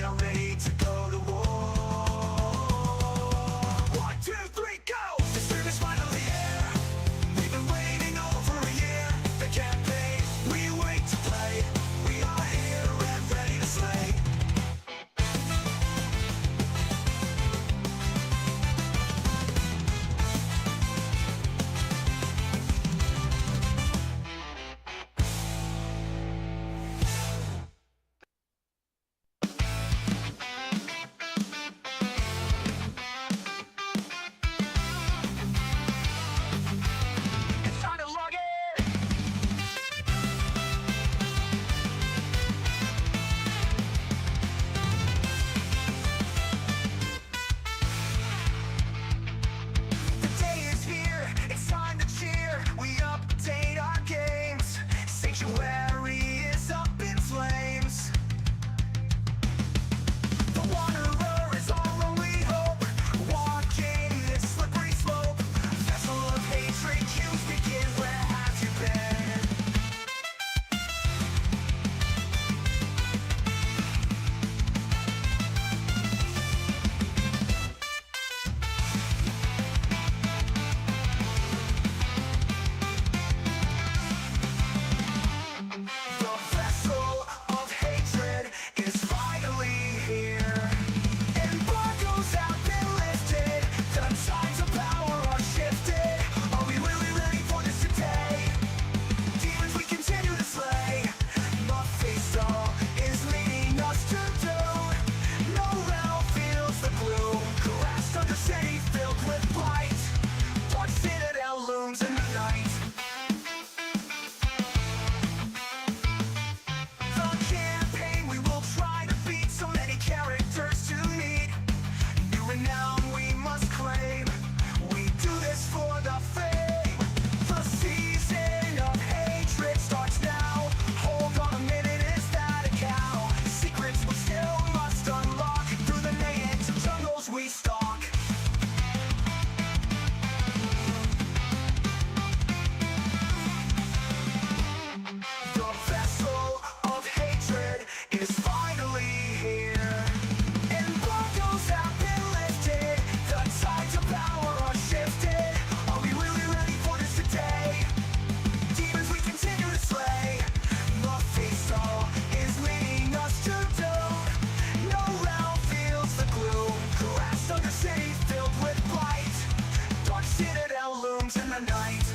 are ready to go to war. 1, 2, 3, go! The spirit is finally here. We've been waiting over a year. The campaign, we wait to play. We are here and ready to slay. It's time to log in! The day is here, it's time to cheer. We update our games. Sanctuary is up in flames. The Wanderer is our only hope. Walking this slippery slope. Vessel of hatred, cues begin. Where have you been? The vessel of hatred is finally here. Embargoes have been lifted. The tides of power are shifted. Are we really ready for this today? Demons we continue to slay. Mephisto is leading us to doom. No realm feels the gloom. Grasped under city filled with light. Dark citadel looms in the night. The campaign we will try to beat. So many characters to meet. New renown we must claim. We do this for the fame. The season of hatred starts now. Hold on a minute, is that a cow? Secrets we still must unlock. Through the native jungles we stalk. The vessel of hatred is finally here. Embargoes have been lifted. The tides of power are shifted. Are we really ready for this today? Demons we continue to slay. Mephisto is leading us to doom. No realm feels the gloom. Grasped under city filled with blight. Dark citadel looms in the night.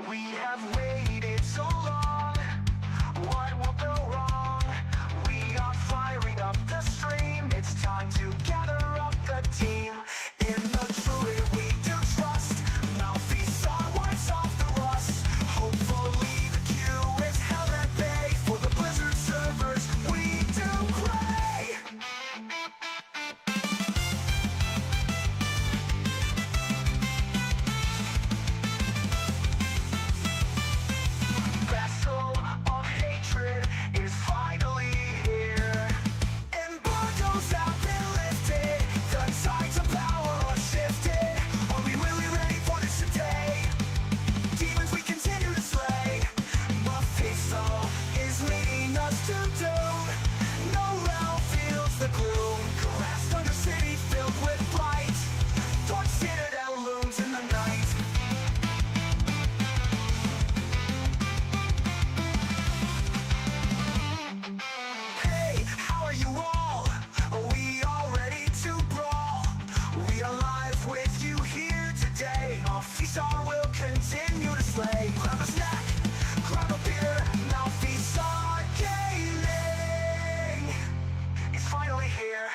We have waited so long. What will go wrong? We are firing up the stream. It's time to gather up the team. In the druid we do trust. Mouthy words off the rust. Hopefully the queue is held at bay. For the Blizzard servers we do pray. Vessel of hatred is finally here. Embargoes have been lifted. The tides of power are shifted. Are we really ready for this today? Demons we continue to slay. Mephisto is leading us to doom. No realm feels the gloom. Grasped under city filled with blight. Dark citadel looms in the night. Hey, how are you all? Are we all ready to brawl? We are live with you here today. Mephisto will continue to slay. Grab a snack, grab a beer. Mephisto Gaming is finally here.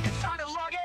It's time to log in!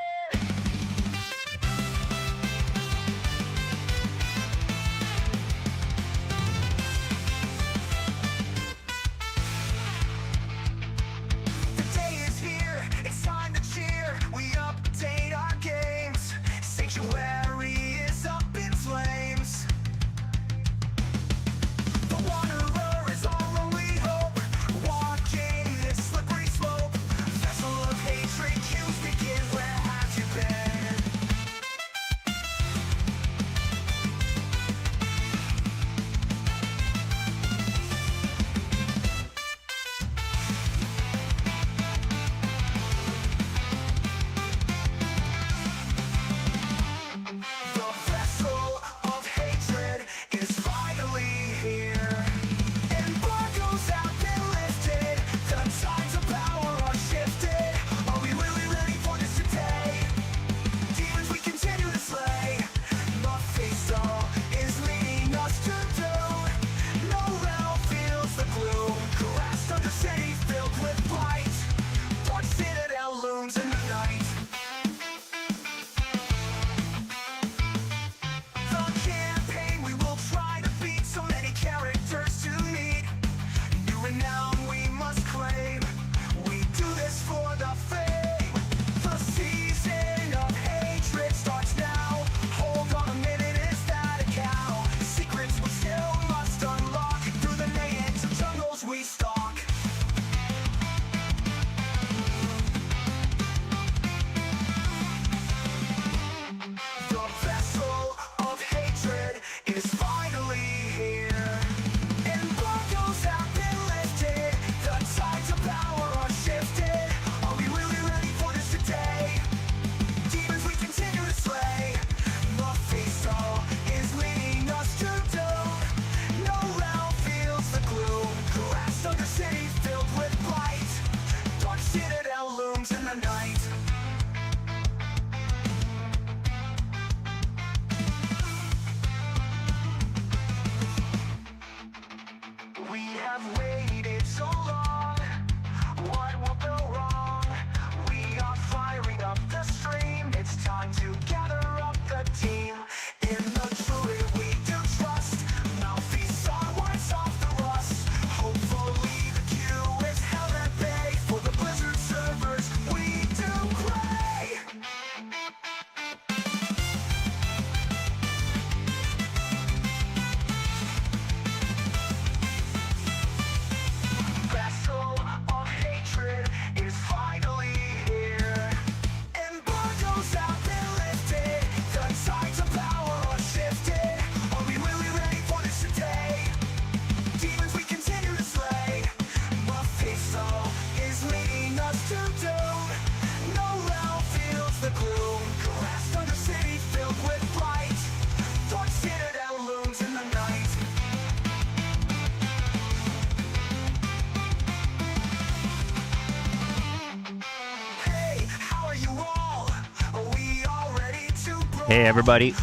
Hey everybody,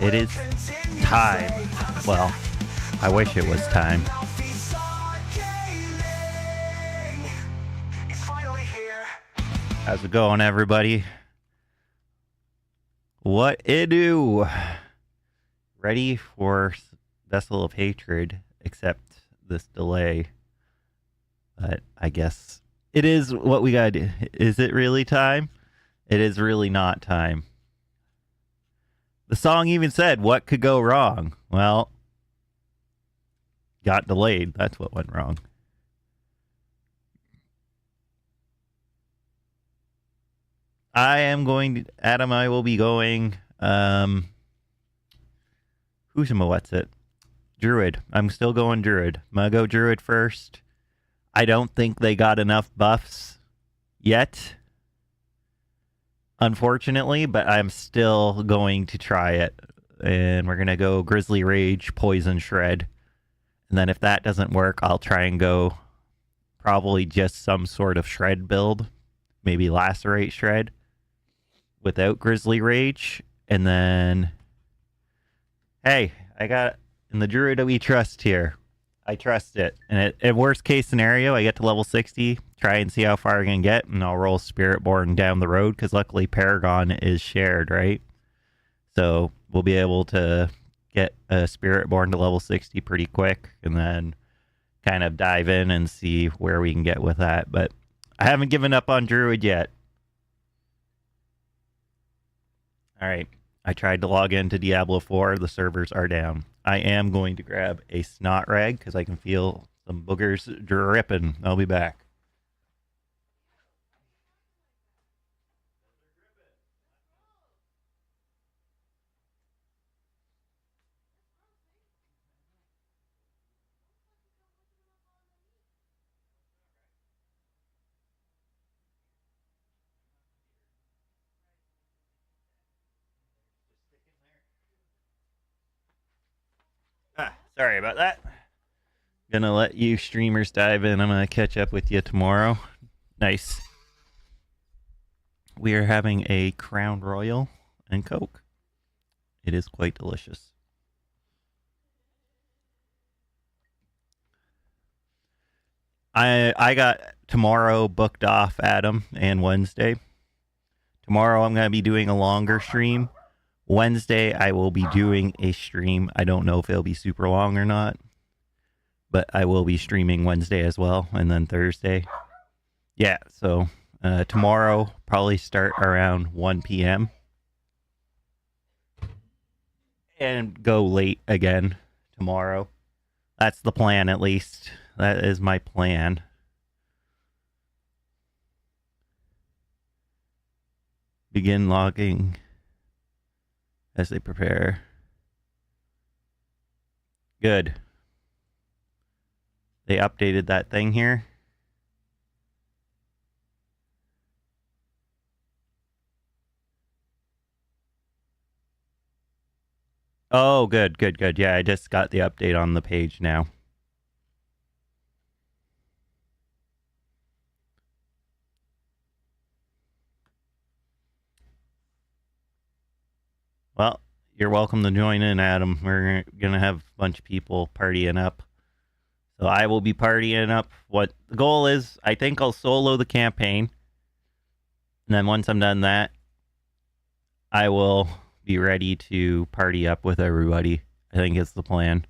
it is time. Well, I wish it was time. How's it going, everybody? What it do? Ready for Vessel of Hatred, except this delay. But I guess it is what we gotta do. Is it really time? It is really not time. The song even said, what could go wrong? Well, got delayed. That's what went wrong. I am going to, Adam, I will be going, who's what's it? Druid. I'm still going Druid. I'm going to go Druid first. I don't think they got enough buffs yet, unfortunately, but I'm still going to try it. And we're going to go Grizzly Rage, Poison Shred. And then if that doesn't work, I'll try and go probably just some sort of Shred build. Maybe Lacerate Shred without Grizzly Rage. And then, hey, I got in the Druid we trust here. I trust it. And at worst case scenario, I get to level 60, try and see how far I can get, and I'll roll Spiritborn down the road, because luckily Paragon is shared, right? So we'll be able to get a Spiritborn to level 60 pretty quick, and then kind of dive in and see where we can get with that. But I haven't given up on Druid yet. All right. I tried to log into Diablo 4. The servers are down. I am going to grab a snot rag because I can feel some boogers dripping. I'll be back. Sorry about that. Gonna let you streamers dive in. I'm gonna catch up with you tomorrow. Nice. We are having a Crown Royal and Coke. It is quite delicious. I got tomorrow booked off, Adam, and Wednesday. Tomorrow I'm gonna be doing a longer stream. Wednesday, I will be doing a stream. I don't know if it'll be super long or not, but I will be streaming Wednesday as well, and then Thursday. Yeah, so tomorrow, probably start around 1 p.m. and go late again tomorrow. That's the plan, at least. That is my plan. Begin logging as they prepare. Good. They updated that thing here. Oh, good. Yeah, I just got the update on the page now. Well, you're welcome to join in, Adam. We're going to have a bunch of people partying up. So I will be partying up. What the goal is, I think I'll solo the campaign. And then once I'm done that, I will be ready to party up with everybody. I think it's the plan.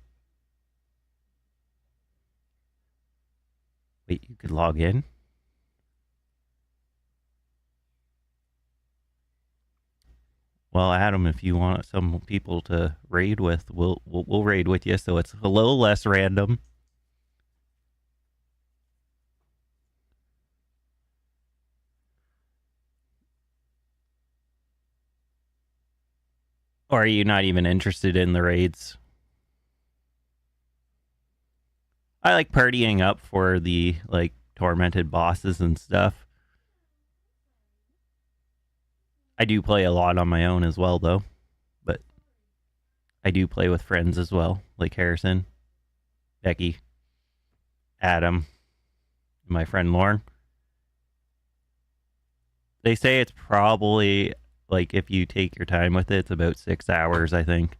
Wait, you could log in? Well, Adam, if you want some people to raid with, we'll raid with you, so it's a little less random. Or are you not even interested in the raids? I like partying up for the tormented bosses and stuff. I do play a lot on my own as well, though. But I do play with friends as well, like Harrison, Becky, Adam, my friend Lauren. They say it's probably like if you take your time with it, it's about 6 hours, I think.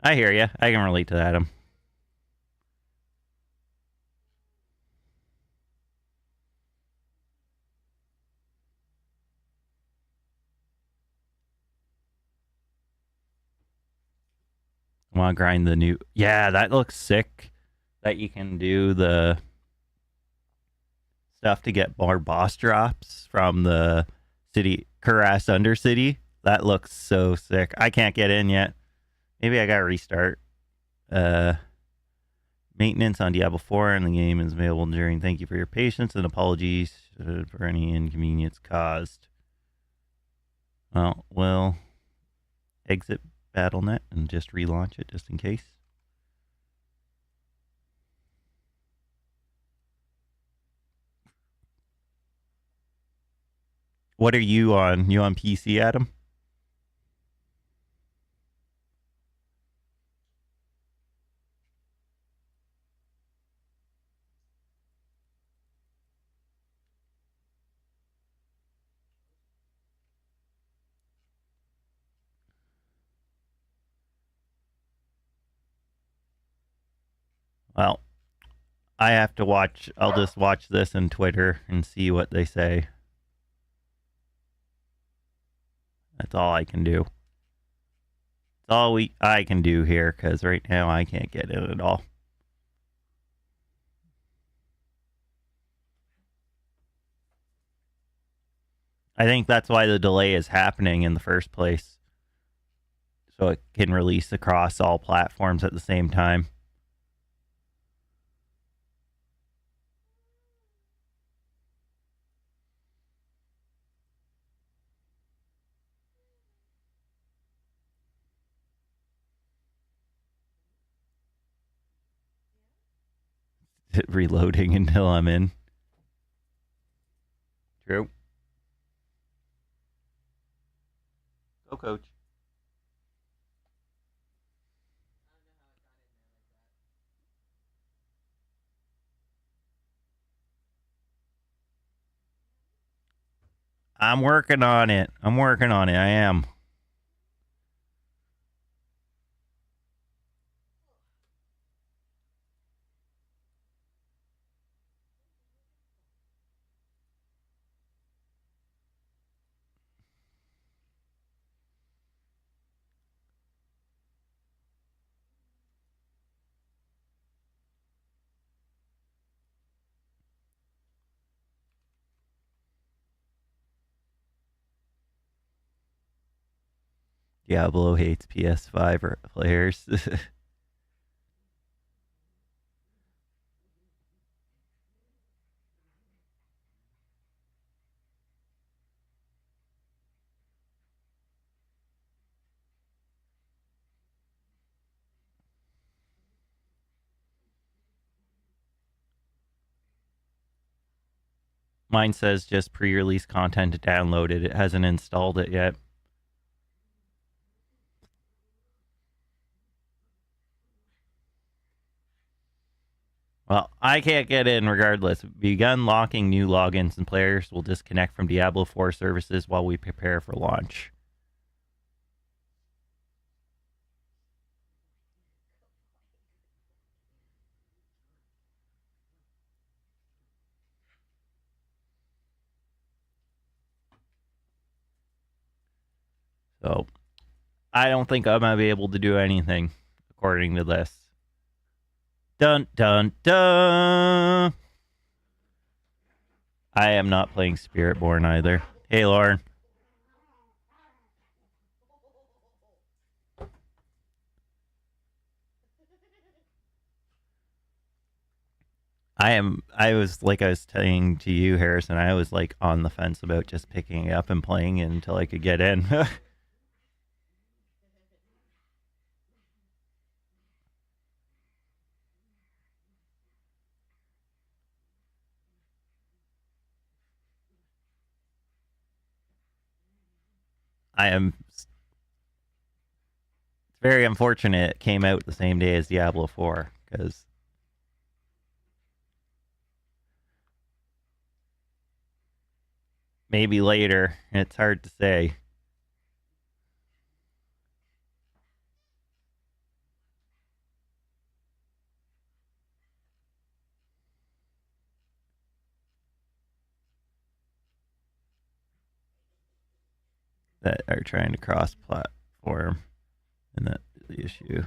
I hear you. I can relate to that. I want to grind the new. Yeah, that looks sick. That you can do the stuff to get more boss drops from the city Kuras Undercity. That looks so sick. I can't get in yet. Maybe I gotta restart. Uh, Maintenance on Diablo 4 and the game is available during. Thank you for your patience and apologies for any inconvenience caused. Well, we'll exit BattleNet and just relaunch it just in case. What are you on? You on PC, Adam? Well, I have to watch. I'll just watch this in Twitter and see what they say. That's all I can do. That's all I can do here because right now I can't get in at all. I think that's why the delay is happening in the first place. So it can release across all platforms at the same time. Reloading until I'm in. True. Go, coach. I'm working on it. I'm working on it. I am. Diablo hates PS5 players. Mine says just pre-release content downloaded. It hasn't installed it yet. Well, I can't get in regardless. Begun locking new logins and players will disconnect from Diablo 4 services while we prepare for launch. So I don't think I'm going to be able to do anything according to this. Dun dun dun. I am not playing Spiritborn either. Hey, Lauren. I was like I was saying to you, Harrison, I was like on the fence about just picking it up and playing it until I could get in. I am very unfortunate it came out the same day as Diablo 4 because Maybe later. It's hard to say. That are trying to cross platform, and that's the issue.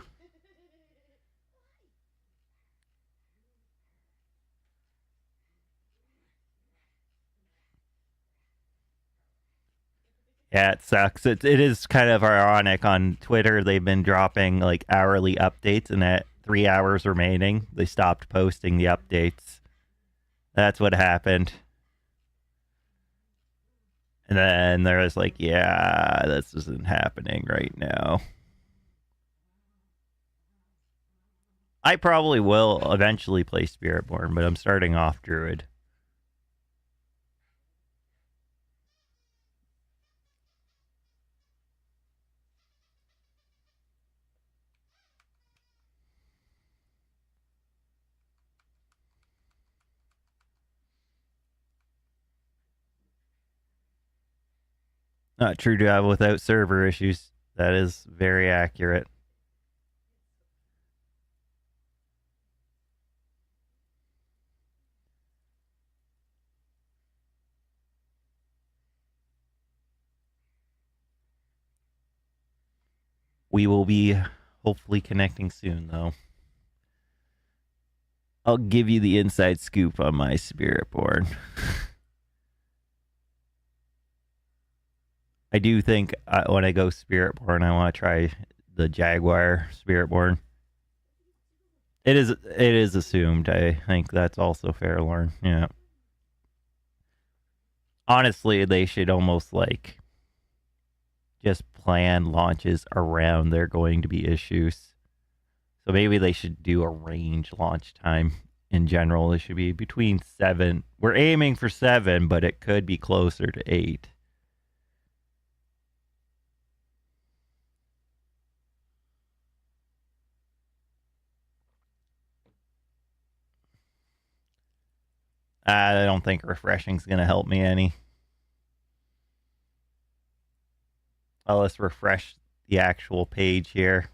Yeah, it sucks. It is kind of ironic. On Twitter, they've been dropping like hourly updates, and at 3 hours remaining, they stopped posting the updates. That's what happened. And then there was like, yeah, this isn't happening right now. I probably will eventually play Spiritborn, but I'm starting off Druid. Not true to have without server issues. That is very accurate. We will be hopefully connecting soon, though. I'll give you the inside scoop on my Spiritborn. I do think when I go Spiritborn, I want to try the Jaguar Spiritborn. It is assumed. I think that's also fair, Lauren. Yeah. Honestly, they should almost like just plan launches around there going to be issues. So maybe they should do a range launch time in general. It should be between 7. We're aiming for 7, but it could be closer to 8. I don't think refreshing's going to help me any. Well, let's refresh the actual page here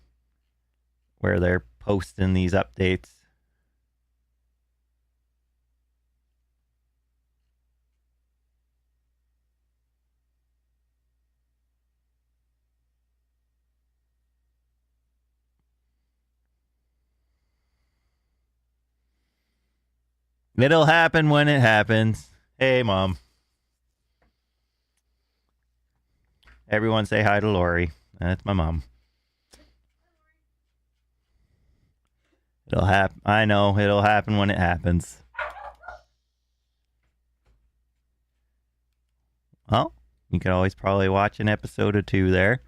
where they're posting these updates. It'll happen when it happens. Hey, Mom. Everyone say hi to Lori. That's my mom. It'll happen. I know. It'll happen when it happens. Well, you can always probably watch an episode or two there.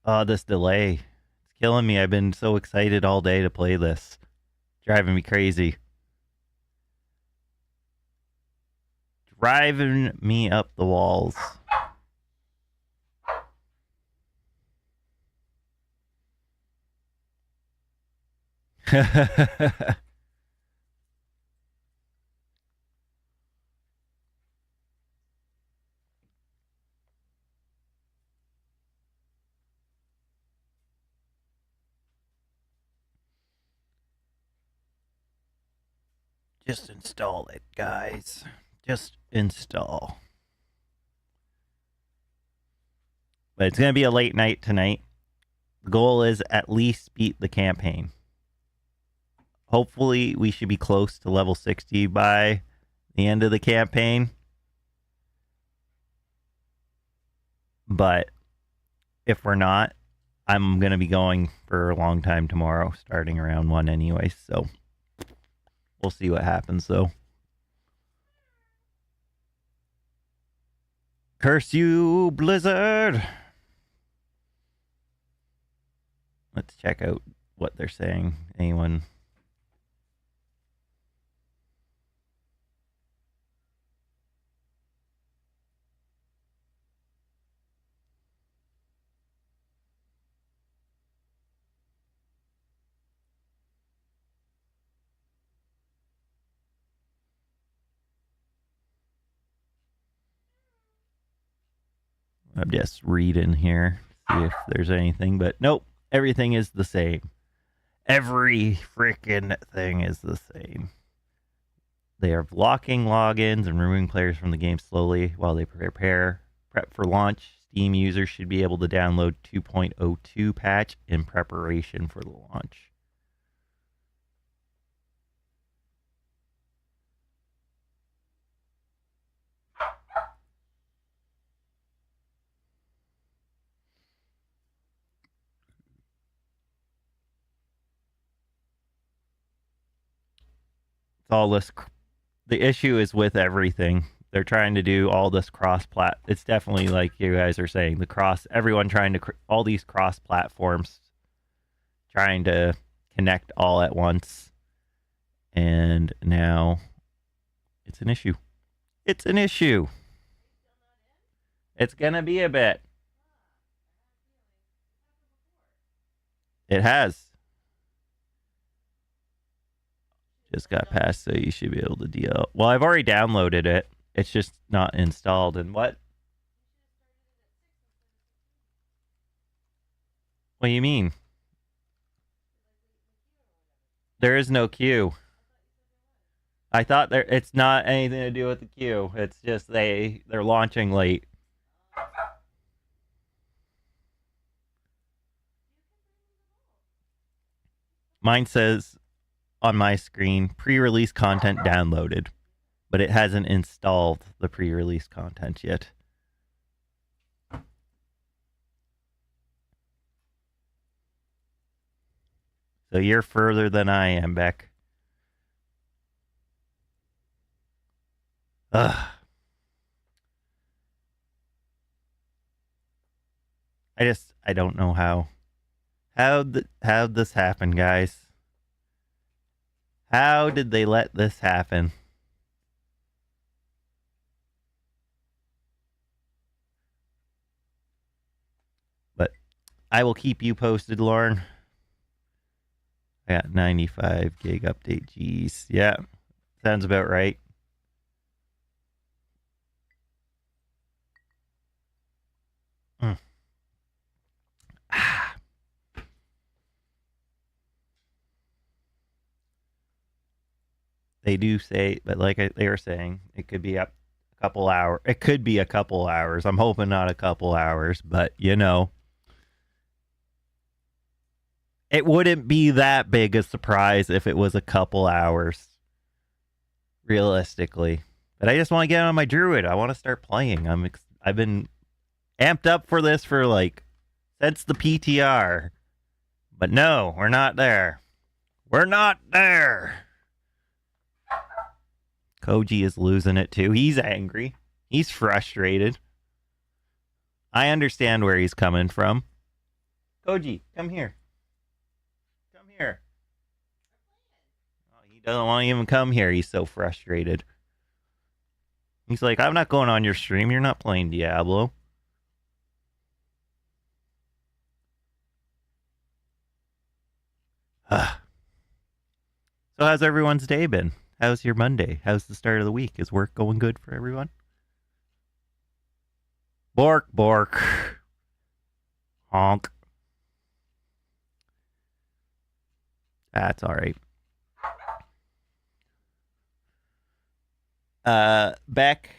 Oh, this delay. It's killing me. I've been so excited all day to play this. Driving me crazy. Driving me up the walls. Just install it, guys. Just install. But it's going to be a late night tonight. The goal is at least beat the campaign. Hopefully, we should be close to level 60 by the end of the campaign. But if we're not, I'm going to be going for a long time tomorrow, starting around 1 anyway. So we'll see what happens, though. Curse you, Blizzard! Let's check out what they're saying. Anyone? I'm just reading here, see if there's anything, but nope, everything is the same. Every freaking thing is the same. They are blocking logins and removing players from the game slowly while they prep for launch. Steam users should be able to download 2.02 patch in preparation for the launch. It's all this. The issue is with everything. They're trying to do all this cross-plat. It's definitely like you guys are saying, everyone trying to, all these cross-platforms, trying to connect all at once. And now it's an issue. It's an issue. It's going to be a bit. It has. Just got passed, so you should be able to deal. Well, I've already downloaded it. It's just not installed. And what? What do you mean? There is no queue. I thought it's not anything to do with the queue. It's just they're launching late. Mine says on my screen, pre-release content downloaded, but it hasn't installed the pre-release content yet. So you're further than I am, Beck. Ugh. I don't know how. How'd this happen, guys? How did they let this happen? But I will keep you posted, Lauren. I got 95 gig update. Jeez. Yeah. Sounds about right. They do say, but like they were saying, it could be up a couple hours. It could be a couple hours. I'm hoping not a couple hours, but you know, it wouldn't be that big a surprise if it was a couple hours, realistically. But I just want to get on my druid. I want to start playing. I've been amped up for this for like since the PTR. But no, we're not there. We're not there. Koji is losing it too. He's angry. He's frustrated. I understand where he's coming from. Koji, come here. Come here. Oh, he doesn't want to even come here. He's so frustrated. He's like, I'm not going on your stream. You're not playing Diablo. So how's everyone's day been? How's your Monday? How's the start of the week? Is work going good for everyone? Bork, bork. Honk. That's all right. Beck,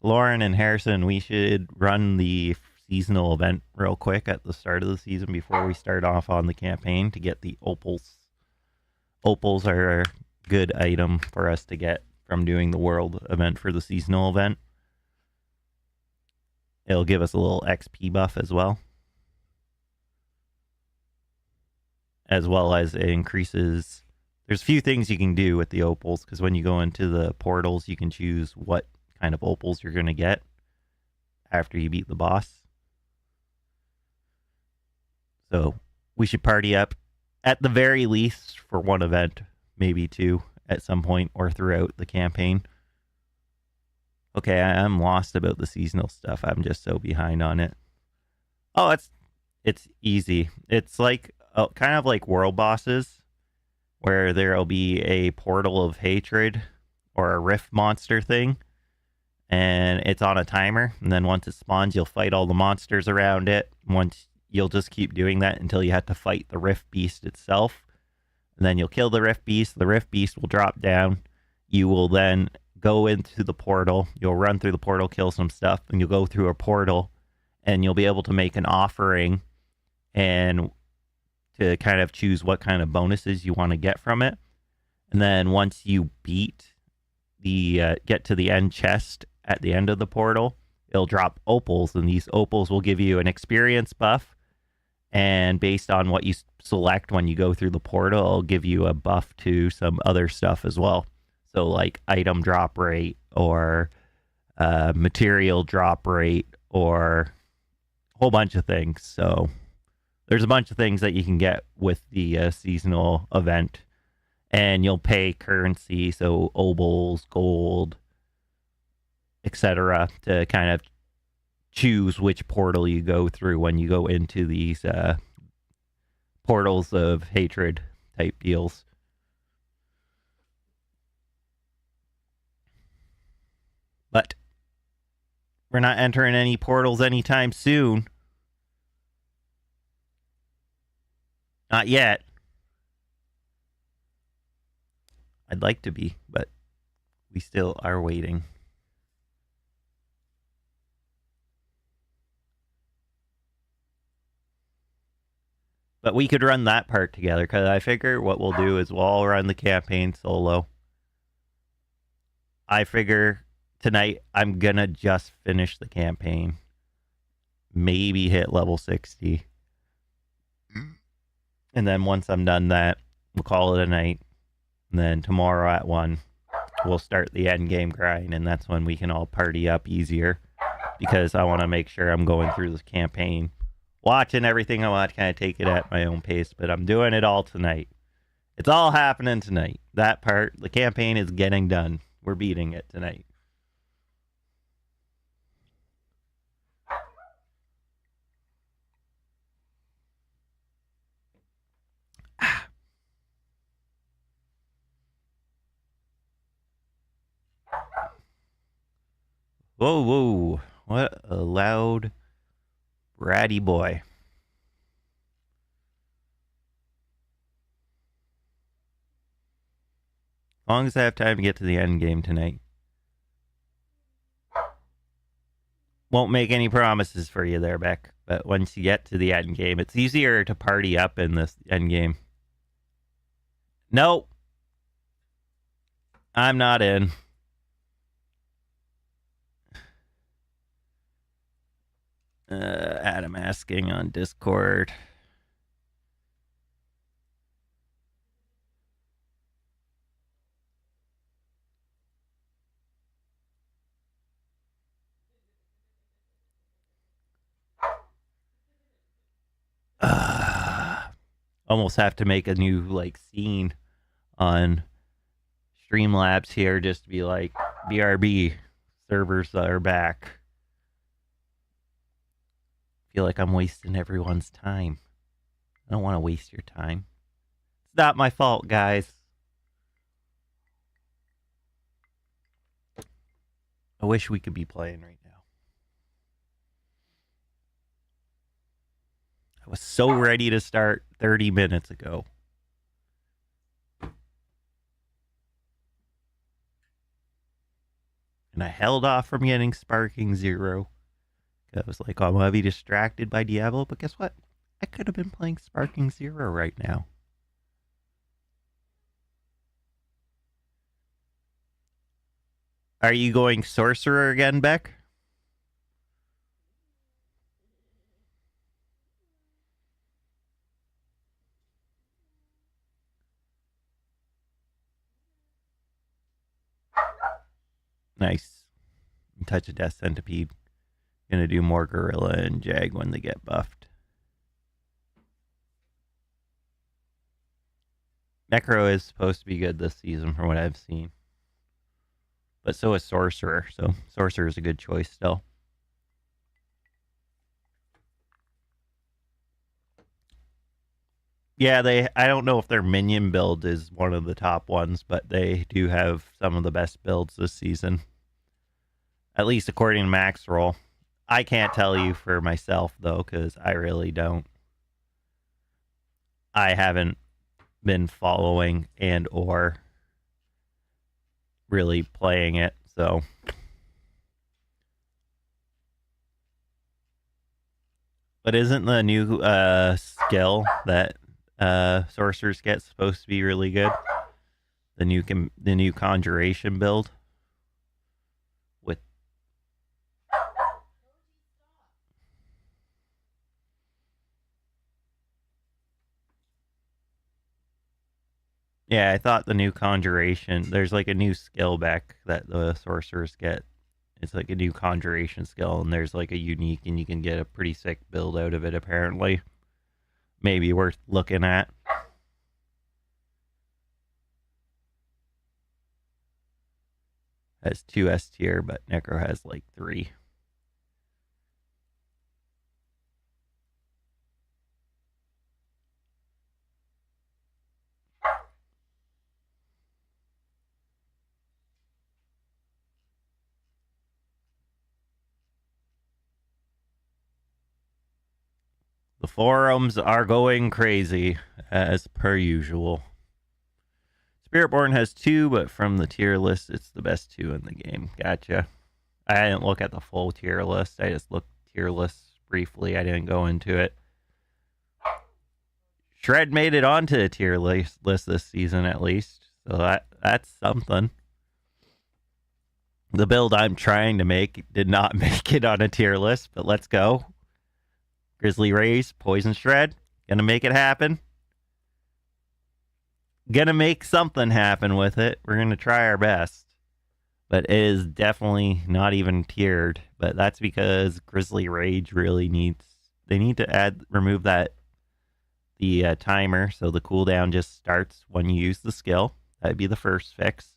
Lauren, and Harrison, we should run the seasonal event real quick at the start of the season before we start off on the campaign to get the opals. Opals are a good item for us to get from doing the world event for the seasonal event. It'll give us a little XP buff as well as it increases. There's a few things you can do with the opals, because when you go into the portals, you can choose what kind of opals you're going to get after you beat the boss. So we should party up at the very least for one event, maybe two at some point or throughout the campaign. Okay, I'm lost about the seasonal stuff. I'm just so behind on it. Oh, it's easy. It's like kind of like world bosses, where there'll be a portal of hatred or a rift monster thing, and it's on a timer. And then once it spawns, you'll fight all the monsters around it. Once you'll just keep doing that until you have to fight the Rift Beast itself. And then you'll kill the Rift Beast. The Rift Beast will drop down. You will then go into the portal. You'll run through the portal, kill some stuff, and you'll go through a portal, and you'll be able to make an offering and to kind of choose what kind of bonuses you want to get from it. And then once you beat the get to the end chest at the end of the portal, it'll drop opals, and these opals will give you an experience buff. And based on what you select when you go through the portal, it'll give you a buff to some other stuff as well. So like item drop rate or material drop rate or a whole bunch of things. So there's a bunch of things that you can get with the seasonal event. And you'll pay currency, so opals, gold, etc., to kind of choose which portal you go through when you go into these portals of hatred type deals. But we're not entering any portals anytime soon. Not yet. I'd like to be, but we still are waiting. But we could run that part together, because I figure what we'll do is we'll all run the campaign solo. I figure tonight I'm going to just finish the campaign. Maybe hit level 60. And then once I'm done that, we'll call it a night. And then tomorrow at 1, we'll start the end game grind, and that's when we can all party up easier, because I want to make sure I'm going through this campaign, watching everything I want, kind of take it at my own pace, but I'm doing it all tonight. It's all happening tonight. That part, the campaign is getting done. We're beating it tonight. Whoa, whoa. What a loud, bratty boy. As long as I have time to get to the end game tonight. Won't make any promises for you there, Beck. But once you get to the end game, it's easier to party up in this end game. Nope. I'm not in. Adam asking on Discord. Almost have to make a new like scene on Streamlabs here, just to be like, BRB servers are back. Feel like I'm wasting everyone's time. I don't want to waste your time. It's not my fault, guys. I wish we could be playing right now. I was so ready to start 30 minutes ago. And I held off from getting Sparking Zero. I was like, oh, I'm going to be distracted by Diablo. But guess what? I could have been playing Sparking Zero right now. Are you going Sorcerer again, Beck? Nice. Touch of Death Centipede. Gonna do more Gorilla and Jag when they get buffed. Necro is supposed to be good this season from what I've seen. But so is Sorcerer. So Sorcerer is a good choice still. Yeah, I don't know if their minion build is one of the top ones, but they do have some of the best builds this season. At least according to Max Roll. I can't tell you for myself, though, because I really don't. I haven't been following and or really playing it, so... But isn't the new skill that sorcerers get supposed to be really good? The new conjuration build with yeah, I thought the new conjuration. There's like a new skill back that the sorcerers get. It's like a new conjuration skill, and there's like a unique, and you can get a pretty sick build out of it. Apparently, maybe worth looking at. Has 2 S tier, but Necro has like 3. The forums are going crazy, as per usual. Spiritborn has 2, but from the tier list, it's the best 2 in the game. Gotcha. I didn't look at the full tier list. I just looked tier lists briefly. I didn't go into it. Shred made it onto the tier list this season, at least. So that's something. The build I'm trying to make did not make it on a tier list, but let's go. Grizzly Rays, Poison Shred. Gonna make it happen. Gonna make something happen with it. We're gonna try our best. But it is definitely not even tiered. But that's because Grizzly Rage really needs... They need to remove the timer, so the cooldown just starts when you use the skill. That'd be the first fix.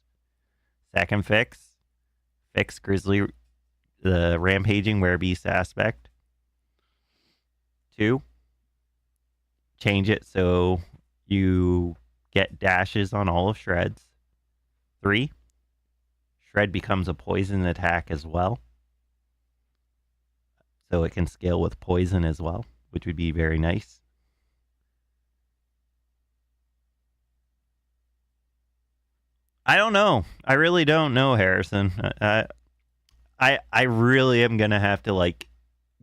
Second fix Grizzly... the Rampaging Werebeast aspect. 2, change it so you get dashes on all of Shred's. 3, Shred becomes a poison attack as well. So it can scale with poison as well, which would be very nice. I don't know. I really don't know, Harrison. I really am going to have to like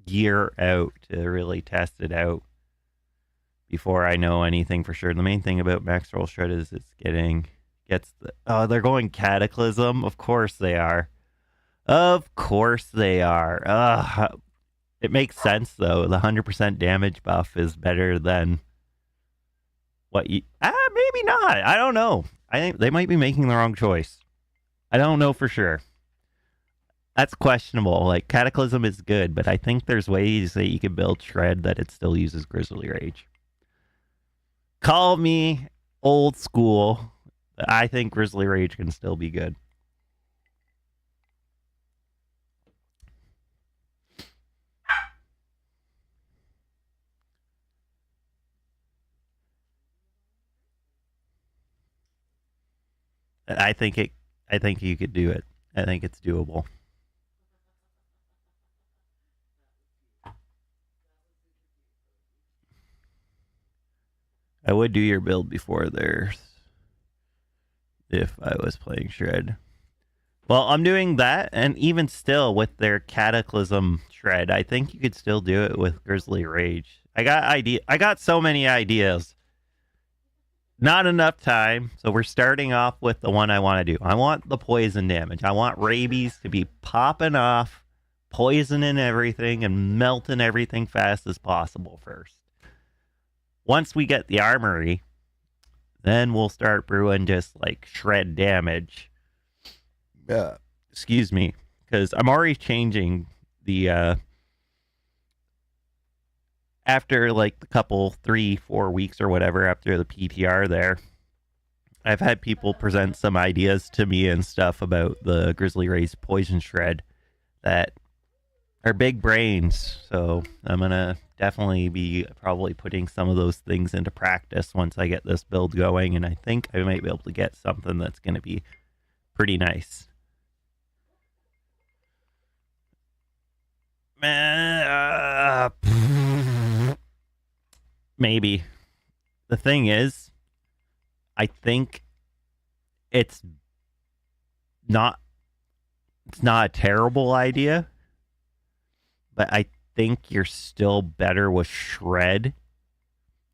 gear out to really test it out before I know anything for sure. The main thing about Max Roll Shred is they're going Cataclysm. Of course they are. Of course they are. It makes sense though. The 100% damage buff is better than what you... maybe not. I don't know. I think they might be making the wrong choice. I don't know for sure. That's questionable. Like, Cataclysm is good, but I think there's ways that you can build Shred that it still uses Grizzly Rage. Call me old school. I think Grizzly Rage can still be good. I think you could do it. I think it's doable. I would do your build before theirs if I was playing Shred. Well, I'm doing that, and even still with their Cataclysm Shred, I think you could still do it with Grizzly Rage. I got so many ideas. Not enough time, so we're starting off with the one I want to do. I want the poison damage. I want rabies to be popping off, poisoning everything, and melting everything fast as possible first. Once we get the armory, then we'll start brewing just like shred damage. Excuse me, because I'm already changing the after like the couple 3-4 weeks or whatever after the PTR there. I've had people present some ideas to me and stuff about the Grizzly Rays Poison Shred that are big brains. So I'm gonna definitely be probably putting some of those things into practice once I get this build going, and I think I might be able to get something that's going to be pretty nice. Maybe. The thing is, I think it's not a terrible idea, but I think you're still better with Shred.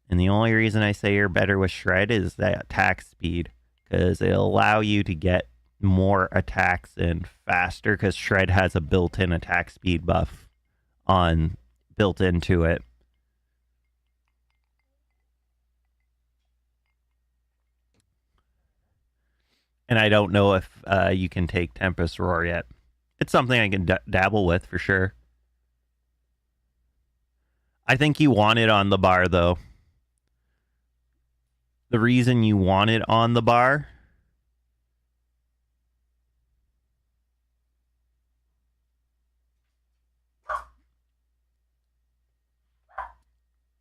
And the only reason I say you're better with Shred is that attack speed, because it'll allow you to get more attacks in faster, because Shred has a built-in attack speed buff built into it. And I don't know if you can take Tempest Roar yet. It's something I can dabble with for sure. I think you want it on the bar, though. The reason you want it on the bar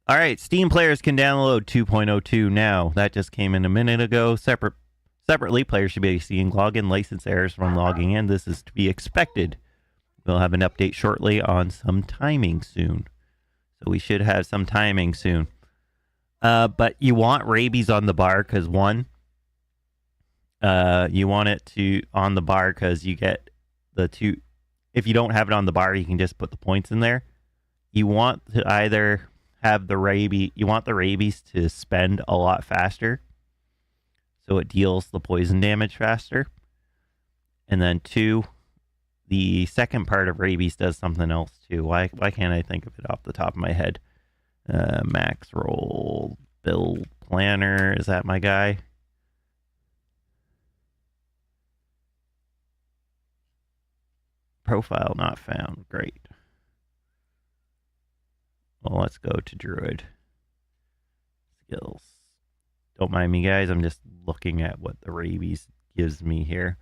All right, Steam players can download 2.02 now. That just came in a minute ago. Separately, players should be seeing login license errors from logging in. This is to be expected. We'll have an update shortly on some timing soon. So we should have some timing soon. But you want rabies on the bar because one, you want it to on the bar because you get the two. If you don't have it on the bar, you can just put the points in there. You want to either have the rabies. You want the rabies to spend a lot faster, so it deals the poison damage faster. And then two, the second part of rabies does something else too. Why can't I think of it off the top of my head? Max roll build planner. Is that my guy? Profile not found. Great. Well, let's go to Druid. Skills. Don't mind me, guys. I'm just looking at what the rabies gives me here.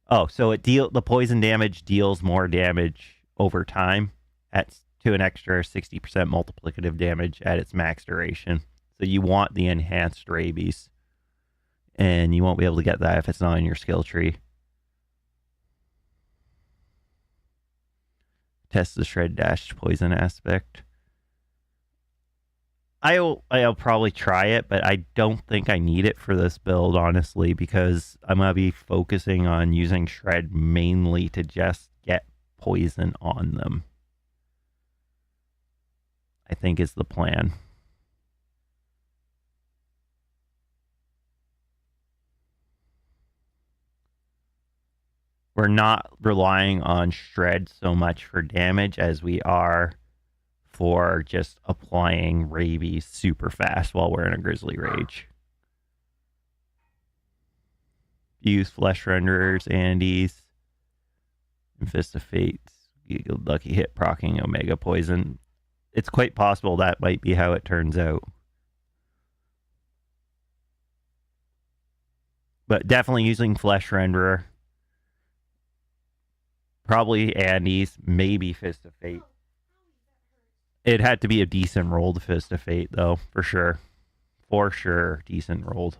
Oh, so the poison damage deals more damage over time to an extra 60% multiplicative damage at its max duration. So you want the enhanced rabies. And you won't be able to get that if it's not in your skill tree. Test the Shred Dash poison aspect. I'll probably try it, but I don't think I need it for this build, honestly, because I'm going to be focusing on using Shred mainly to just get poison on them. I think is the plan. We're not relying on Shred so much for damage as we are for just applying rabies super fast while we're in a Grizzly Rage. Use Flesh Renderers, Andes, and Fist of Fates. Lucky hit proccing Omega Poison. It's quite possible that might be how it turns out. But definitely using Flesh Renderer. Probably Andes, maybe Fist of Fate. It had to be a decent rolled Fist of Fate, though, for sure. For sure, decent rolled.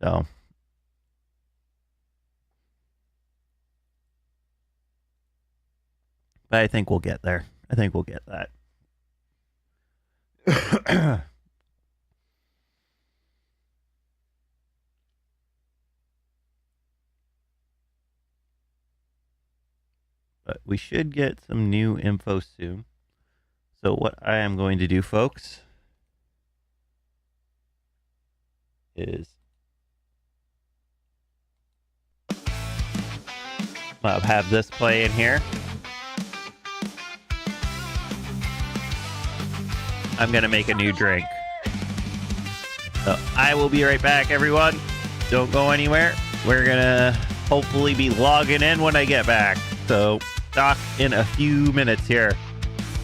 So. But I think we'll get there. I think we'll get that. But we should get some new info soon. So what I am going to do, folks, is I'll have this play in here. I'm going to make a new drink. So I will be right back, everyone. Don't go anywhere. We're going to hopefully be logging in when I get back. So talk in a few minutes here.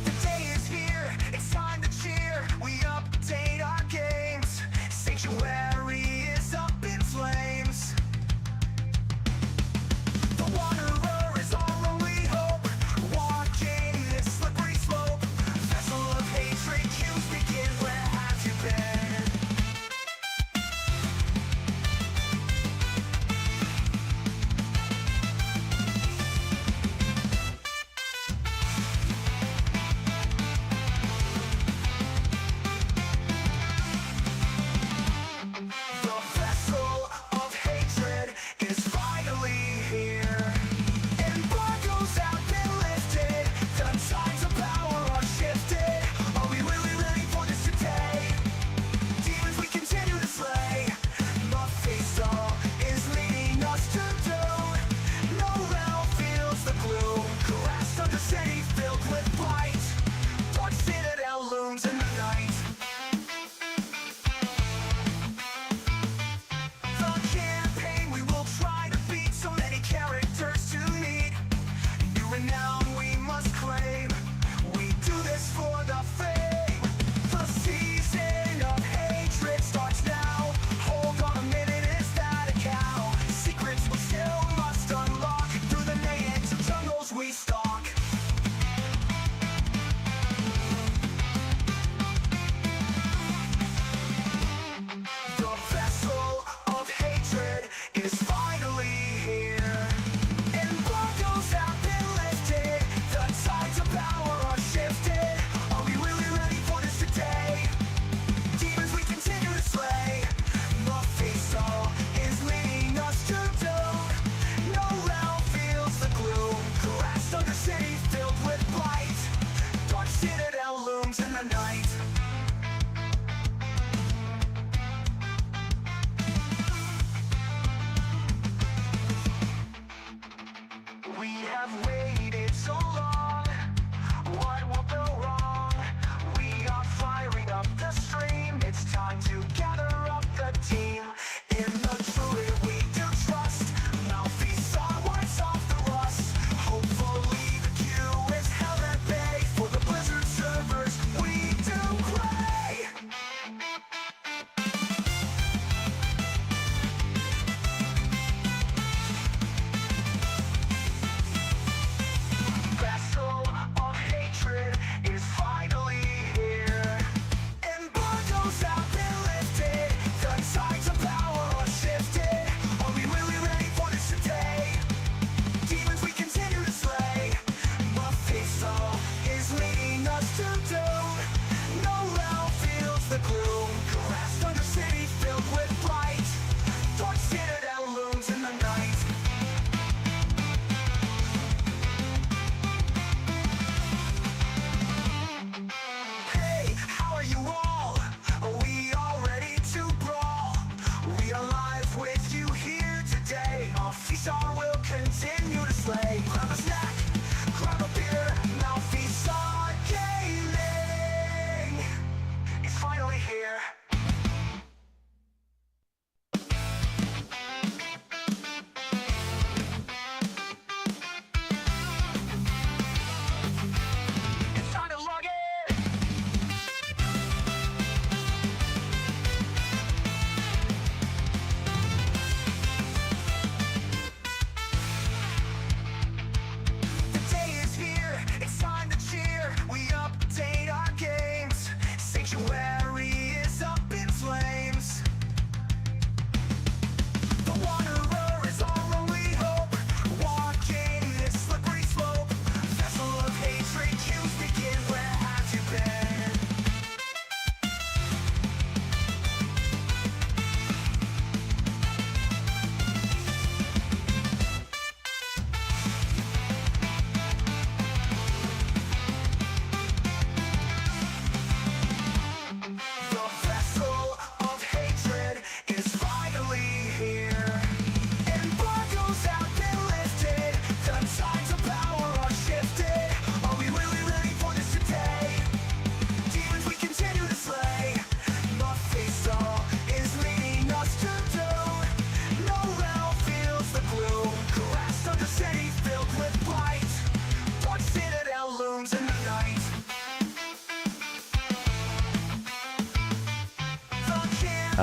Today is here, it's time to cheer. We update our games. Sanctuary is up in flames. The Wanderer is our only hope. Walking this slippery slope. Vessel of hatred, cues begin. Where have you been?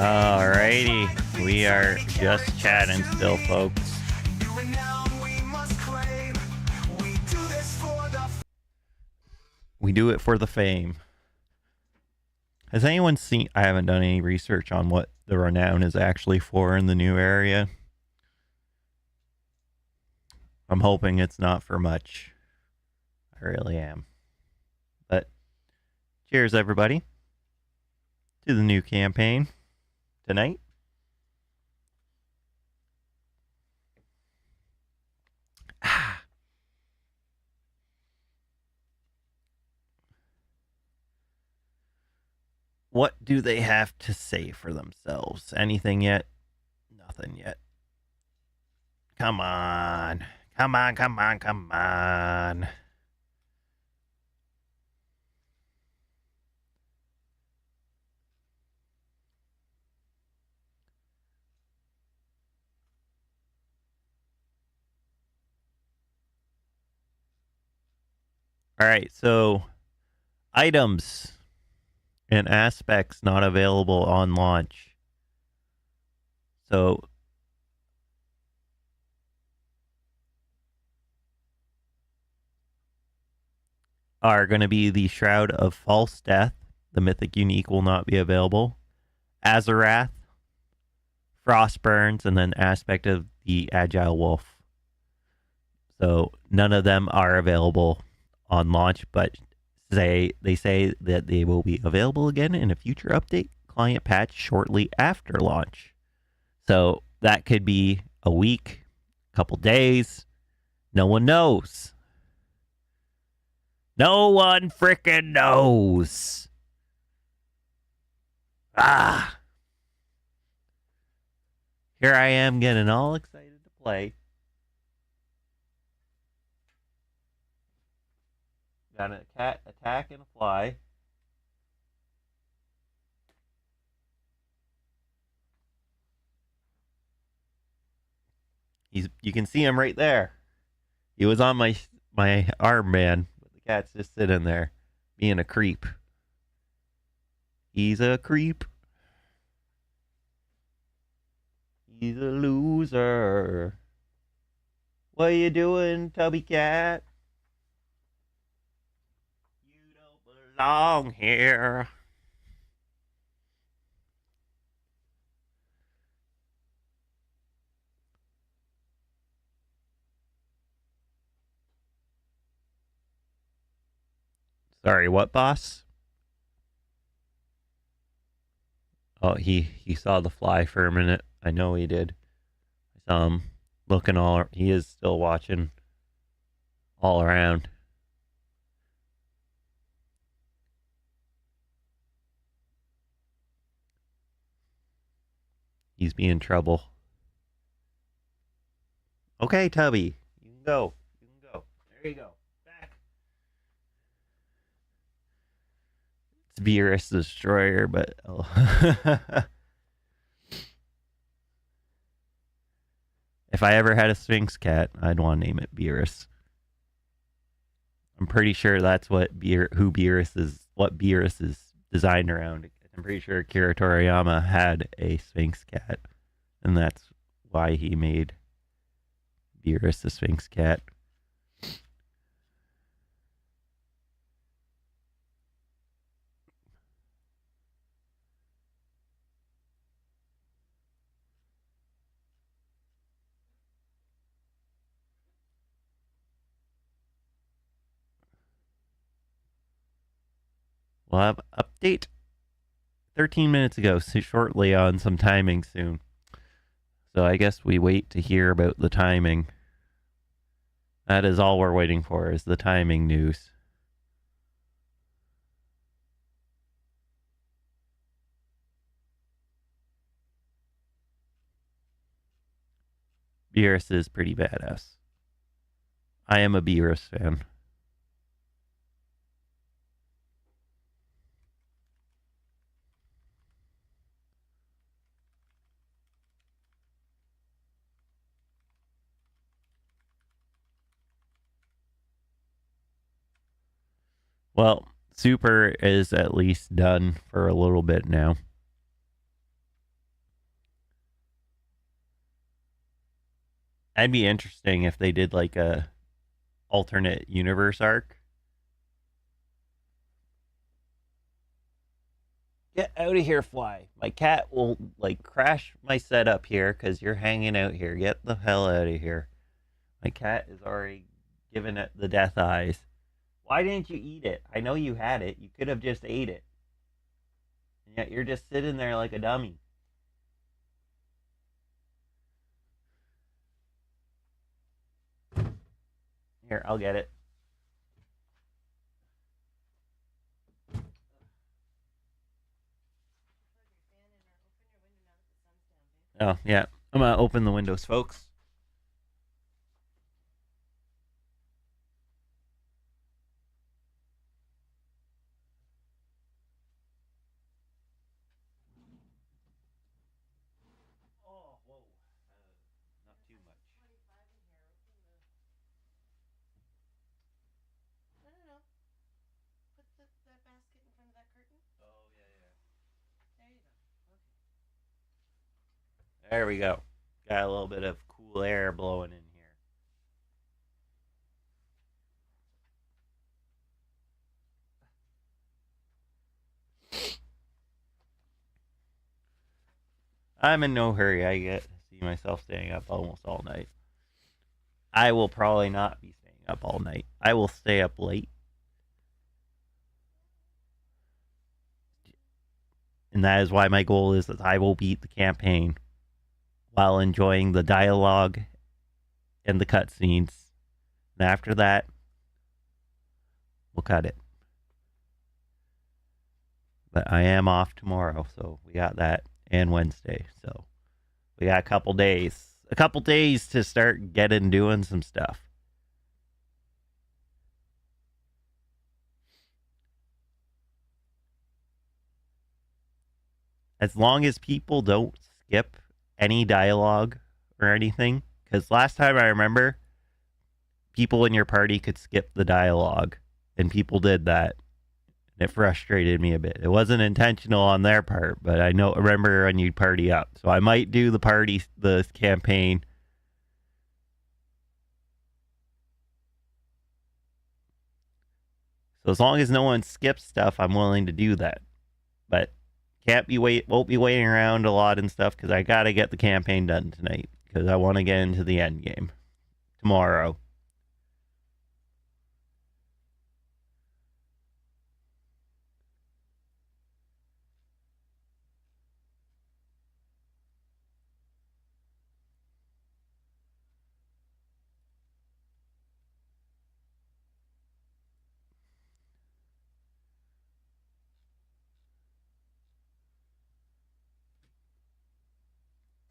Alrighty, we are just chatting still, folks. New renown we must claim. We do this for the We do it for the fame. Has anyone seen? I haven't done any research on what the renown is actually for in the new area. I'm hoping it's not for much. I really am. But cheers, everybody, to the new campaign tonight. What do they have to say for themselves? Anything yet? Nothing yet. Come on. Come on, come on, come on. All right, so items and aspects not available on launch. So are going to be the Shroud of False Death. The Mythic Unique will not be available. Azarath, Frostburns, and then aspect of the Agile Wolf. So none of them are available on launch, but they say that they will be available again in a future update client patch shortly after launch. So that could be a week, a couple days. No one knows. No one frickin' knows. Ah. Here I am getting all excited to play. Got a cat attack and a fly. You can see him right there. He was on my arm, man. But the cat's just sitting there, being a creep. He's a creep. He's a loser. What you doing, Tubby Cat? You don't belong here. Sorry, what, boss? Oh, he saw the fly for a minute. I know he did. I saw him looking all. He is still watching all around. He's being trouble. Okay, Tubby, you can go. You can go. There you go. Back. It's Beerus the Destroyer, but if I ever had a Sphinx cat, I'd want to name it Beerus. I'm pretty sure that's what Beerus is designed around. I'm pretty sure Akira Toriyama had a Sphinx cat, and that's why he made Beerus the Sphinx cat. We'll have update 13 minutes ago, so shortly on some timing soon. So I guess we wait to hear about the timing. That is all we're waiting for, is the timing news. Beerus is pretty badass. I am a Beerus fan. Well, Super is at least done for a little bit now. That'd be interesting if they did like a alternate universe arc. Get out of here, fly. My cat will like crash my setup here because you're hanging out here. Get the hell out of here. My cat is already giving it the death eyes. Why didn't you eat it? I know you had it. You could have just ate it. And yet you're just sitting there like a dummy. Here, I'll get it. Oh, yeah. I'm going to open the windows, folks. Oh, whoa. Not too much. Oh, yeah. There we go. Got a little bit of cool air blowing in here. I'm in no hurry. I get to see myself staying up almost all night. I will probably not be staying up all night. I will stay up late. And that is why my goal is that I will beat the campaign while enjoying the dialogue and the cutscenes. And after that, we'll cut it. But I am off tomorrow, so we got that, and Wednesday. So we got a couple days to start doing some stuff. As long as people don't skip any dialogue or anything, because last time I remember, people in your party could skip the dialogue, and people did that. It frustrated me a bit. It wasn't intentional on their part, but I remember when you'd party up. So I might do the campaign. So as long as no one skips stuff, I'm willing to do that. But won't be waiting around a lot and stuff because I gotta get the campaign done tonight because I want to get into the end game tomorrow.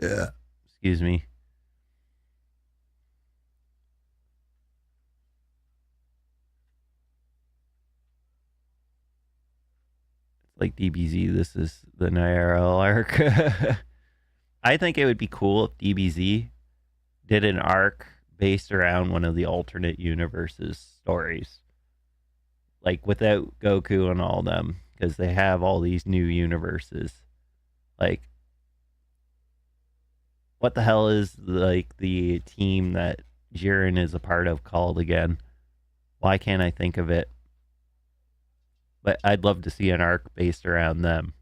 Yeah. Excuse me. Like DBZ, this is the IRL arc. I think it would be cool if DBZ did an arc based around one of the alternate universes stories. Like without Goku and all them, because they have all these new universes. Like, what the hell is like the team that Jiren is a part of called again? Why can't I think of it? But I'd love to see an arc based around them.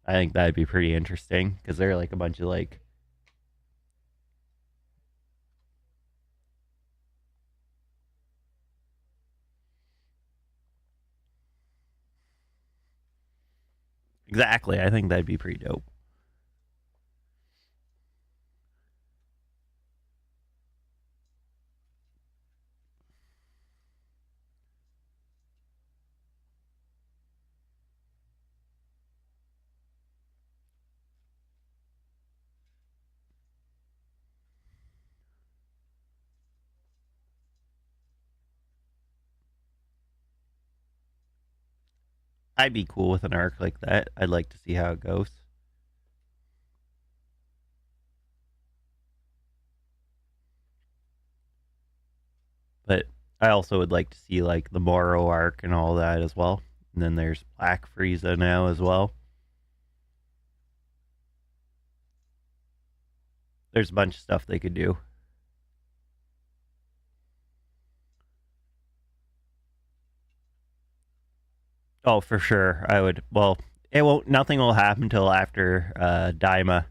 I think that'd be pretty interesting because they're like a bunch of like exactly. I think that'd be pretty dope. I'd be cool with an arc like that. I'd like to see how it goes. But I also would like to see like the Moro arc and all that as well. And then there's Black Frieza now as well. There's a bunch of stuff they could do. Oh, for sure. I would. Well, it won't. Nothing will happen till after Daima,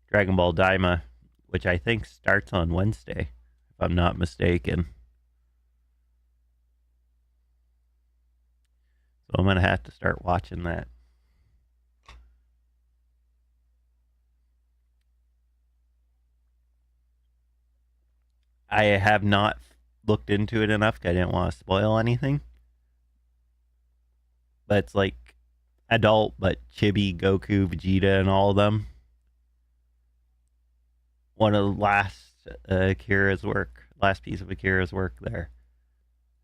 Dragon Ball Daima, which I think starts on Wednesday, if I'm not mistaken. So I'm gonna have to start watching that. I have not looked into it enough 'cause I didn't want to spoil anything. But it's like adult, but Chibi, Goku, Vegeta, and all of them. One of the last Akira's work, last piece of Akira's work there,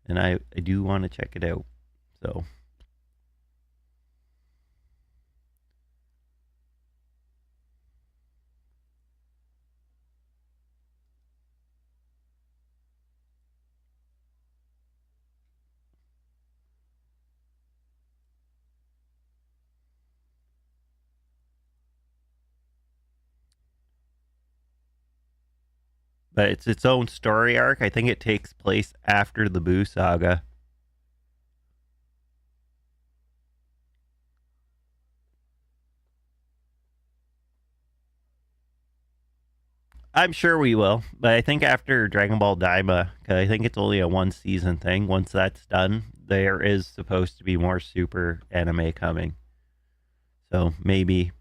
and I do want to check it out. So, but it's its own story arc. I think it takes place after the Buu saga. I'm sure we will, but I think after Dragon Ball Daima, 'cause I think it's only a one season thing. Once that's done, there is supposed to be more Super anime coming. So maybe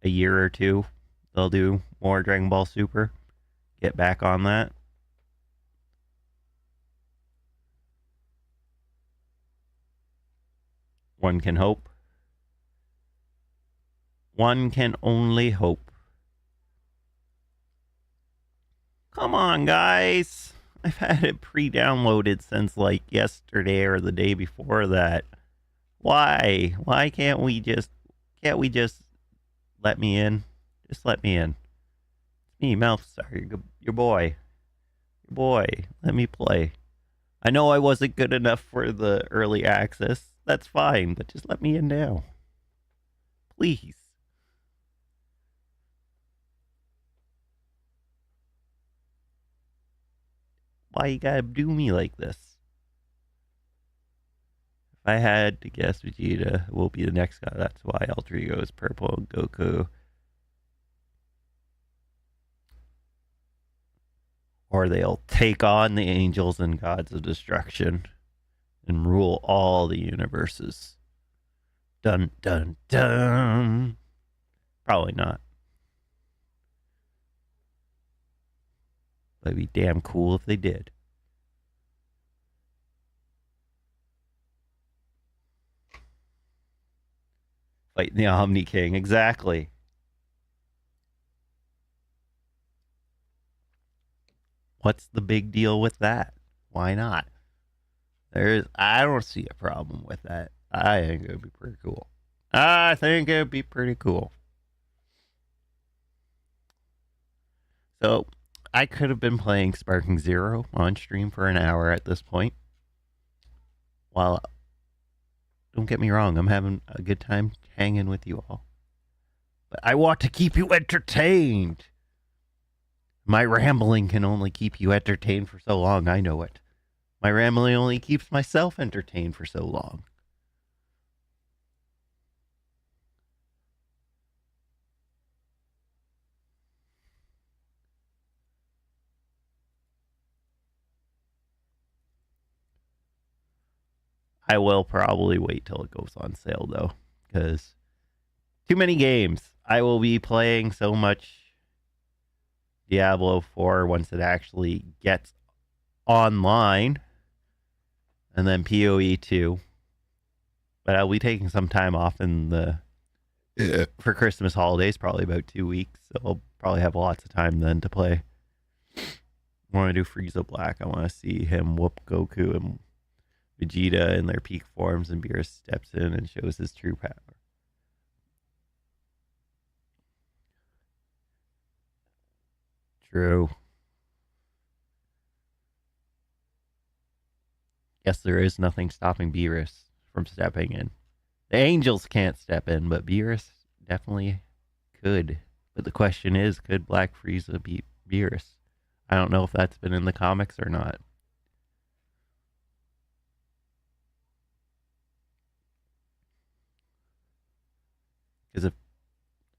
a year or two, they'll do more Dragon Ball Super. Get back on that. One can hope. One can only hope. Come on, guys. I've had it pre-downloaded since like yesterday or the day before that. Why? Why can't we just let me in? Just let me in. It's me, Mouthstar, your boy. Your boy. Let me play. I know I wasn't good enough for the early access. That's fine, but just let me in now. Please. Why you gotta do me like this? If I had to guess, Vegeta will be the next guy. That's why Alter Ego is purple and Goku. Or they'll take on the angels and gods of destruction and rule all the universes. Dun dun dun. Probably not. But it'd be damn cool if they did. Fighting the Omni King, exactly. What's the big deal with that? Why not? I don't see a problem with that. I think it would be pretty cool. I think it would be pretty cool. So, I could have been playing Sparking Zero on stream for an hour at this point. While, don't get me wrong, I'm having a good time hanging with you all. But I want to keep you entertained. My rambling can only keep you entertained for so long. I know it. My rambling only keeps myself entertained for so long. I will probably wait till it goes on sale though, because too many games. I will be playing so much Diablo 4 once it actually gets online, and then PoE 2. But I'll be taking some time off in the for Christmas holidays, probably about 2 weeks. So I'll probably have lots of time then to play. I want to do Frieza Black. I want to see him whoop Goku and Vegeta in their peak forms, and Beerus steps in and shows his true power. True. Yes, there is nothing stopping Beerus from stepping in. The Angels can't step in, but Beerus definitely could. But the question is, could Black Frieza beat Beerus? I don't know if that's been in the comics or not.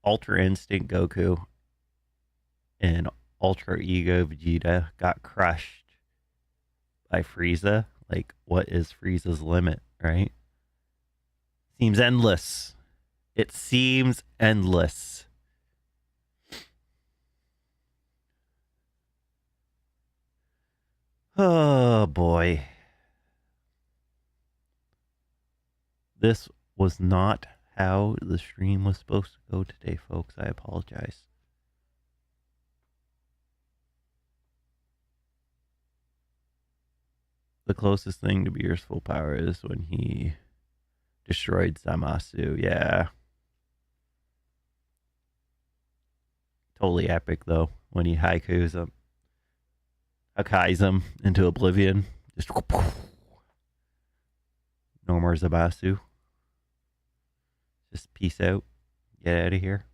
Ultra Instinct Goku and Ultra Ego Vegeta got crushed by Frieza. Like, what is Frieza's limit, right? Seems endless. It seems endless. Oh boy. This was not how the stream was supposed to go today, folks. I apologize. The closest thing to Beer's full power is when he destroyed Zamasu. Yeah. Totally epic, though, when he haikais him into oblivion. Just no more Zamasu. Just peace out. Get out of here.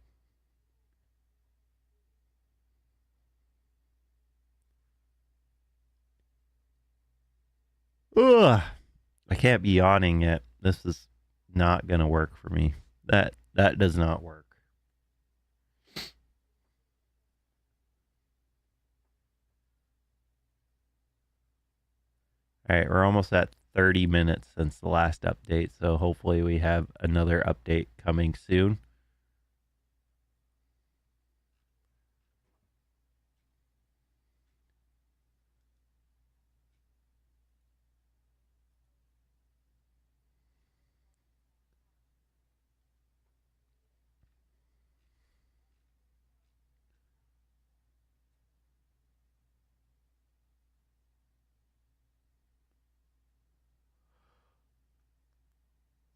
Ugh. I can't be yawning yet. This is not gonna work for me. That does not work. All right, we're almost at 30 minutes since the last update, so hopefully we have another update coming soon.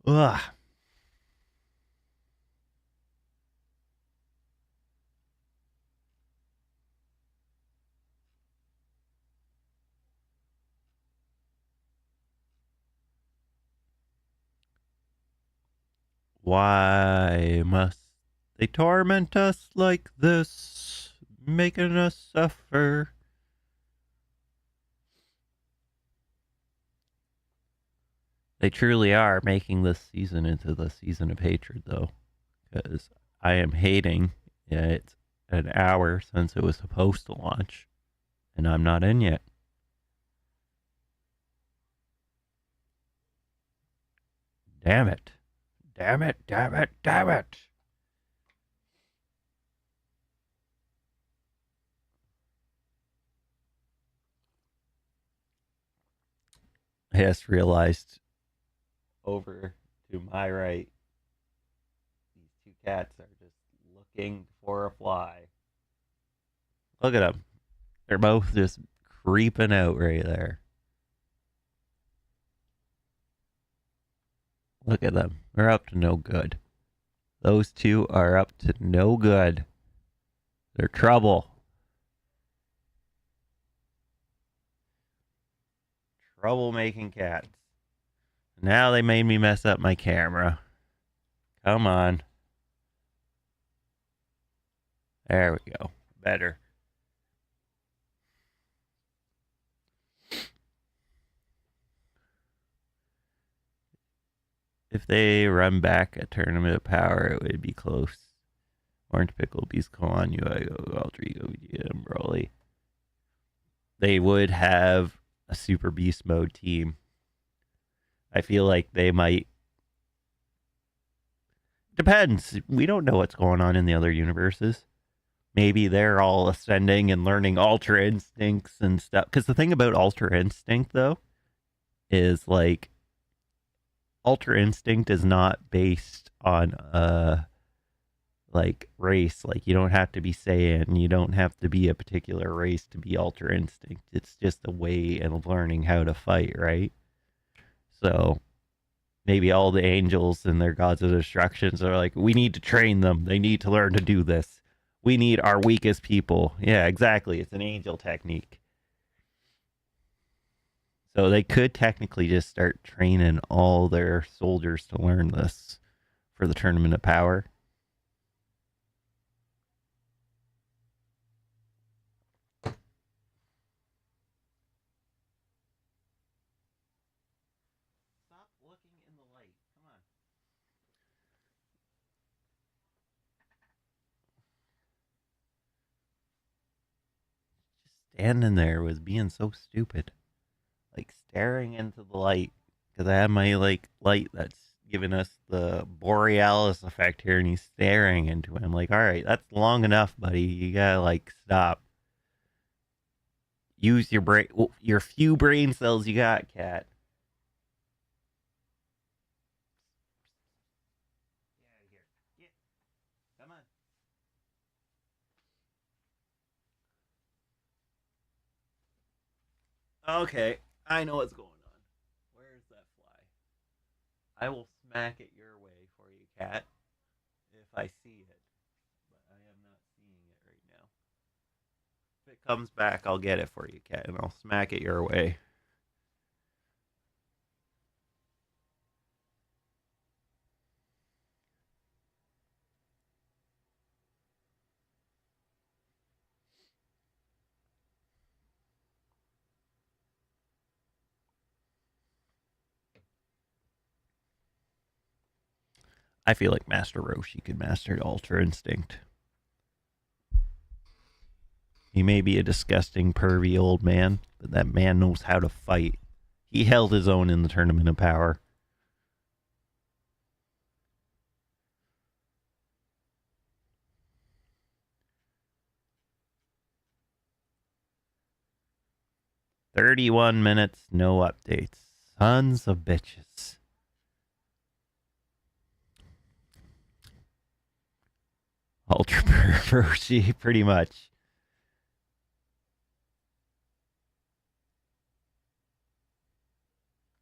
Ugh. Why must they torment us like this, making us suffer? They truly are making this season into the season of hatred, though, because I am hating it an hour since it was supposed to launch, and I'm not in yet. Damn it. Damn it, damn it, damn it. I just realized over to my right, these two cats are just looking for a fly. Look at them. They're both just creeping out right there. Look at them. They're up to no good. Those two are up to no good. They're trouble. Troublemaking cats. Now they made me mess up my camera. Come on. There we go. Better. If they run back a tournament of power, it would be close. Orange Pickle, Beast Con, Ultra Ego, Vegeta, and Broly. They would have a Super Beast Mode team. I feel like they might. Depends. We don't know what's going on in the other universes. Maybe they're all ascending and learning Ultra Instincts and stuff. Because the thing about Ultra Instinct, though, is like Ultra Instinct is not based on like race. Like you don't have to be Saiyan, you don't have to be a particular race to be Ultra Instinct. It's just a way of learning how to fight, right? So maybe all the angels and their gods of destructions are like, we need to train them. They need to learn to do this. We need our weakest people. Yeah, exactly. It's an angel technique. So they could technically just start training all their soldiers to learn this for the Tournament of Power. Stop looking in the light. Come on. standing there was being so stupid. Like staring into the light. Because I have my like light that's giving us the Borealis effect here, and he's staring into it. I'm like, all right, that's long enough, buddy. You gotta like stop. Use your brain, your few brain cells you got, cat. Yeah, come on. Okay, I know what's going on. Where's that fly? I will smack it your way for you, cat, if I see it. But I am not seeing it right now. If it comes back, I'll get it for you, cat, and I'll smack it your way. I feel like Master Roshi could master Ultra Instinct. He may be a disgusting, pervy old man, but that man knows how to fight. He held his own in the Tournament of Power. $31, no updates. Sons of bitches. Ultra Roshi, pretty much.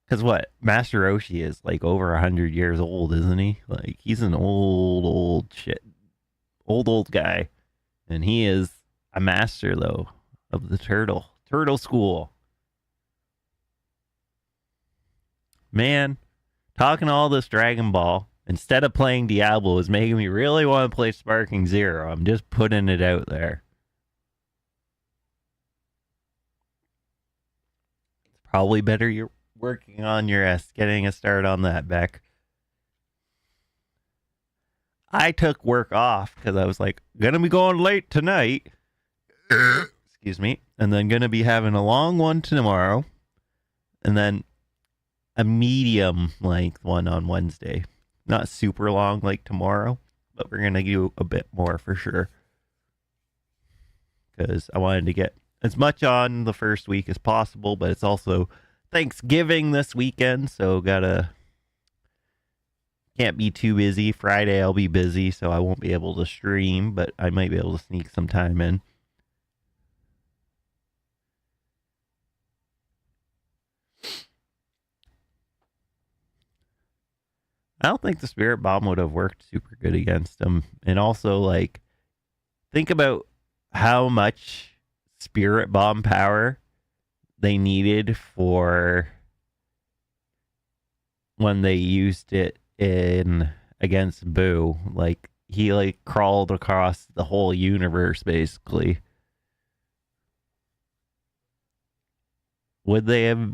Because what? Master Roshi is like over 100 years old, isn't he? Like, he's an old shit. Old guy. And he is a master, though, of the turtle. Turtle school. Man, talking all this Dragon Ball instead of playing Diablo is making me really want to play Sparking Zero. I'm just putting it out there. It's probably better you're working on your getting a start on that, Beck. I took work off because I was like, gonna be going late tonight. Excuse me. And then gonna be having a long one tomorrow. And then a medium length one on Wednesday. Not super long like tomorrow, but we're gonna do a bit more for sure. Because I wanted to get as much on the first week as possible, but it's also Thanksgiving this weekend, so can't be too busy. Friday I'll be busy, so I won't be able to stream, but I might be able to sneak some time in. I don't think the Spirit Bomb would have worked super good against him. And also, like, think about how much Spirit Bomb power they needed for when they used it in against Boo. Like, he like crawled across the whole universe basically. Would they have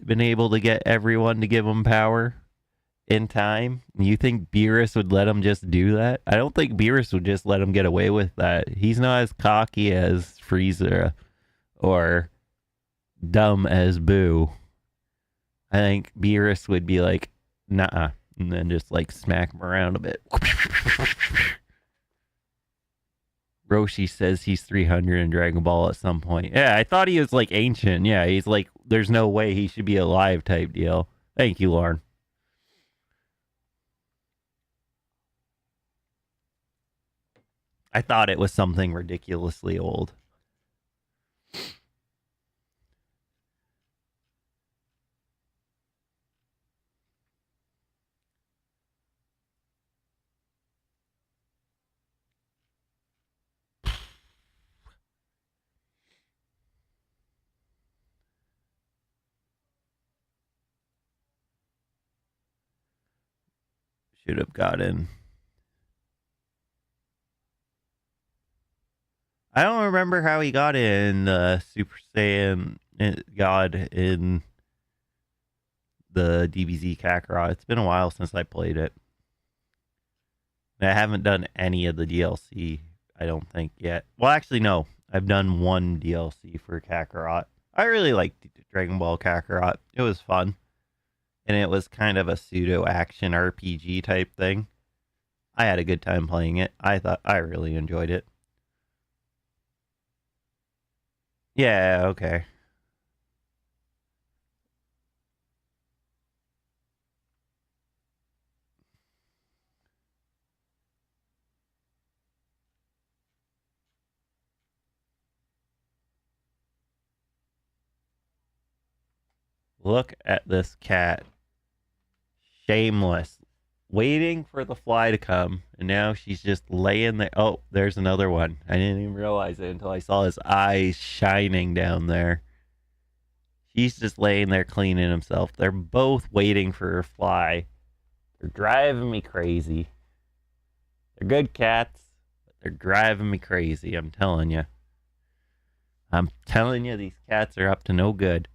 been able to get everyone to give him power in time? You think Beerus would let him just do that? I don't think Beerus would just let him get away with that. He's not as cocky as Frieza or dumb as Boo. I think Beerus would be like, nah, and then just like smack him around a bit. Roshi says he's 300 in Dragon Ball at some point. Yeah, I thought he was like ancient. Yeah, he's like, there's no way he should be alive type deal. Thank you, Lauren. I thought it was something ridiculously old. Should have gotten. I don't remember how he got in Super Saiyan God in the DBZ Kakarot. It's been a while since I played it. I haven't done any of the DLC, I don't think, yet. Well, actually, no. I've done one DLC for Kakarot. I really liked Dragon Ball Kakarot. It was fun. And it was kind of a pseudo action RPG type thing. I had a good time playing it. I really enjoyed it. Yeah, okay. Look at this cat. Shameless. Waiting for the fly to come, and now she's just laying there. Oh, there's another one. I didn't even realize it until I saw his eyes shining down there. He's just laying there cleaning himself. They're both waiting for a fly. They're driving me crazy. They're good cats, but they're driving me crazy. I'm telling you. I'm telling you, these cats are up to no good.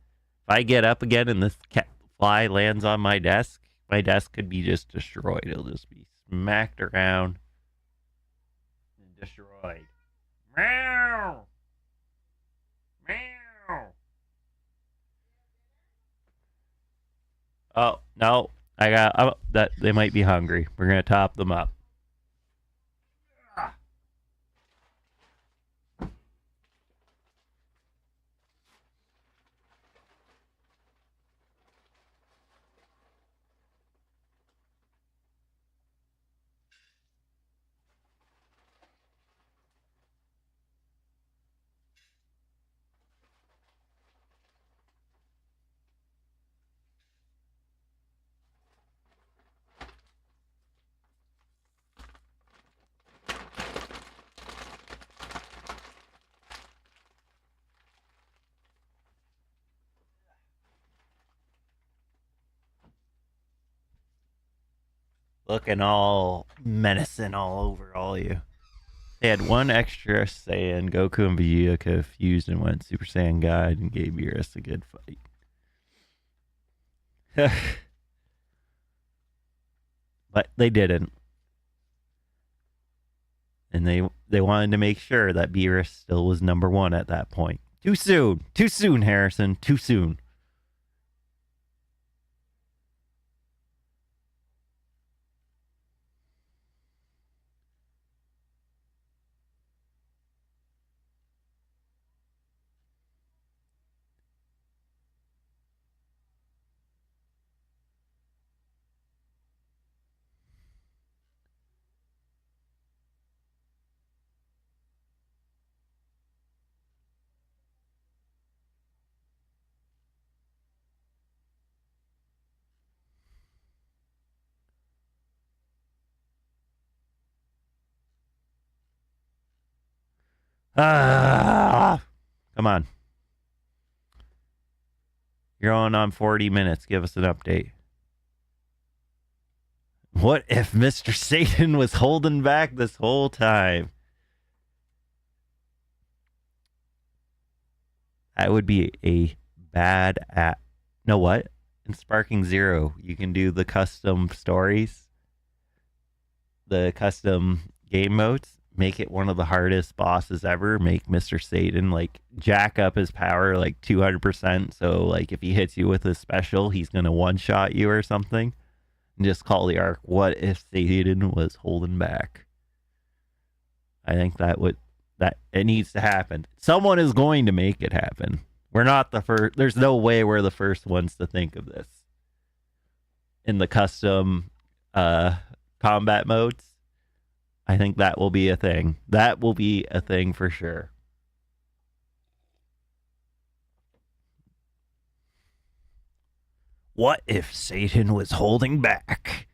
If I get up again and this fly lands on my desk could be just destroyed. It'll just be smacked around and destroyed. Meow! Meow! Oh, no. That they might be hungry. We're going to top them up. Looking all menacing all over all you. They had one extra Saiyan. Goku and Vegeta could have fused and went Super Saiyan God and gave Beerus a good fight. But they didn't. And they wanted to make sure that Beerus still was number one at that point. Too soon. Too soon, Harrison. Too soon. Ah, come on. You're on 40 minutes. Give us an update. What if Mr. Satan was holding back this whole time? That would be a bad app. Know what? In Sparking Zero, you can do the custom stories, the custom game modes. Make it one of the hardest bosses ever. Make Mr. Satan like jack up his power like 200%. So like if he hits you with a special, he's gonna one shot you or something. And just call the arc. What if Satan was holding back? I think that it needs to happen. Someone is going to make it happen. We're not the first. There's no way we're the first ones to think of this. In the custom combat modes, I think that will be a thing. That will be a thing for sure. What if Satan was holding back?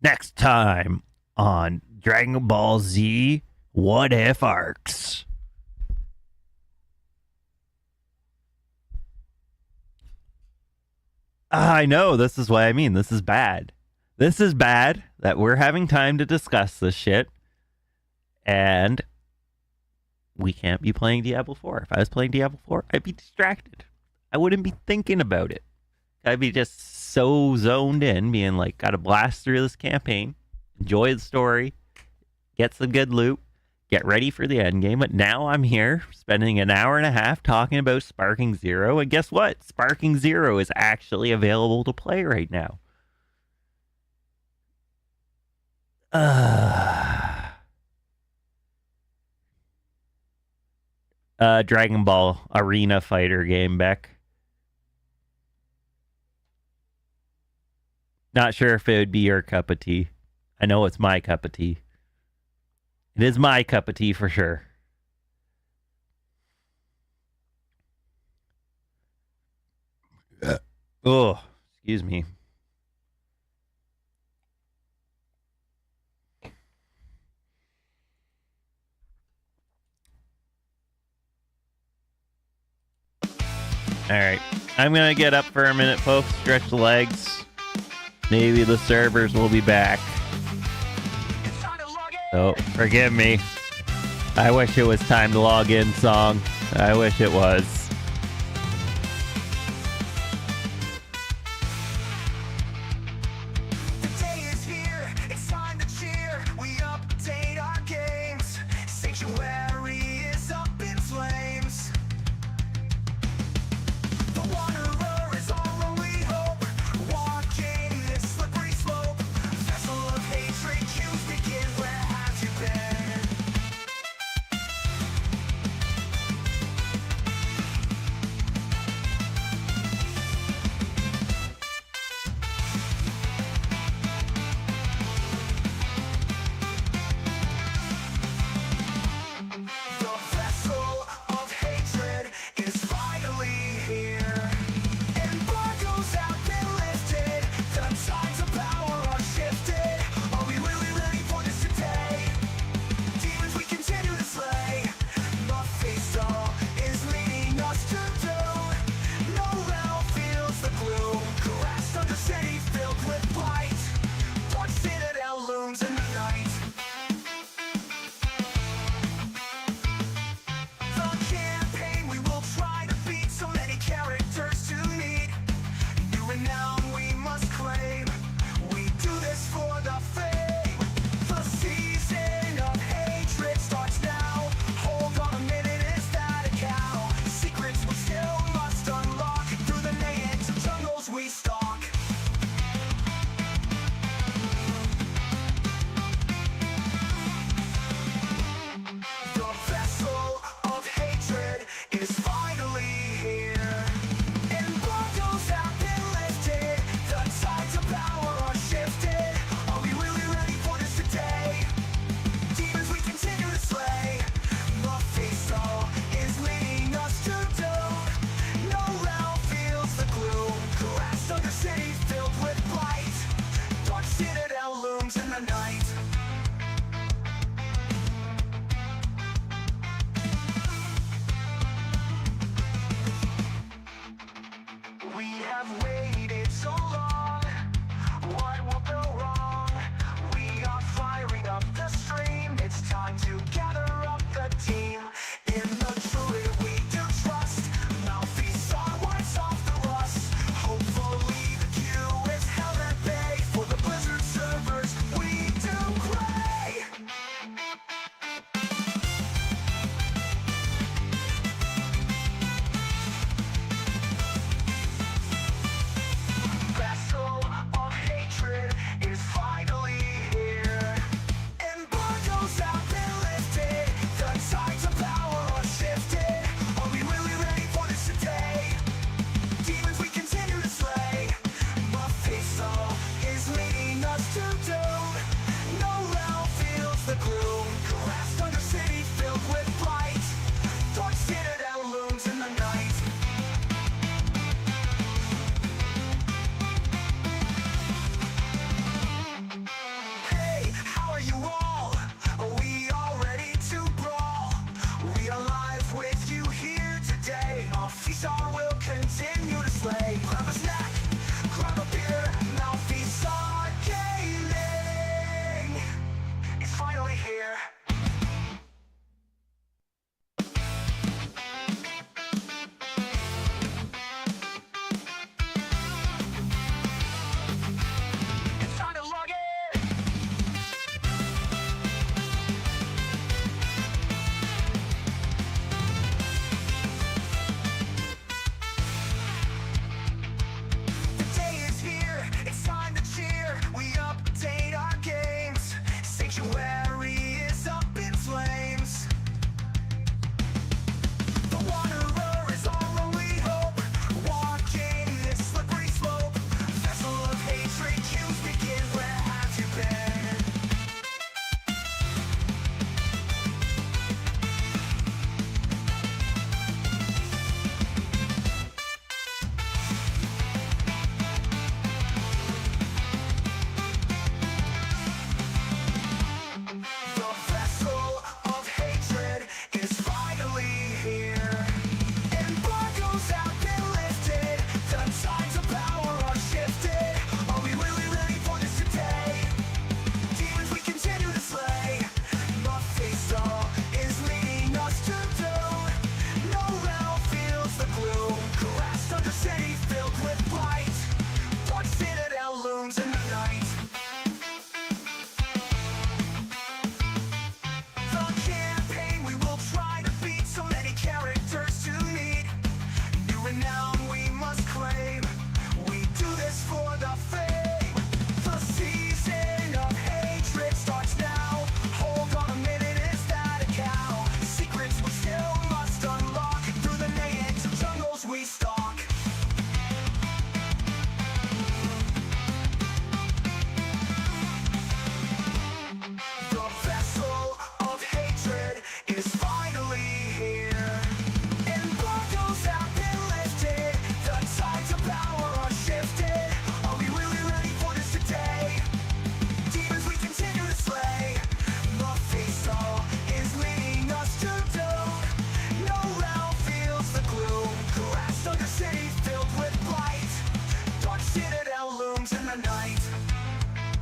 Next time on Dragon Ball Z, What If Arcs. I know, this is what I mean. This is bad. This is bad that we're having time to discuss this shit. And we can't be playing Diablo 4. If I was playing Diablo 4, I'd be distracted. I wouldn't be thinking about it. I'd be just so zoned in, being like, gotta blast through this campaign, enjoy the story, get some good loot, get ready for the end game. But now I'm here spending an hour and a half talking about Sparking Zero. And guess what? Sparking Zero is actually available to play right now. Dragon Ball Arena Fighter game, Beck. Not sure if it would be your cup of tea. I know it's my cup of tea. It is my cup of tea for sure. Oh, excuse me. All right. I'm going to get up for a minute, folks. Stretch the legs. Maybe the servers will be back. So, forgive me. I wish it was time to log in song. I wish it was. The day is here, it's time to cheer. We update our games. Sanctuary is up in flames. The Wanderer is all we hope. Walking this slippery slope. Vessel of hatred, choose begin. Where have you been?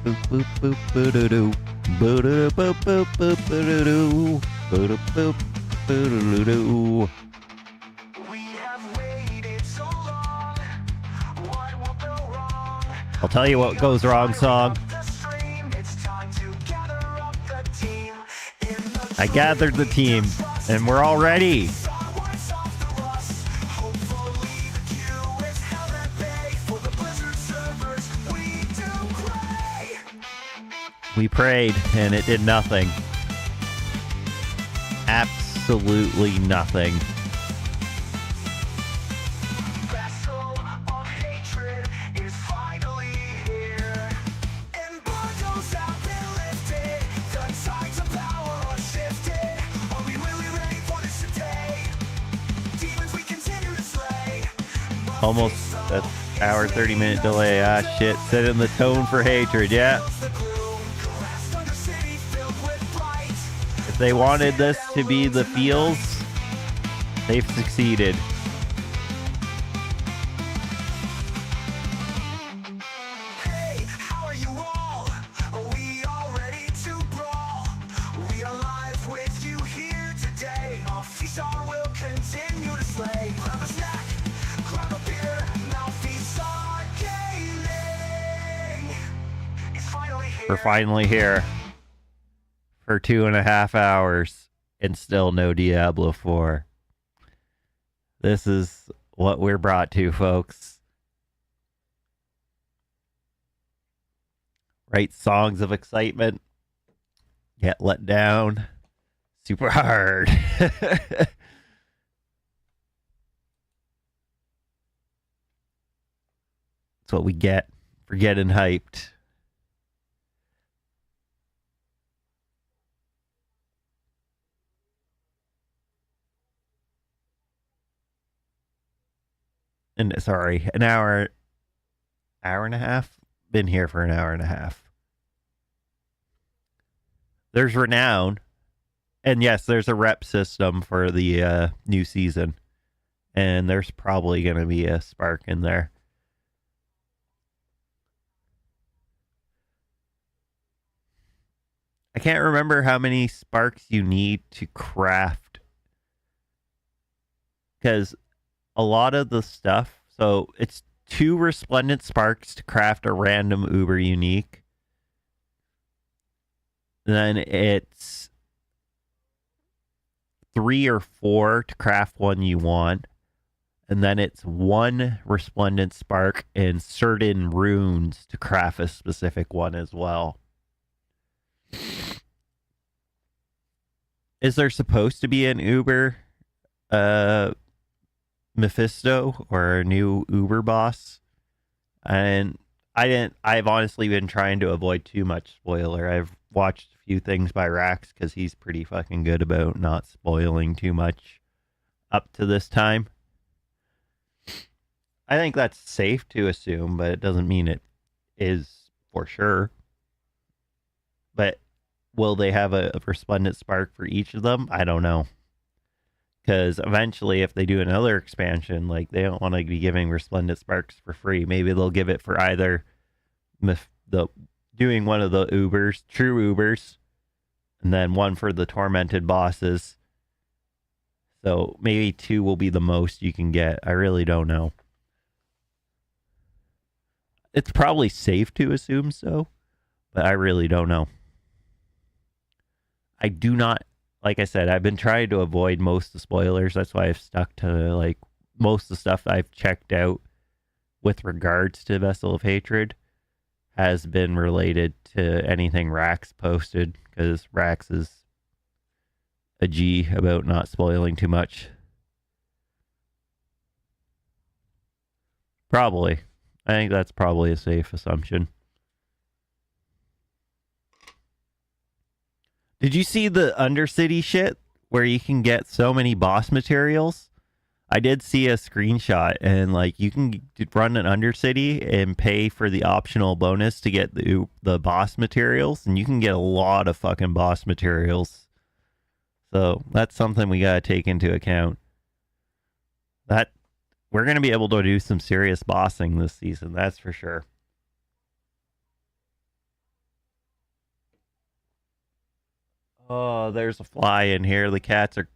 Boop boop boop boo-doo-doo. Boo-doo-doo boop boop boop boo-doo-doo. Boo-doo boop boo-doo-doo-doo. We have waited so long. What will go wrong? I'll tell you what goes wrong, song. The stream. It's time to gather up the team. In the I gathered the team, and we're all ready. Onwards off the rust. Hopefully the queue is held at bay. For the Blizzard servers, we do pray. We prayed, and it did nothing. Absolutely nothing. Vessel of hatred is finally here. And bundles have been lifted. The tides of power are shifted. Are we really ready for this today? Demons we continue to slay. Almost an hour, 30-minute delay. Ah, shit. Setting the tone for hatred, yeah. The gloom collapsed under city filled with light. If they wanted this to be the feels, they've succeeded. Hey, how are you all? Are we all ready to brawl? We are live with you here today. Our feast our will continue to slay. Grab a snack, grab a beer, now feast our gaming. It's finally here. We're finally here for 2.5 hours and still no Diablo 4. This is what we're brought to, folks. Write songs of excitement, get let down super hard. That's what we get for getting hyped. And sorry, an hour and a half? Been here for an hour and a half. There's Renown. And yes, there's a rep system for the new season. And there's probably going to be a spark in there. I can't remember how many sparks you need to craft. Because a lot of the stuff, so it's 2 resplendent sparks to craft a random uber unique. Then it's 3 or 4 to craft one you want. And then it's 1 resplendent spark and certain runes to craft a specific one as well. Is there supposed to be an uber Mephisto or a new Uber boss? And I've honestly been trying to avoid too much spoiler. I've watched a few things by Rax because he's pretty fucking good about not spoiling too much up to this time. I think that's safe to assume, but it doesn't mean it is for sure. But will they have a resplendent spark for each of them? I don't know. Because eventually, if they do another expansion, like they don't want to be giving resplendent sparks for free. Maybe they'll give it for either doing one of the Ubers, true Ubers, and then one for the tormented bosses. So maybe 2 will be the most you can get. I really don't know. It's probably safe to assume so, but I really don't know. I do not. Like I said, I've been trying to avoid most of the spoilers. That's why I've stuck to like most of the stuff I've checked out with regards to Vessel of Hatred has been related to anything Rax posted, because Rax is a G about not spoiling too much. Probably. I think that's probably a safe assumption. Did you see the Undercity shit where you can get so many boss materials? I did see a screenshot, and like you can run an Undercity and pay for the optional bonus to get the boss materials, and you can get a lot of fucking boss materials. So that's something we gotta take into account. That we're gonna be able to do some serious bossing this season, that's for sure. Oh, there's a fly in here. The cats are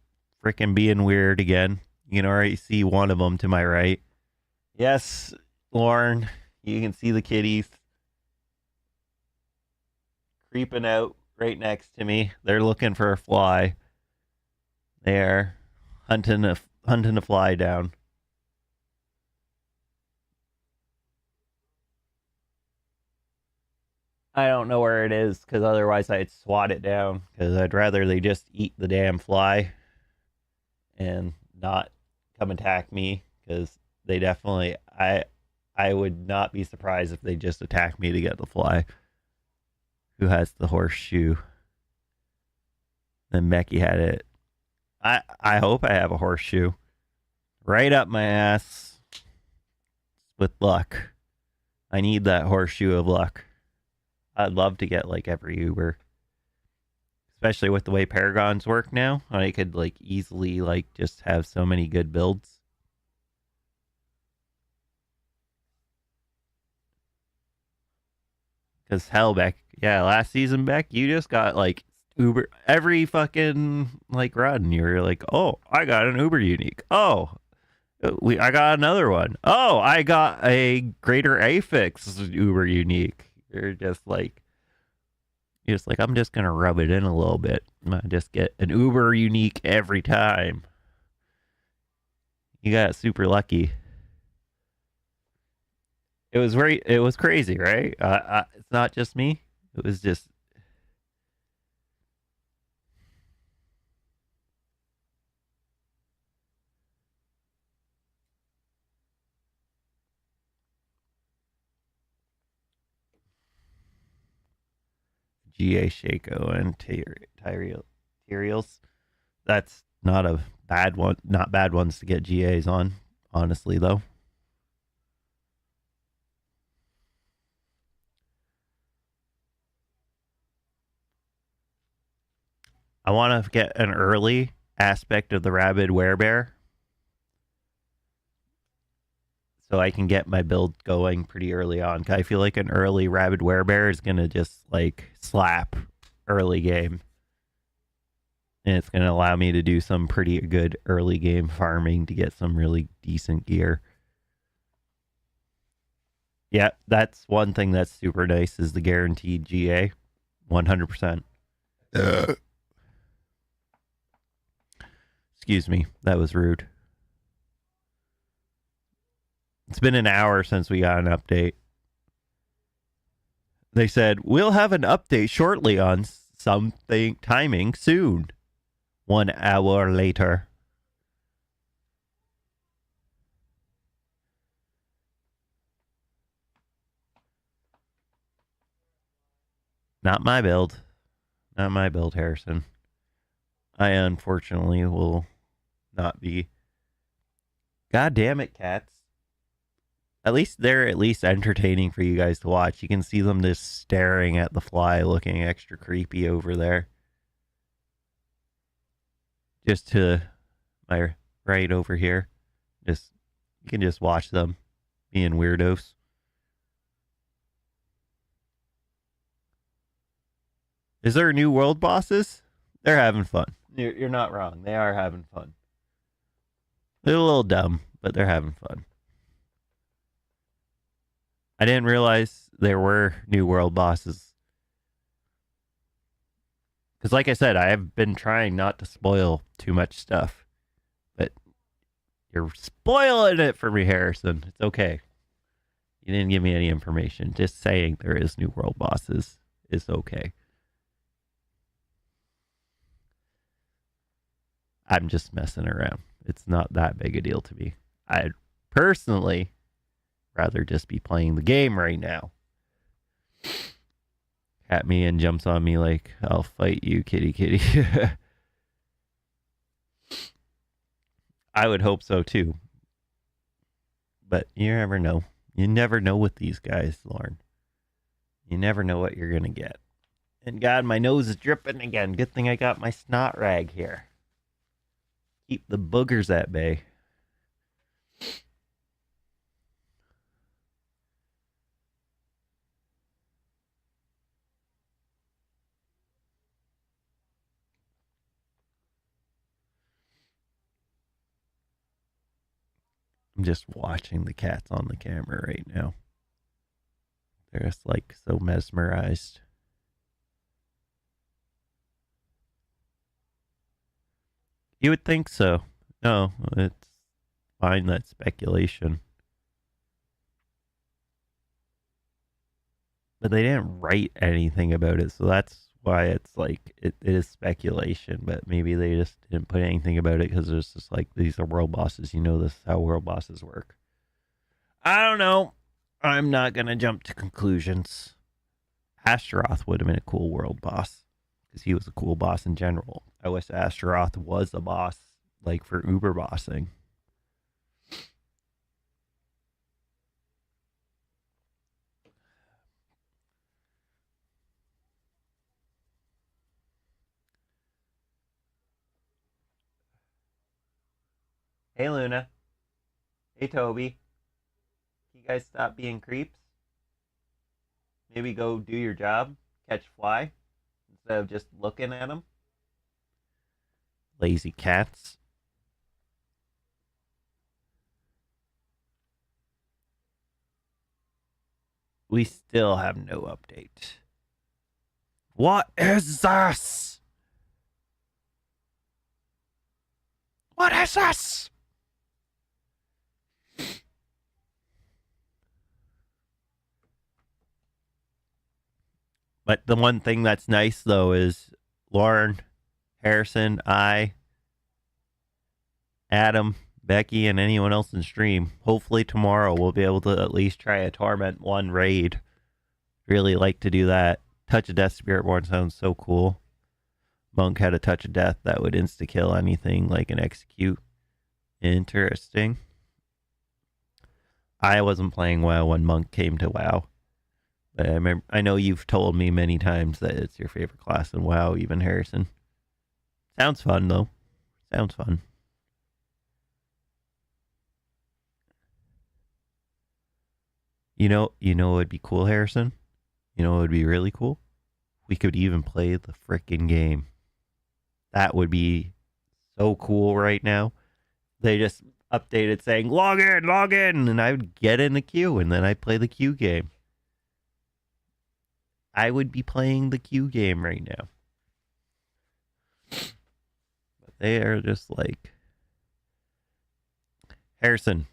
freaking being weird again. You can already see one of them to my right. Yes, Lauren, you can see the kitties creeping out right next to me. They're looking for a fly. They are hunting a fly down. I don't know where it is because otherwise I'd swat it down because I'd rather they just eat the damn fly and not come attack me because they definitely I would not be surprised if they just attack me to get the fly. Who has the horseshoe? Then Becky had it. I hope I have a horseshoe right up my ass with luck. I need that horseshoe of luck. I'd love to get like every Uber, especially with the way Paragons work now. I could like easily like just have so many good builds. Because hell, Beck, yeah, last season, Beck, you just got like Uber every fucking like run. You were like, oh, I got an Uber unique. Oh, I got another one. Oh, I got a greater affix Uber unique. You're just like, I'm just gonna rub it in a little bit. I just get an Uber unique every time. You got super lucky. It was crazy, right? It's not just me. It was just GA Shaco and Tyreals. That's not a bad one. Not bad ones to get GAs on. Honestly, though. I want to get an early aspect of the rabid werebear so I can get my build going pretty early on. I feel like an early rabid werebear is gonna just like slap early game, and it's gonna allow me to do some pretty good early game farming to get some really decent gear. Yeah, that's one thing that's super nice is the guaranteed GA, 100%. Excuse me, that was rude. It's been an hour since we got an update. They said, we'll have an update shortly on something timing soon. 1 hour later. Not my build. Not my build, Harrison. I unfortunately will not be. God damn it, cats. At least they're at least entertaining for you guys to watch. You can see them just staring at the fly, looking extra creepy over there. Just to my right over here. Just you can just watch them being weirdos. Is there new world bosses? They're having fun. You're not wrong. They are having fun. They're a little dumb, but they're having fun. I didn't realize there were new world bosses. Because, like I said, I have been trying not to spoil too much stuff. But you're spoiling it for me, Harrison. It's okay. You didn't give me any information. Just saying there is new world bosses is okay. I'm just messing around. It's not that big a deal to me. I'd personally rather just be playing the game right now. At me and jumps on me like, I'll fight you, kitty kitty. I would hope so too. But you never know. You never know with these guys, Lauren. You never know what you're going to get. And God, my nose is dripping again. Good thing I got my snot rag here. Keep the boogers at bay. I'm just watching the cats on the camera right now. They're just like so mesmerized. You would think so. No, it's fine. That's speculation. But they didn't write anything about it, so that's why it's like it is speculation. But maybe they just didn't put anything about it because it's just like these are world bosses. You know, this is how world bosses work. I don't know. I'm not gonna jump to conclusions. Astaroth would have been a cool world boss because he was a cool boss in general. I wish Astaroth was a boss like for Uber bossing. Hey Luna. Hey Toby. You guys stop being creeps? Maybe go do your job, catch fly, instead of just looking at them. Lazy cats. We still have no update. What is this? What is this? But the one thing that's nice though is Lauren, Harrison, I, Adam, Becky, and anyone else in stream. Hopefully tomorrow we'll be able to at least try a Torment 1 raid. Really like to do that. Touch of Death Spiritborn sounds so cool. Monk had a Touch of Death that would insta-kill anything like an Execute. Interesting. I wasn't playing WoW when Monk came to WoW. But I know you've told me many times that it's your favorite class in WoW, even Harrison. Sounds fun though. Sounds fun. You know what would be cool, Harrison? You know what would be really cool? We could even play the frickin' game. That would be so cool right now. They just updated saying log in, and I would get in the queue, and then I'd play the queue game. I would be playing the queue game right now. But they are just like, Harrison,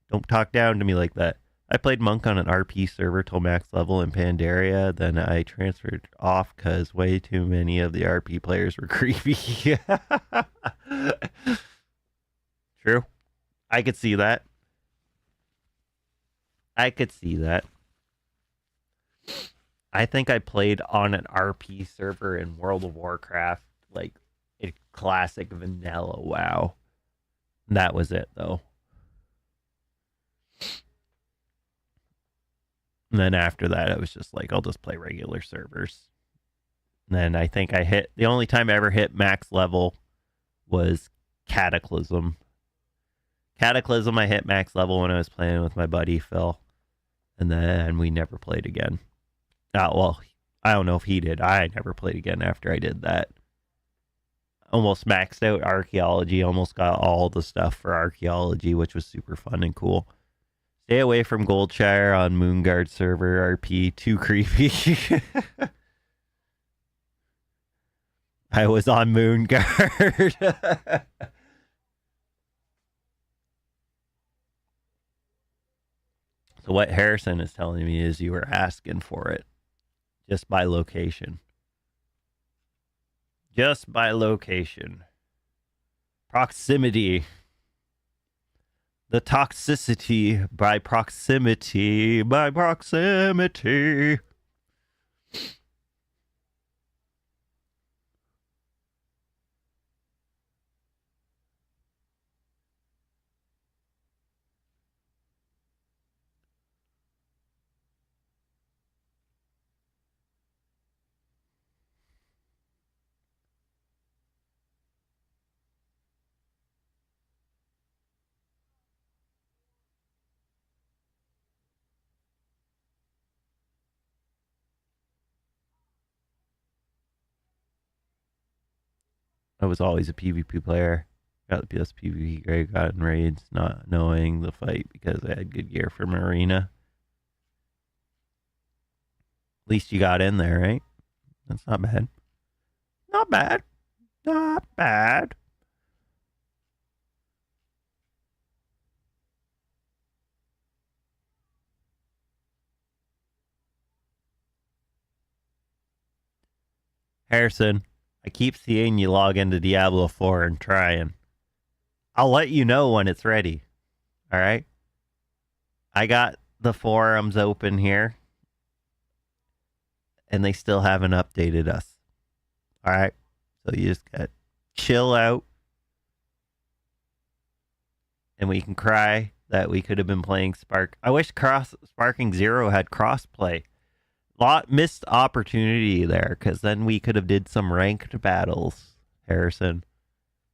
don't talk down to me like that. I played Monk on an RP server till max level in Pandaria. Then I transferred off because way too many of the RP players were creepy. True. I could see that. I could see that. I think I played on an RP server in World of Warcraft, like a classic vanilla WoW. That was it, though. And then after that, it was just like, I'll just play regular servers. And then I think I hit, the only time I ever hit max level was Cataclysm. Cataclysm, I hit max level when I was playing with my buddy Phil. And then we never played again. Well, I don't know if he did. I never played again after I did that. Almost maxed out archaeology, almost got all the stuff for archaeology, which was super fun and cool. Stay away from Goldshire on Moonguard server RP. Too creepy. I was on Moonguard. So what Harrison is telling me is you were asking for it just by location. Just by location. Proximity. The toxicity by proximity. By proximity. I was always a PvP player. Got the PS PvP grade, got in raids, not knowing the fight because I had good gear from Arena. At least you got in there, right? That's not bad. Not bad. Not bad. Harrison, I keep seeing you log into Diablo 4 and trying. I'll let you know when it's ready. All right? I got the forums open here, and they still haven't updated us. All right? So you just got to chill out, and we can cry that we could have been playing Spark. I wish Sparking Zero had crossplay. Lot missed opportunity there, because then we could have did some ranked battles, Harrison.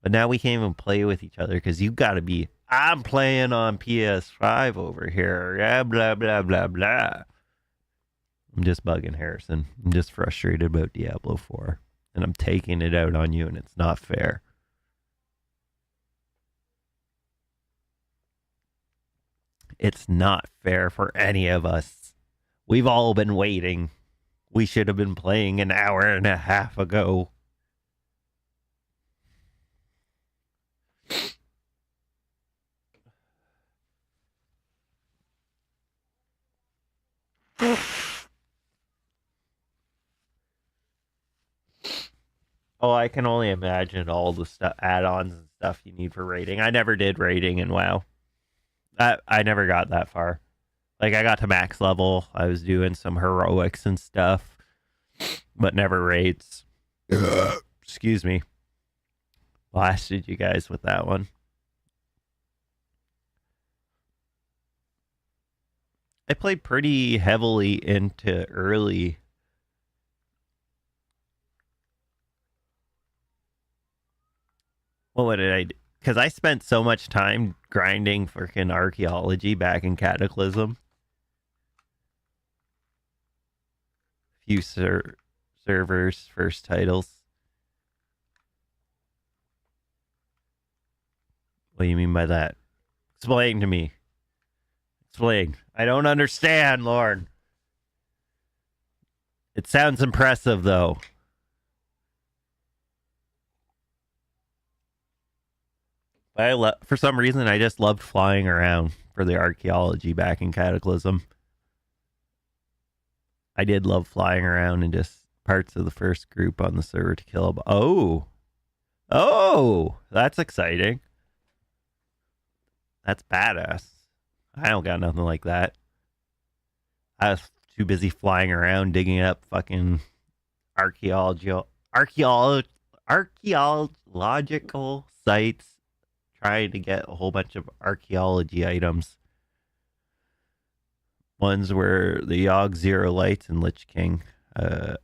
But now we can't even play with each other because you got to be. I'm playing on PS5 over here. Yeah, blah blah blah blah. I'm just bugging Harrison. I'm just frustrated about Diablo 4, and I'm taking it out on you, and it's not fair. It's not fair for any of us. We've all been waiting. We should have been playing an hour and a half ago. Oh, I can only imagine all the add-ons and stuff you need for raiding. I never did raiding in WoW. I never got that far. Like, I got to max level. I was doing some heroics and stuff, but never raids. Excuse me. Blasted you guys with that one. I played pretty heavily into early. What did I do? Because I spent so much time grinding freaking archaeology back in Cataclysm. Few servers, first titles. What do you mean by that? Explain to me. Explain. I don't understand, Lord. It sounds impressive, though. For some reason, I just loved flying around for the archaeology back in Cataclysm. I did love flying around in just parts of the first group on the server to kill. Oh, that's exciting. That's badass. I don't got nothing like that. I was too busy flying around digging up fucking archaeological sites, trying to get a whole bunch of archaeology items. Ones were the Yogg Zero Lights and Lich King. I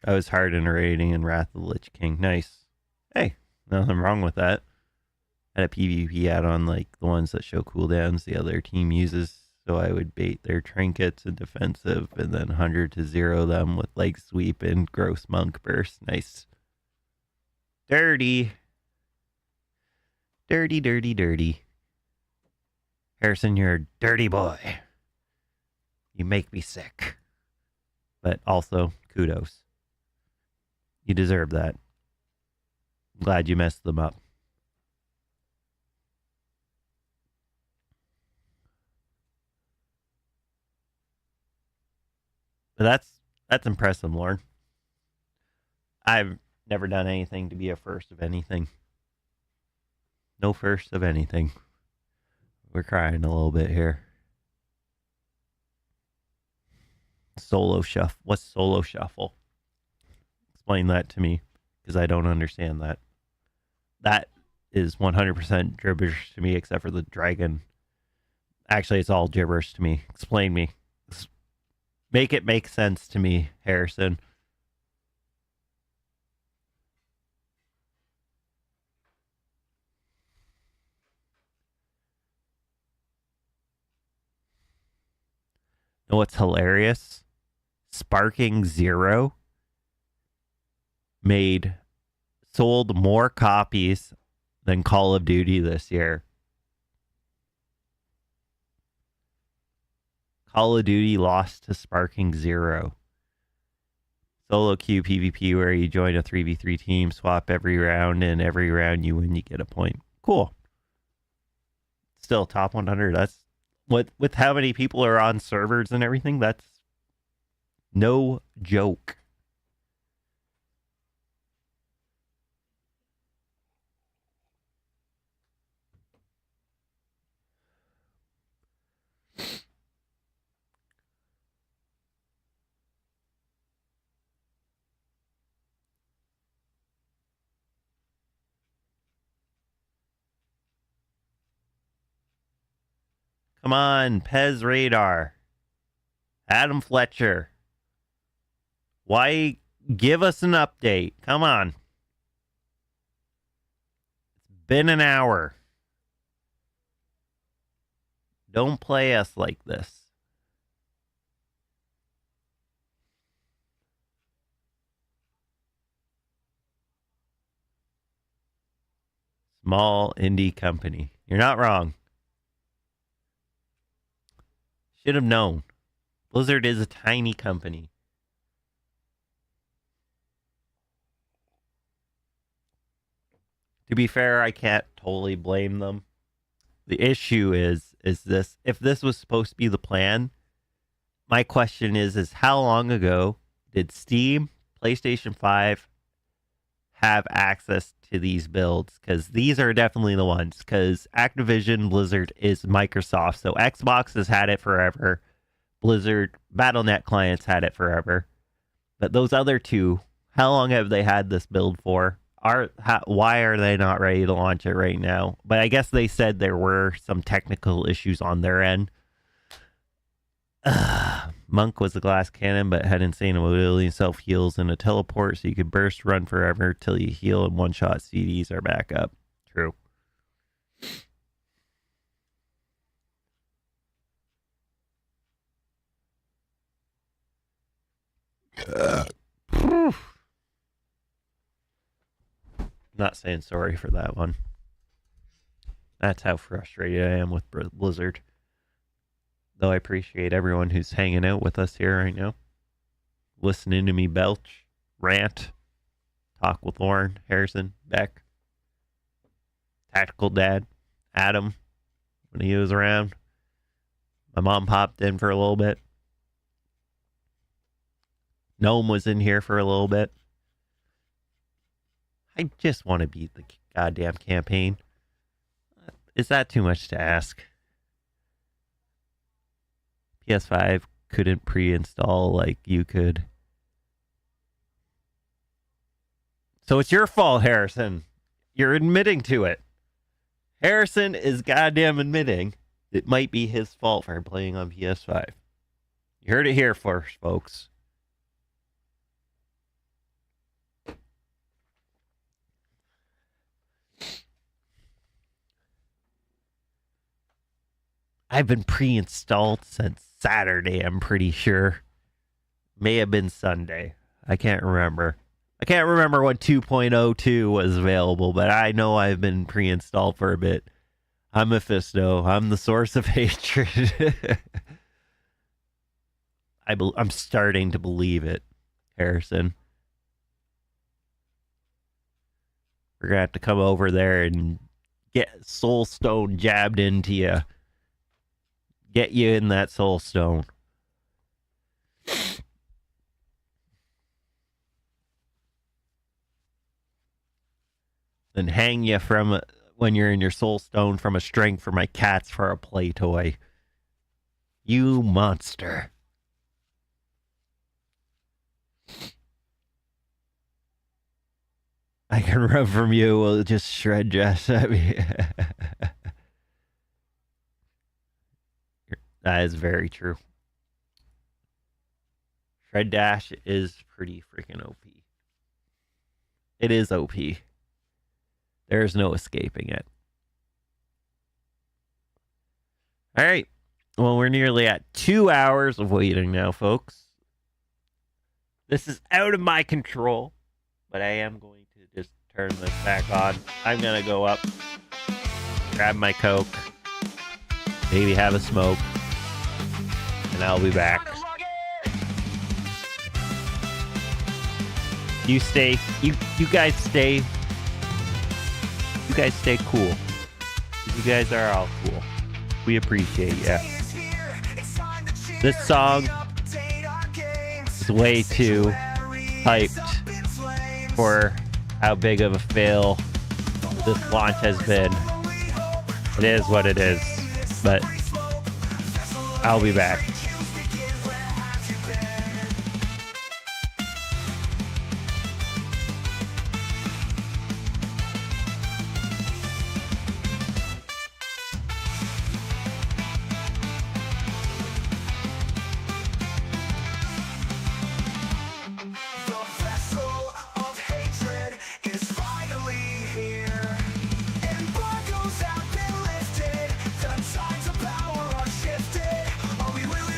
was hard in raiding and Wrath of the Lich King. Nice. Hey, nothing wrong with that. Had a PvP add-on like the ones that show cooldowns the other team uses. So I would bait their trinkets and defensive and then 100 to 0 them with leg sweep and gross monk burst. Nice. Dirty. Dirty, dirty, dirty. Harrison, you're a dirty boy. You make me sick. But also, kudos. You deserve that. I'm glad you messed them up. But that's impressive, Lauren. I've never done anything to be a first of anything. No first of anything. We're crying a little bit here. Solo shuffle. What's solo shuffle? Explain that to me, because I don't understand that. That is 100% gibberish to me, except for the dragon. Actually, it's all gibberish to me. Explain me. Make it make sense to me, Harrison. Know what's hilarious? Sparking Zero sold more copies than Call of Duty this year. Call of Duty lost to Sparking Zero. Solo queue PvP where you join a 3v3 team, swap every round, and every round you win, you get a point. Cool. Still top 100. That's with how many people are on servers and everything, that's no joke. Come on, Pez Radar. Adam Fletcher. Why give us an update? Come on. It's been an hour. Don't play us like this. Small indie company. You're not wrong. Should have known. Blizzard is a tiny company. To be fair, I can't totally blame them. The issue is this: if this was supposed to be the plan, my question is how long ago did Steam, PlayStation 5 have access to these builds? Because these are definitely the ones. Because Activision Blizzard is Microsoft, so Xbox has had it forever. Blizzard Battle.net clients had it forever. But those other two, how long have they had this build for? Why are they not ready to launch it right now? But I guess they said there were some technical issues on their end. Monk was a glass cannon, but had insane mobility and self-heals and a teleport, so you could burst run forever till you heal and one-shot CDs are back up. True. Not saying sorry for that one. That's how frustrated I am with Blizzard. Though I appreciate everyone who's hanging out with us here right now. Listening to me belch, rant, talk with Lauren, Harrison, Beck, Tactical Dad, Adam, when he was around. My mom popped in for a little bit. Gnome was in here for a little bit. I just want to beat the goddamn campaign. Is that too much to ask? PS5 couldn't pre-install like you could. So it's your fault, Harrison. You're admitting to it. Harrison is goddamn admitting it might be his fault for playing on PS5. You heard it here first, folks. I've been pre-installed since Saturday, I'm pretty sure. May have been Sunday. I can't remember. I can't remember when 2.02 was available, but I know I've been pre-installed for a bit. I'm Mephisto. I'm the source of hatred. I'm starting to believe it, Harrison. We're going to have to come over there and get Soul Stone jabbed into you. Get you in that Soul Stone. Then hang you from when you're in your Soul Stone from a string for my cats for a play toy. You monster. I can run from you. We'll just shred Jess at me. That is very true. Shred Dash is pretty freaking OP. It is OP. There's no escaping it. All right. Well, we're nearly at 2 hours of waiting now, folks. This is out of my control, but I am going to just turn this back on. I'm gonna go up, grab my Coke, maybe have a smoke, and I'll be back. You guys stay cool. You guys are all cool. We appreciate you. This song is way too hyped for how big of a fail this launch has been. It is what it is, but I'll be back. Embargoes have been lifted. The tides of power are shifted. Are we willing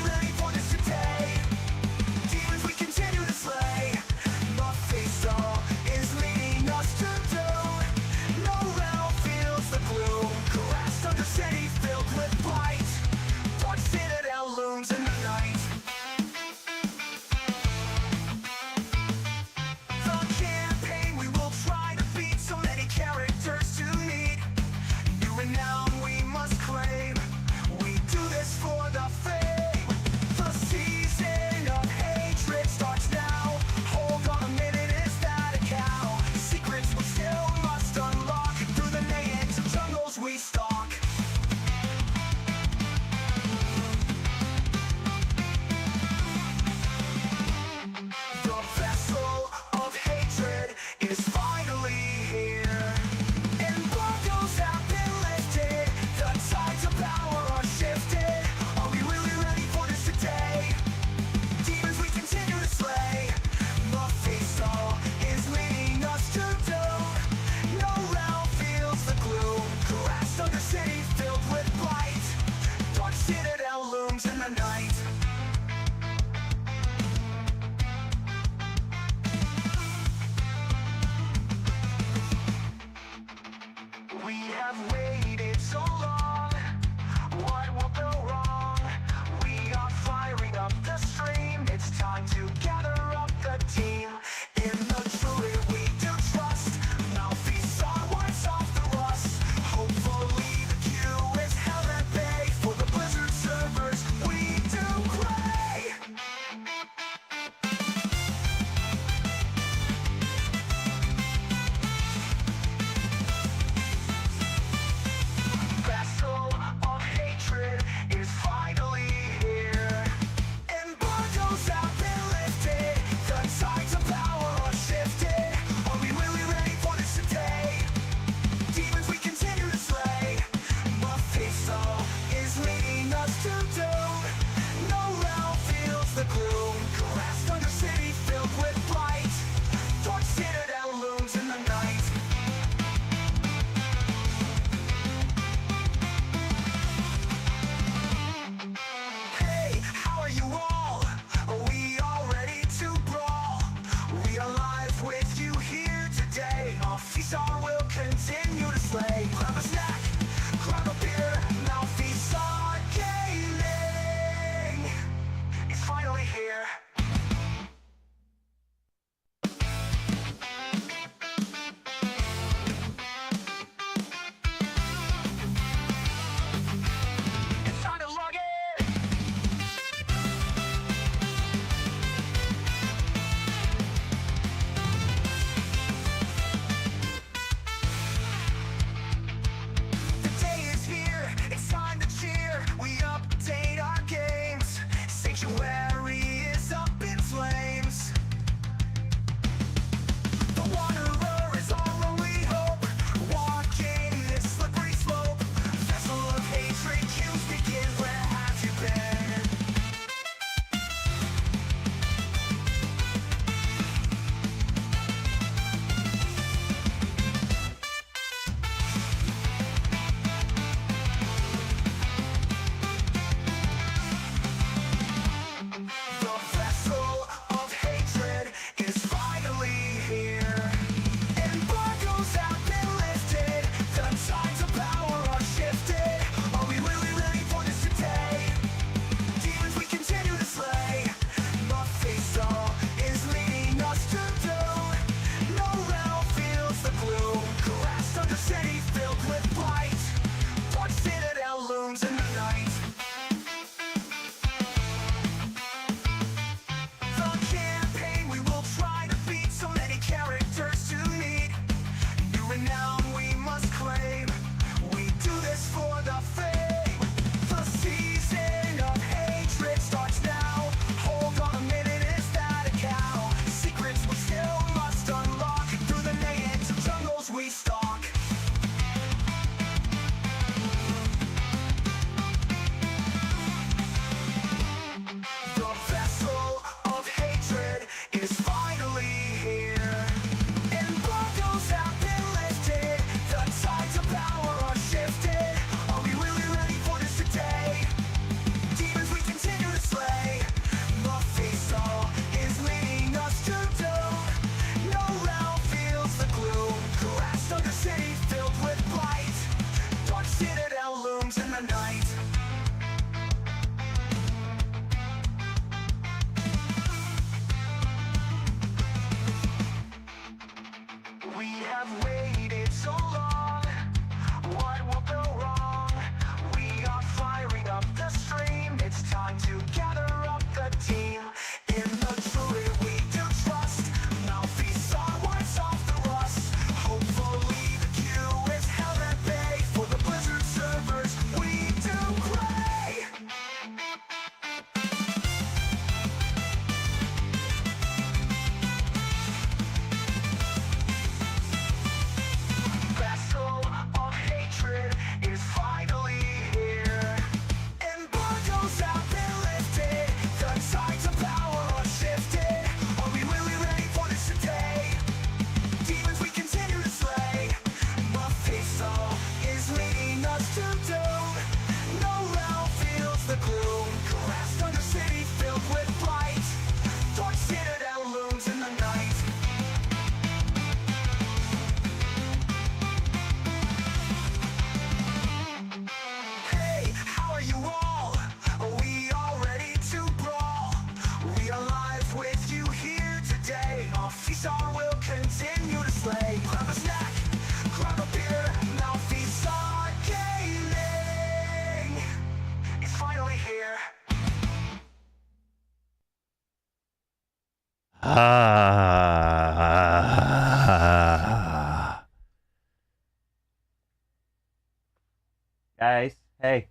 Guys, hey,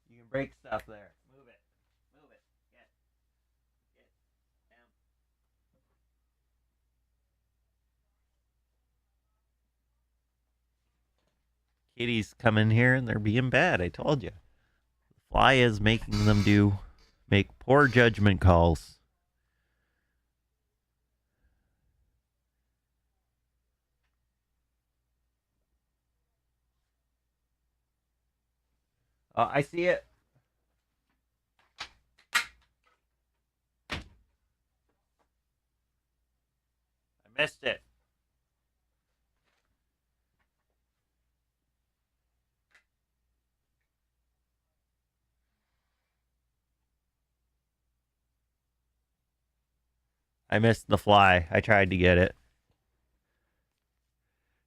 you can break stuff there. Move it. Move it. Get down. Kitties come in here and they're being bad. I told you. The fly is making them make poor judgment calls. I see it. I missed it. I missed the fly. I tried to get it.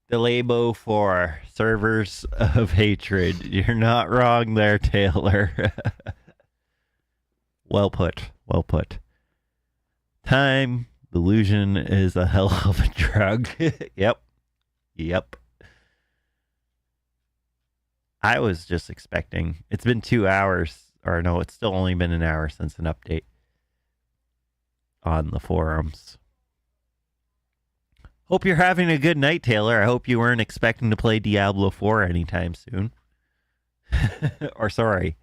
The label for servers of hatred. You're not wrong there, Taylor. Well put. Well put. Time delusion is a hell of a drug. Yep. Yep. I was just expecting. It's been 2 hours, or no, it's still only been an hour since an update on the forums. Hope you're having a good night, Taylor. I hope you weren't expecting to play Diablo 4 anytime soon. Or sorry,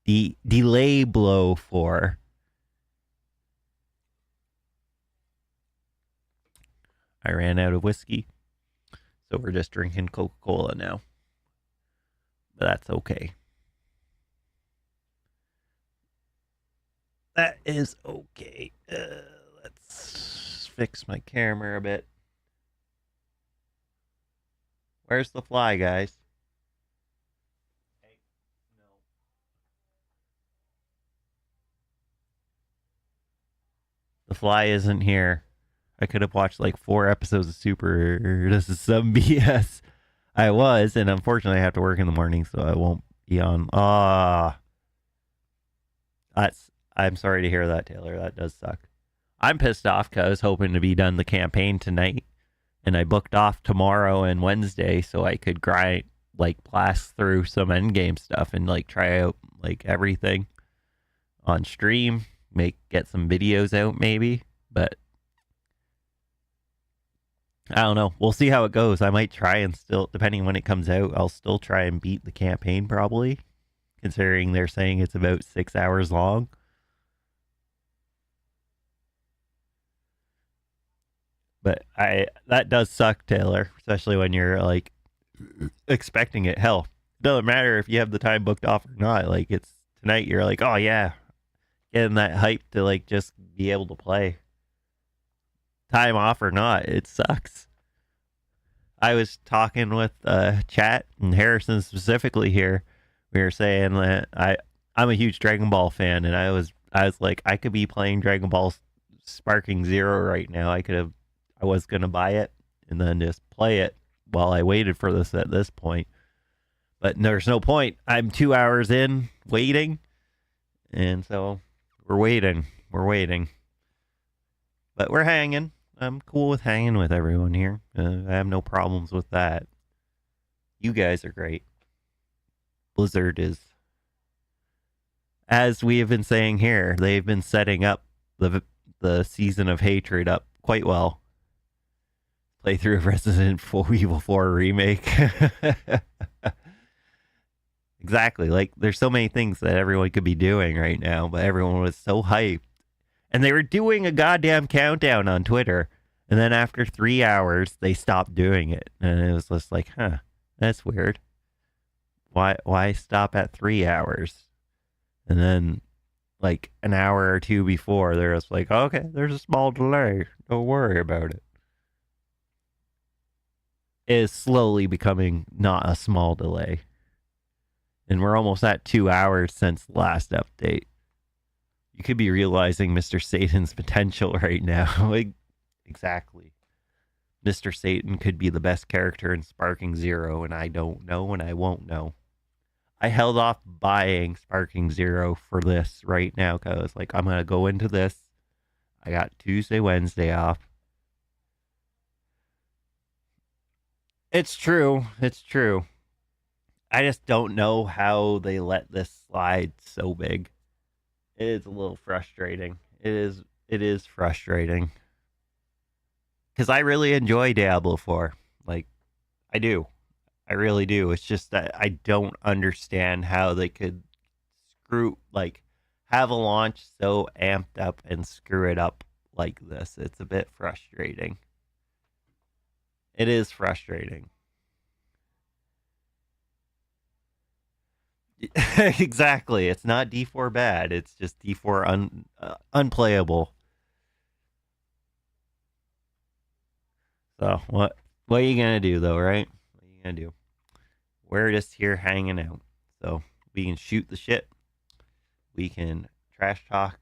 Delay Blow 4. I ran out of whiskey, so we're just drinking Coca-Cola now. But that's okay. That is okay. Let's fix my camera a bit. Where's the fly, guys? Hey, no. The fly isn't here. I could have watched like 4 episodes of Super. This is some BS. I was, and unfortunately, I have to work in the morning, so I won't be on. I'm sorry to hear that, Taylor. That does suck. I'm pissed off because I was hoping to be done the campaign tonight, and I booked off tomorrow and Wednesday so I could blast through some endgame stuff and like try out like everything on stream, get some videos out maybe, but I don't know. We'll see how it goes. I might try and still, depending when it comes out, I'll still try and beat the campaign probably, considering they're saying it's about 6 hours long. But that does suck, Taylor, especially when you're like expecting it. Hell, it doesn't matter if you have the time booked off or not. Like it's tonight, you're like, oh yeah, getting that hype to like just be able to play. Time off or not, it sucks. I was talking with Chat and Harrison specifically here. We were saying that I'm a huge Dragon Ball fan, and I was like, I could be playing Dragon Ball Sparking Zero right now. I was gonna buy it and then just play it while I waited for this at this point. But there's no point. I'm 2 hours in waiting, and so we're waiting. We're waiting. But we're hanging. I'm cool with hanging with everyone here. I have no problems with that. You guys are great. Blizzard is, as we have been saying here, they've been setting up the season of hatred up quite well. Playthrough of Resident Evil 4 remake. Exactly. Like there's so many things that everyone could be doing right now, but everyone was so hyped. And they were doing a goddamn countdown on Twitter. And then after 3 hours, they stopped doing it. And it was just like, huh, that's weird. Why stop at 3 hours? And then like an hour or two before, they're just like, okay, there's a small delay. Don't worry about it. It is slowly becoming not a small delay. And we're almost at 2 hours since the last update. You could be realizing Mr. Satan's potential right now. Like, exactly. Mr. Satan could be the best character in Sparking Zero, and I don't know, and I won't know. I held off buying Sparking Zero for this right now because, like, I'm going to go into this. I got Tuesday, Wednesday off. It's true. It's true. I just don't know how they let this slide so big. It is a little frustrating. It is frustrating. Cuz I really enjoy Diablo 4. Like I do. I really do. It's just that I don't understand how they could screw like have a launch so amped up and screw it up like this. It's a bit frustrating. It is frustrating. Exactly. It's not D4 bad. It's just D4 unplayable. So what are you gonna do though, right? What are you gonna do? We're just here hanging out. So we can shoot the shit. We can trash talk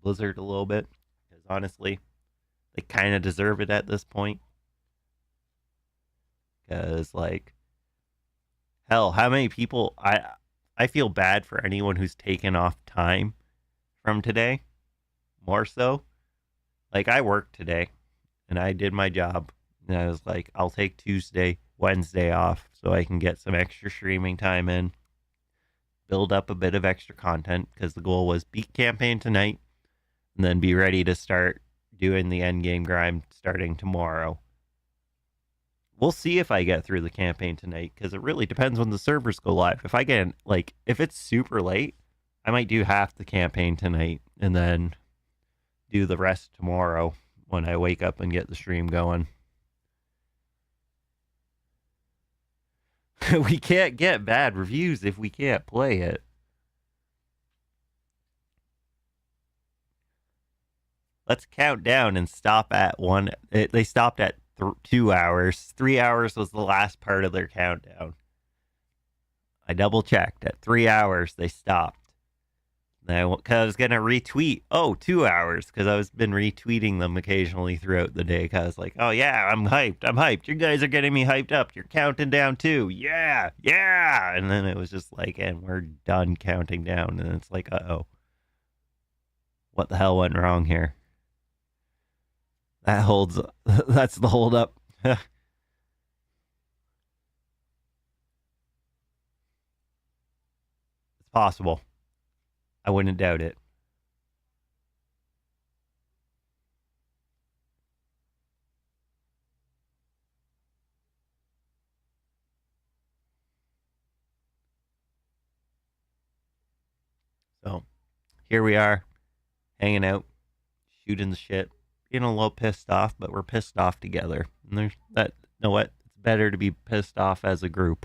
Blizzard a little bit because honestly, they kind of deserve it at this point. Because like hell, how many people I feel bad for anyone who's taken off time from today. More so, like I worked today and I did my job, and I was like, I'll take Tuesday, Wednesday off so I can get some extra streaming time in, build up a bit of extra content because the goal was beat campaign tonight and then be ready to start doing the end game grind starting tomorrow. We'll see if I get through the campaign tonight because it really depends when the servers go live. If I get like if it's super late, I might do half the campaign tonight and then do the rest tomorrow when I wake up and get the stream going. We can't get bad reviews if we can't play it. Let's count down and stop at one. They stopped at 2 hours. 3 hours was the last part of their countdown. I double checked. At 3 hours, they stopped. Cause I was gonna retweet. Oh, 2 hours, because I was been retweeting them occasionally throughout the day. Cause I was like, oh yeah, I'm hyped. I'm hyped. You guys are getting me hyped up. You're counting down too. Yeah, yeah. And then it was just like, and we're done counting down. And it's like, oh, what the hell went wrong here? That holds. That's the hold up. It's possible. I wouldn't doubt it. So here we are, hanging out, shooting the shit, being a little pissed off, but we're pissed off together. And there's that. You know what? It's better to be pissed off as a group.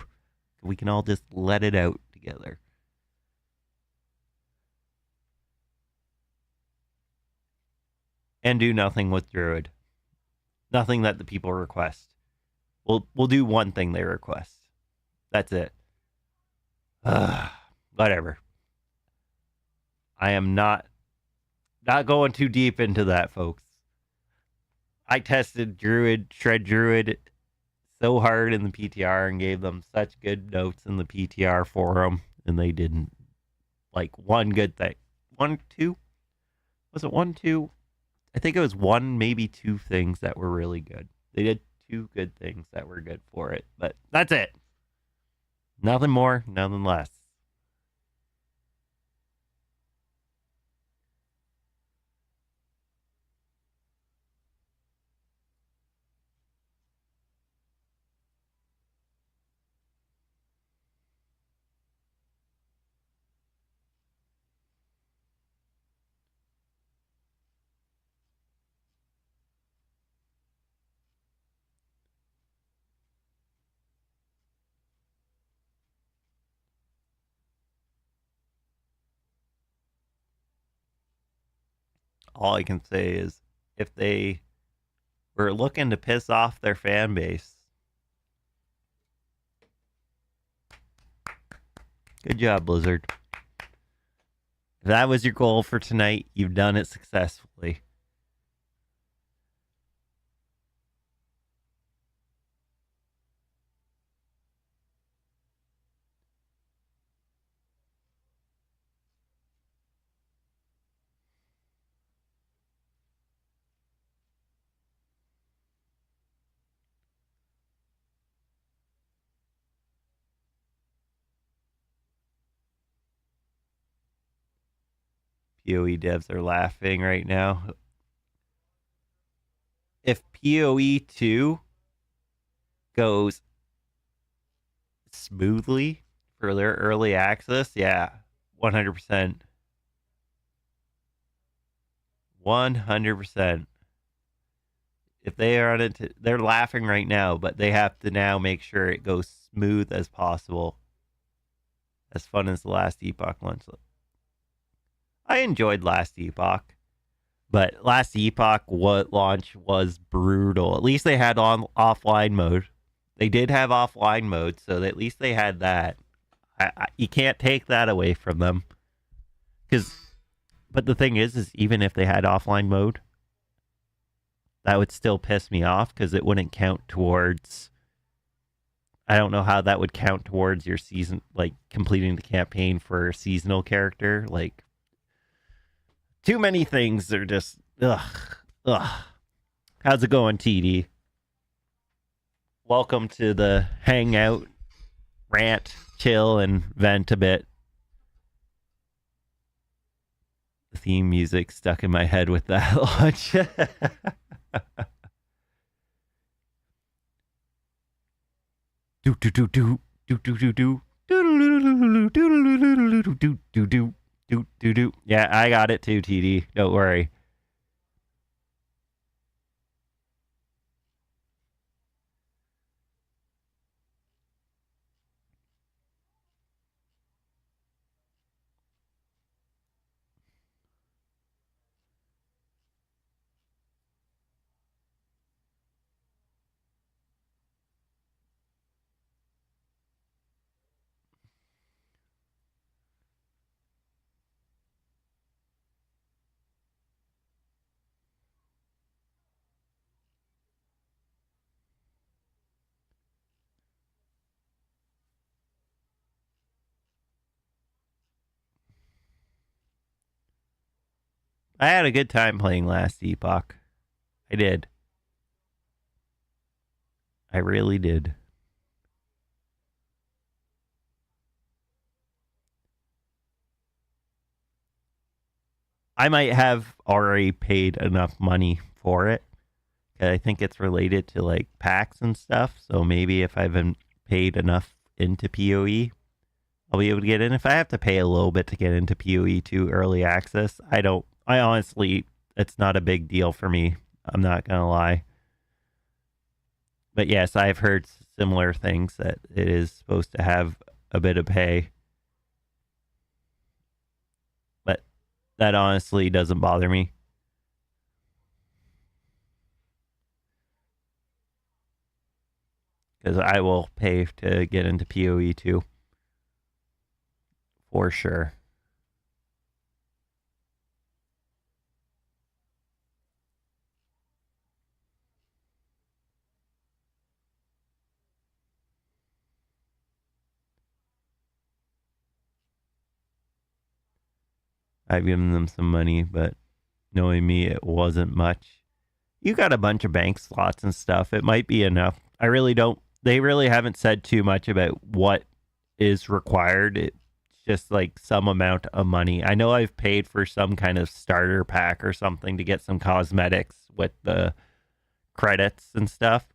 We can all just let it out together. And do nothing with Druid. Nothing that the people request. We'll do one thing they request. That's it. Whatever. I am not going too deep into that, folks. I tested Shred Druid so hard in the PTR and gave them such good notes in the PTR forum, and they didn't. Like one good thing. One, two? Was it one, two? I think it was one, maybe two things that were really good. They did two good things that were good for it, but that's it. Nothing more, nothing less. All I can say is if they were looking to piss off their fan base, good job, Blizzard. If that was your goal for tonight, you've done it successfully. PoE devs are laughing right now. If PoE 2 goes smoothly for their early access, yeah, 100%. 100%. If they are on it, they're laughing right now, but they have to now make sure it goes smooth as possible. As fun as the last Epoch launch. I enjoyed last Epoch, but last Epoch what launch was brutal. At least they had on offline mode. They did have offline mode, so at least they had that. You can't take that away from them. But the thing is even if they had offline mode, that would still piss me off because it wouldn't count towards. I don't know how that would count towards your season, like completing the campaign for a seasonal character. Like, too many things are just ugh. How's it going, TD? Welcome to the hangout, rant, chill, and vent a bit. The theme music stuck in my head with that launch. Do do do do do do do do. Yeah, I got it too, TD. Don't worry. I had a good time playing last Epoch. I did. I really did. I might have already paid enough money for it. I think it's related to like packs and stuff. So maybe if I've been paid enough into PoE, I'll be able to get in. If I have to pay a little bit to get into PoE 2 early access, I honestly, it's not a big deal for me. I'm not going to lie. But yes, I've heard similar things that it is supposed to have a bit of pay. But that honestly doesn't bother me. Because I will pay to get into PoE 2. For sure. I've given them some money, but knowing me, it wasn't much. You got a bunch of bank slots and stuff. It might be enough. I really don't. They really haven't said too much about what is required. It's just like some amount of money. I know I've paid for some kind of starter pack or something to get some cosmetics with the credits and stuff.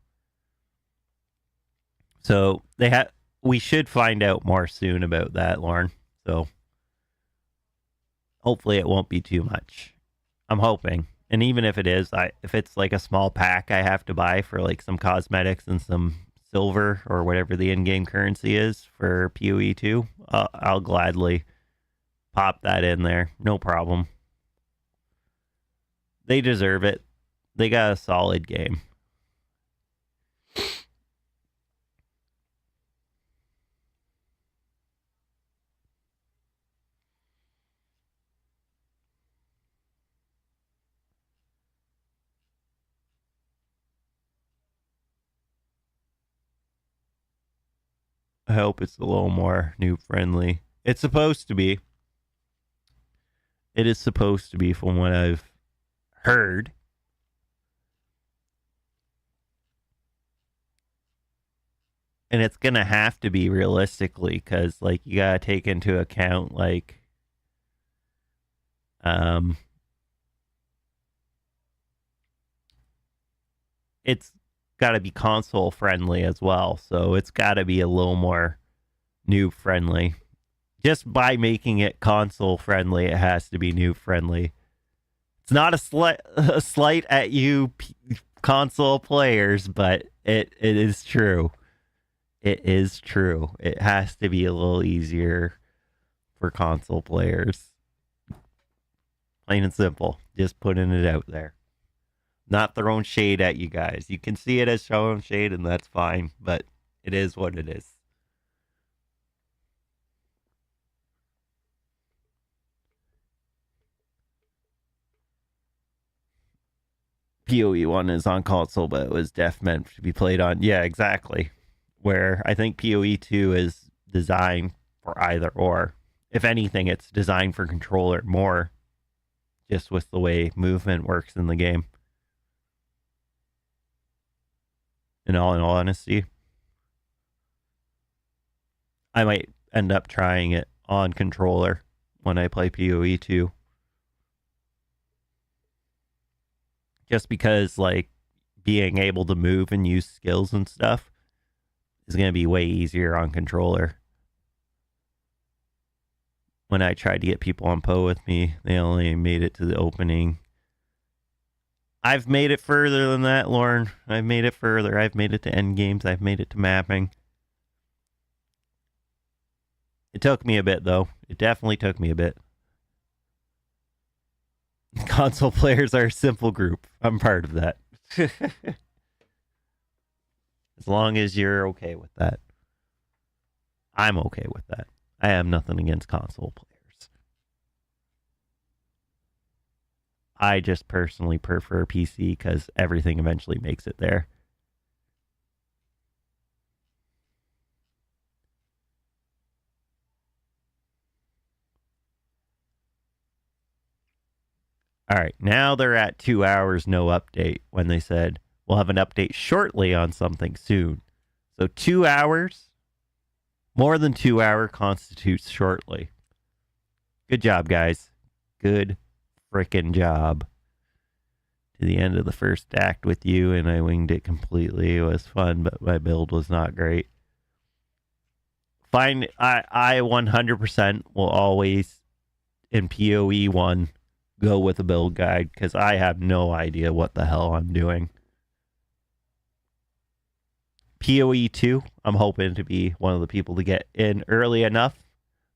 So we should find out more soon about that, Lauren. So hopefully it won't be too much. I'm hoping. And even if it is, if it's like a small pack I have to buy for like some cosmetics and some silver or whatever the in-game currency is for PoE 2, I'll gladly pop that in there. No problem. They deserve it. They got a solid game. I hope it's a little more noob friendly. It's supposed to be. It is supposed to be from what I've heard. And it's going to have to be realistically because, like, you got to take into account, like, Um, it's got to be console friendly as well, so it's got to be a little more noob friendly. Just by making it console friendly, it has to be noob friendly. It's not a slight at you console players, but it is true. It is true. It has to be a little easier for console players. Plain and simple. Just putting it out there. Not throwing shade at you guys. You can see it as throwing shade, and that's fine, but it is what it is. PoE 1 is on console, but it was def meant to be played on. Yeah, exactly. Where I think PoE 2 is designed for either or. If anything, it's designed for controller more, just with the way movement works in the game. In all honesty, I might end up trying it on controller when I play PoE 2. Just because, like, being able to move and use skills and stuff is going to be way easier on controller. When I tried to get people on PoE with me, they only made it to the opening. I've made it further than that, Lauren. I've made it further. I've made it to end games. I've made it to mapping. It took me a bit, though. It definitely took me a bit. Console players are a simple group. I'm part of that. As long as you're okay with that. I'm okay with that. I have nothing against console players. I just personally prefer PC because everything eventually makes it there. All right, now they're at 2 hours, no update, when they said we'll have an update shortly on something soon. So 2 hours, more than 2 hour constitutes shortly. Good job, guys. Good frickin' job. To the end of the first act with you, and I winged it completely. It was fun, but my build was not great. Fine, I 100% will always, in PoE 1, go with a build guide because I have no idea what the hell I'm doing. PoE 2, I'm hoping to be one of the people to get in early enough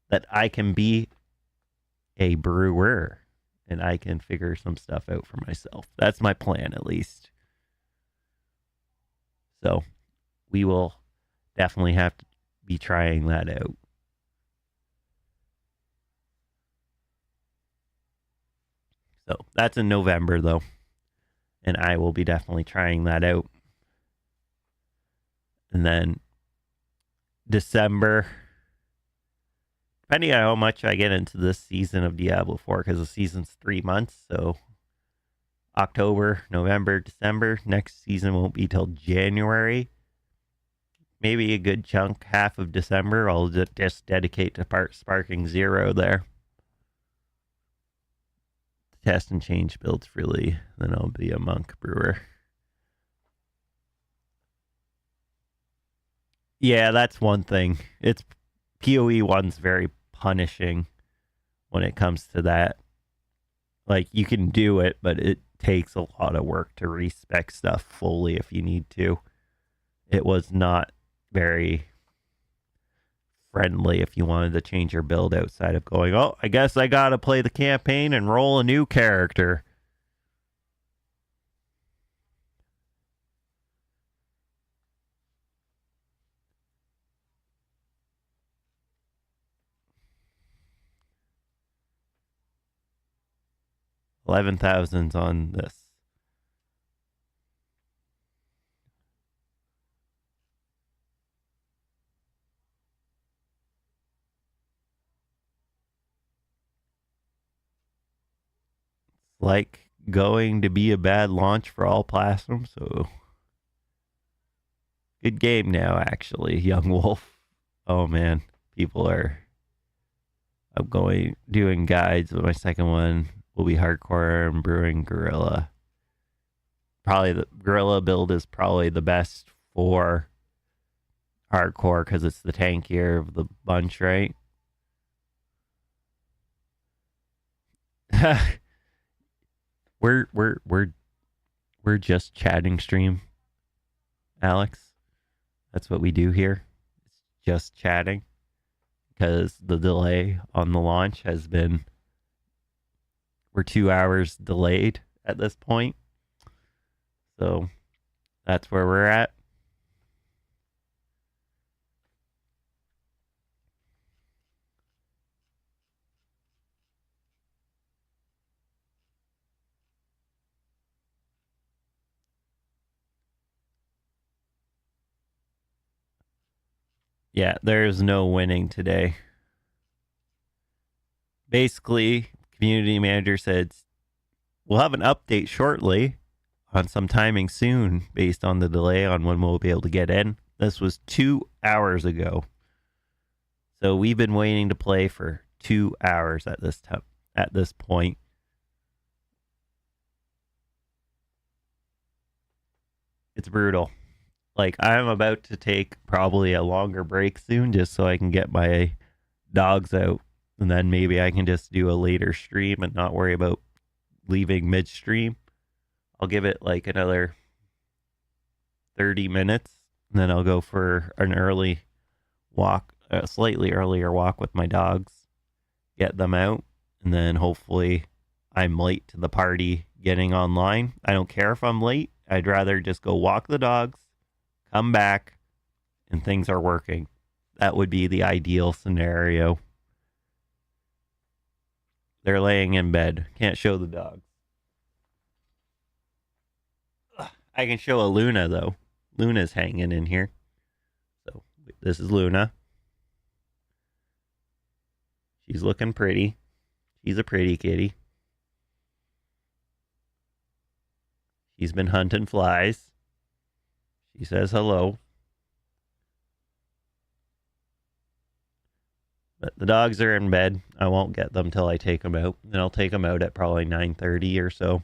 that I can be a brewer and I can figure some stuff out for myself. That's my plan, at least. So we will definitely have to be trying that out. So that's in November, though. And I will be definitely trying that out. And then December, depending on how much I get into this season of Diablo 4, because the season's 3 months. So October, November, December. Next season won't be till January. Maybe a good chunk, half of December, I'll just dedicate to Sparking Zero there. Test and change builds freely, then I'll be a monk brewer. Yeah, that's one thing. It's PoE 1's very punishing when it comes to that. Like, you can do it, but it takes a lot of work to respec stuff fully if you need to. It was not very friendly if you wanted to change your build outside of going, oh, I guess I gotta play the campaign and roll a new character. $11,000's on this. Like going to be a bad launch for all platforms, so good game now, actually, Young Wolf. Oh man, people are. I'm doing guides with my second one. will be hardcore and brewing gorilla. Probably the gorilla build is probably the best for hardcore because it's the tankier of the bunch, right? we're just chatting stream, Alex. That's what we do here. It's just chatting because the delay on the launch has been we're 2 hours delayed at this point. So that's where we're at. Yeah, there's no winning today. Basically, community manager said we'll have an update shortly on some timing soon based on the delay on when we'll be able to get in. This was 2 hours ago. So we've been waiting to play for 2 hours at this point. It's brutal. Like I'm about to take probably a longer break soon just so I can get my dogs out and then maybe I can just do a later stream and not worry about leaving midstream. I'll give it like another 30 minutes and then I'll go for an early walk, a slightly earlier walk with my dogs, get them out, and then hopefully I'm late to the party getting online. I don't care if I'm late. I'd rather just go walk the dogs, come back, and things are working. That would be the ideal scenario. They're laying in bed. Can't show the dogs. I can show a Luna, though. Luna's hanging in here. So, this is Luna. She's looking pretty. She's a pretty kitty. She's been hunting flies. She says hello. But the dogs are in bed. I won't get them till I take them out. And I'll take them out at probably 9:30 or so.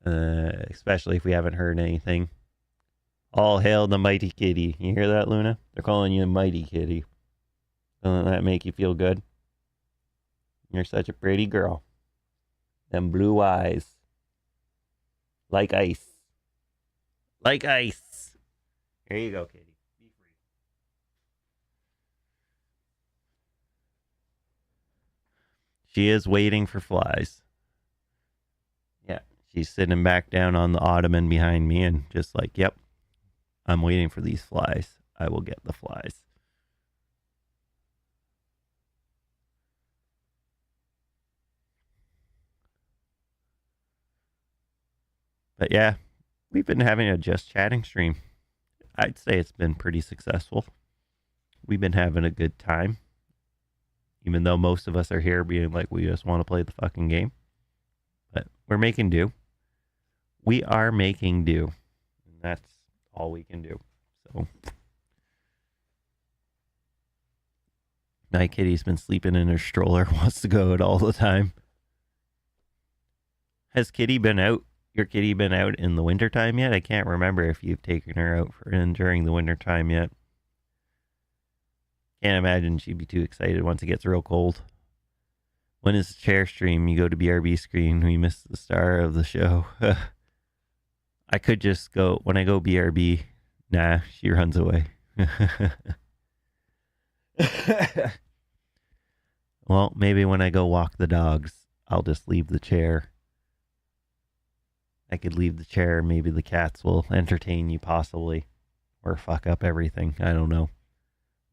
Especially if we haven't heard anything. All hail the mighty kitty. You hear that, Luna? They're calling you a mighty kitty. Doesn't that make you feel good? You're such a pretty girl. Them blue eyes. Like ice. Like ice. Here you go, kitty. Be free. She is waiting for flies. Yeah, she's sitting back down on the ottoman behind me and just like, yep, I'm waiting for these flies. I will get the flies. But yeah, we've been having a just chatting stream. I'd say it's been pretty successful. We've been having a good time. Even though most of us are here being like, we just want to play the fucking game. But we're making do. We are making do. And that's all we can do. So my kitty's been sleeping in her stroller, wants to go out all the time. Has Kitty been out? Your kitty been out in the wintertime yet? I can't remember if you've taken her out during the wintertime yet. Can't imagine she'd be too excited once it gets real cold. When is the chair stream? You go to BRB screen. We missed the star of the show. I could just go, when I go BRB, nah, she runs away. Well, maybe when I go walk the dogs, I'll just leave the chair. I could leave the chair. Maybe the cats will entertain you, possibly. Or fuck up everything. I don't know.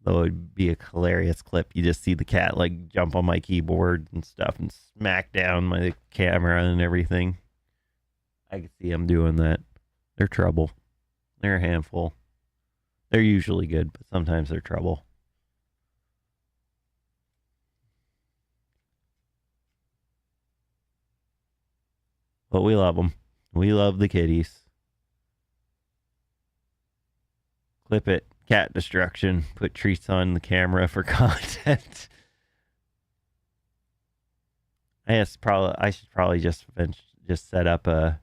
Though it would be a hilarious clip. You just see the cat like jump on my keyboard and stuff and smack down my camera and everything. I could see them doing that. They're trouble. They're a handful. They're usually good, but sometimes they're trouble. But we love them. We love the kitties. Clip it. Cat destruction. Put treats on the camera for content. I should probably just set up a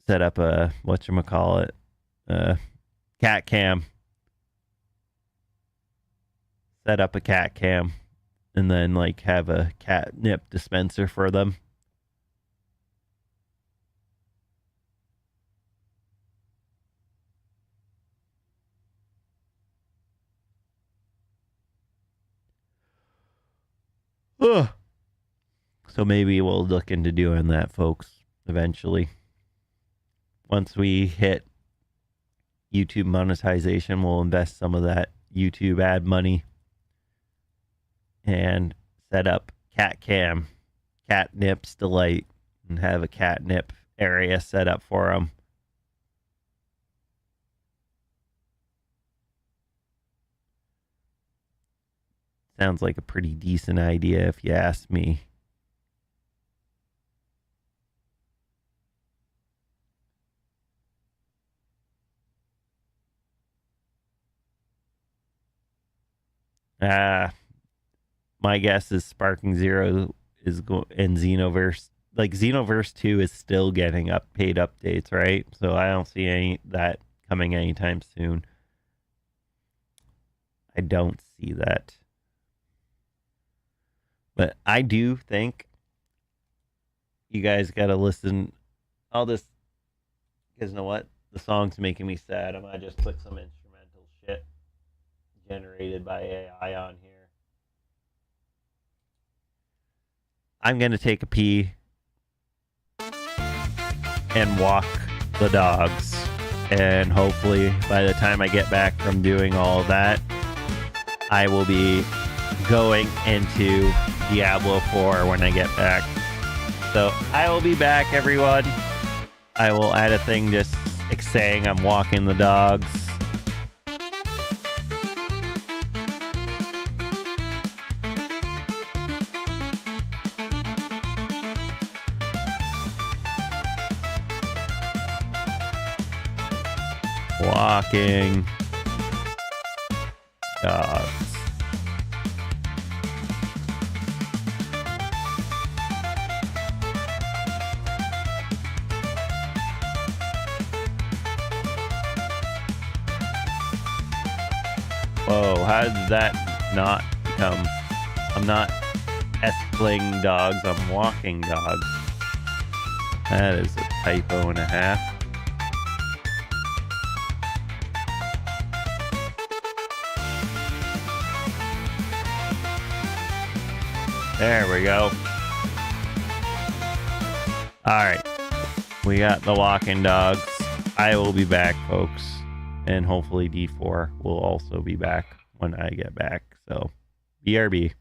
whatchamacallit, cat cam. Set up a cat cam and then like have a catnip dispenser for them. Ugh. So maybe we'll look into doing that, folks, eventually. Once we hit YouTube monetization, we'll invest some of that YouTube ad money and set up catnip's delight, and have a catnip area set up for them. Sounds like a pretty decent idea if you ask me. My guess is Sparking Zero is in Xenoverse. Like Xenoverse 2 is still getting paid updates, right? So I don't see that coming anytime soon. I don't see that. But I do think you guys got to listen. I'll just, because you know what? The song's making me sad. I'm going to just put some instrumental shit generated by AI on here. I'm going to take a pee and walk the dogs. And hopefully by the time I get back from doing all of that, I will be going into Diablo 4 when I get back. So I will be back, everyone. I will add a thing just saying I'm walking the dogs. Walking dogs. Whoa, how did that not become... I'm not S-playing dogs, I'm walking dogs. That is a typo and a half. There we go. Alright. We got the walking dogs. I will be back, folks. And hopefully D4 will also be back when I get back. So, BRB.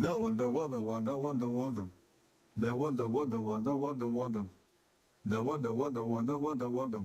No wonder, wonder, wonder, wonder, wonder. No wonder, wonder, wonder, wonder, wonder. No wonder, wonder, wonder, wonder, wonder.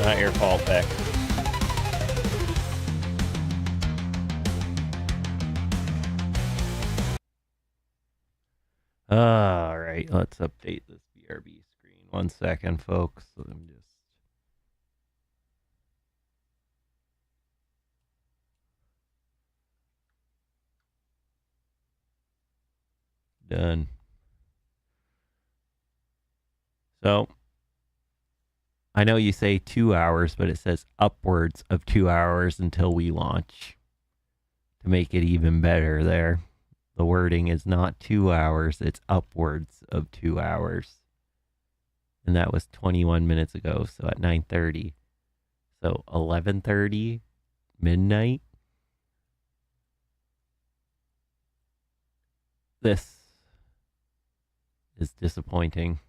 Not your fault, Beck. All right, let's update this BRB screen. 1 second, folks. I'm just done. So, I know you say 2 hours, but it says upwards of 2 hours until we launch. To make it even better there. The wording is not 2 hours, it's upwards of 2 hours. And that was 21 minutes ago, so at 9:30. So 11:30 midnight. This is disappointing.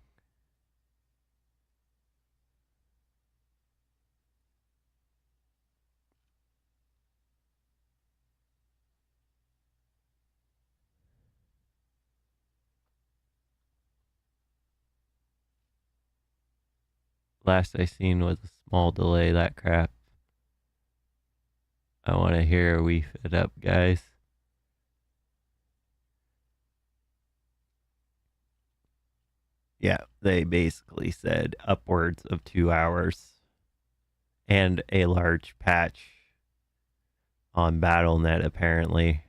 Last I seen was a small delay, that crap. I want to hear we fit up, guys. Yeah, they basically said upwards of 2 hours and a large patch on BattleNet, apparently.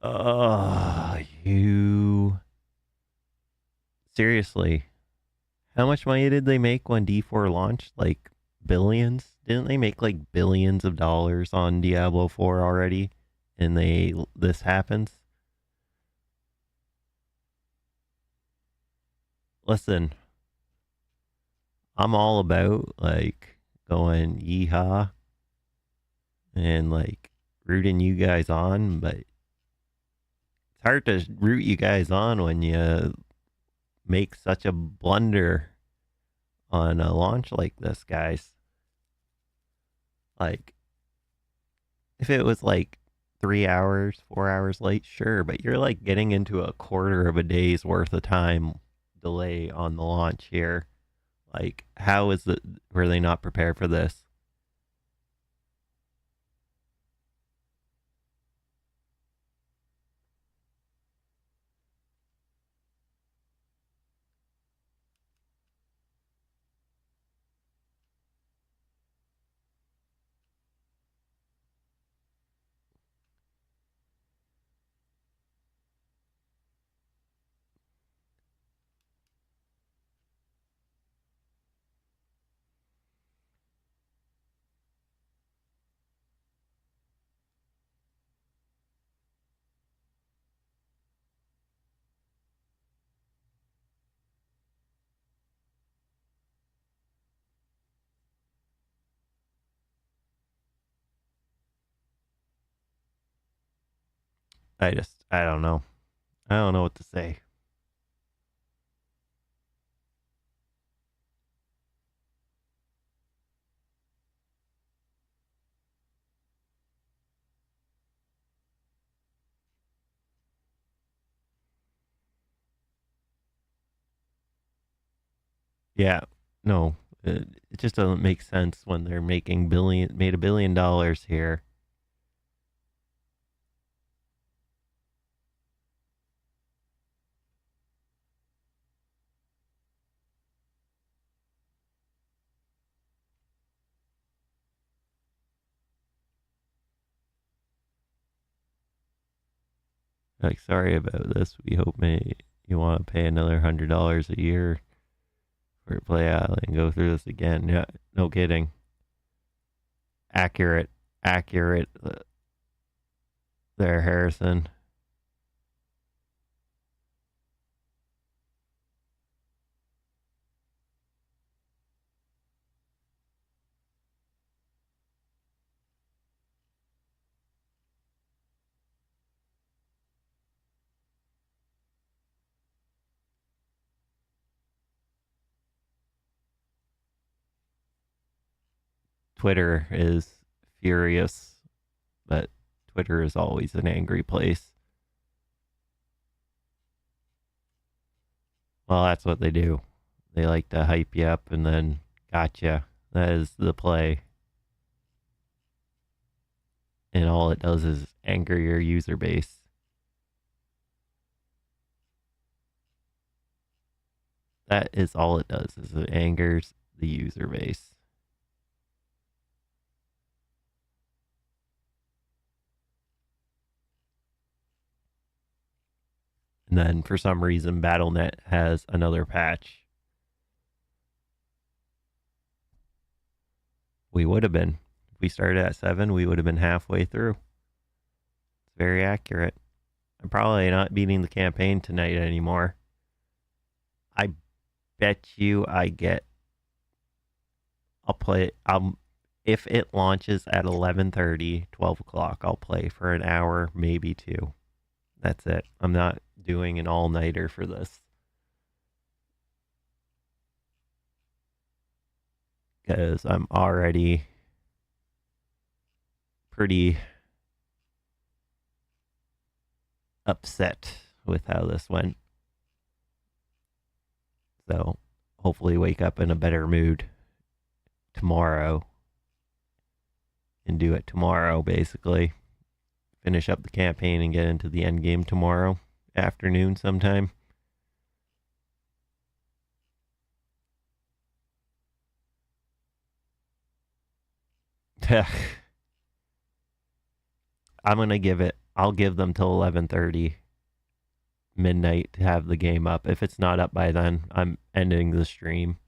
Oh, you. Seriously. How much money did they make when D4 launched? Like billions? Didn't they make like billions of dollars on Diablo 4 already? And this happens? Listen, I'm all about like going yeehaw and like rooting you guys on, but it's hard to root you guys on when you make such a blunder on a launch like this, guys. Like, if it was like 3 hours, 4 hours late, sure, but you're like getting into a quarter of a day's worth of time delay on the launch here. Like, how is it? Were they not prepared for this? I don't know. I don't know what to say. Yeah, no, it just doesn't make sense when they're made $1 billion here. Like, sorry about this. We hope you want to pay another $100 a year for Play Island and go through this again. Yeah, no kidding. Accurate, accurate. There, Harrison. Twitter is furious, but Twitter is always an angry place. Well, that's what they do. They like to hype you up and then gotcha. That is the play. And all it does is anger your user base. That is all it does, is it angers the user base. And then for some reason, BattleNet has another patch. We would have been. If we started at 7, we would have been halfway through. It's very accurate. I'm probably not beating the campaign tonight anymore. I bet you I get. I'll play. If it launches at 11:30, 12 o'clock, I'll play for an hour, maybe 2. That's it. I'm not doing an all-nighter for this. Because I'm already pretty upset with how this went. So hopefully wake up in a better mood tomorrow and do it tomorrow, basically. Finish up the campaign and get into the end game tomorrow afternoon sometime. I'll give them till 11:30 midnight to have the game up. If it's not up by then, I'm ending the stream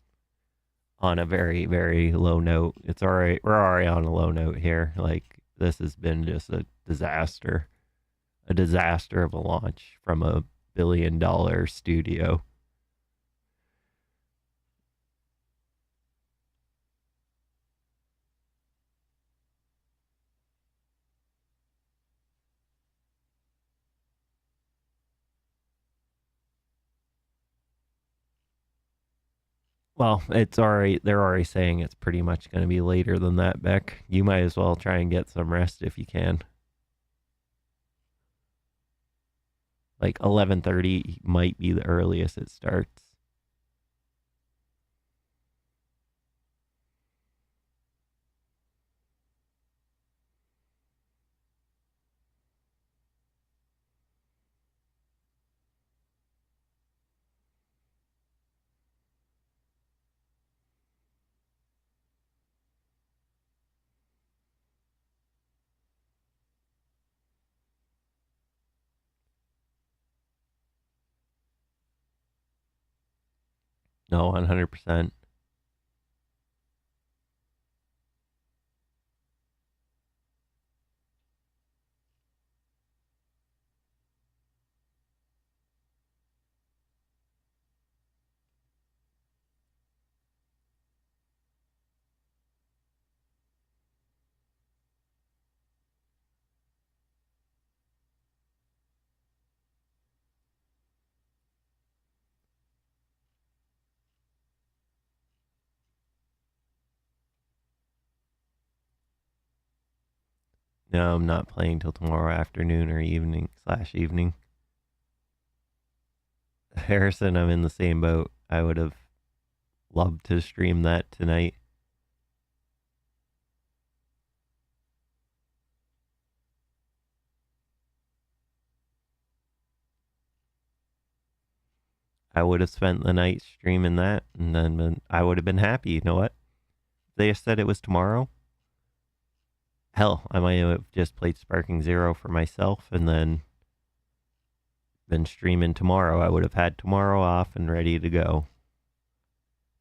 on a very, very low note. It's all right. We're already on a low note here. Like, this has been just a disaster of a launch from a billion-dollar studio. Well, it's already, they're already saying it's pretty much going to be later than that, Beck. You might as well try and get some rest if you can. Like 11:30 might be the earliest it starts. No, 100%. No, I'm not playing till tomorrow afternoon or evening/evening. Harrison, I'm in the same boat. I would have loved to stream that tonight. I would have spent the night streaming that, and then I would have been happy. You know what? They said it was tomorrow. Hell, I might have just played Sparking Zero for myself and then been streaming tomorrow. I would have had tomorrow off and ready to go.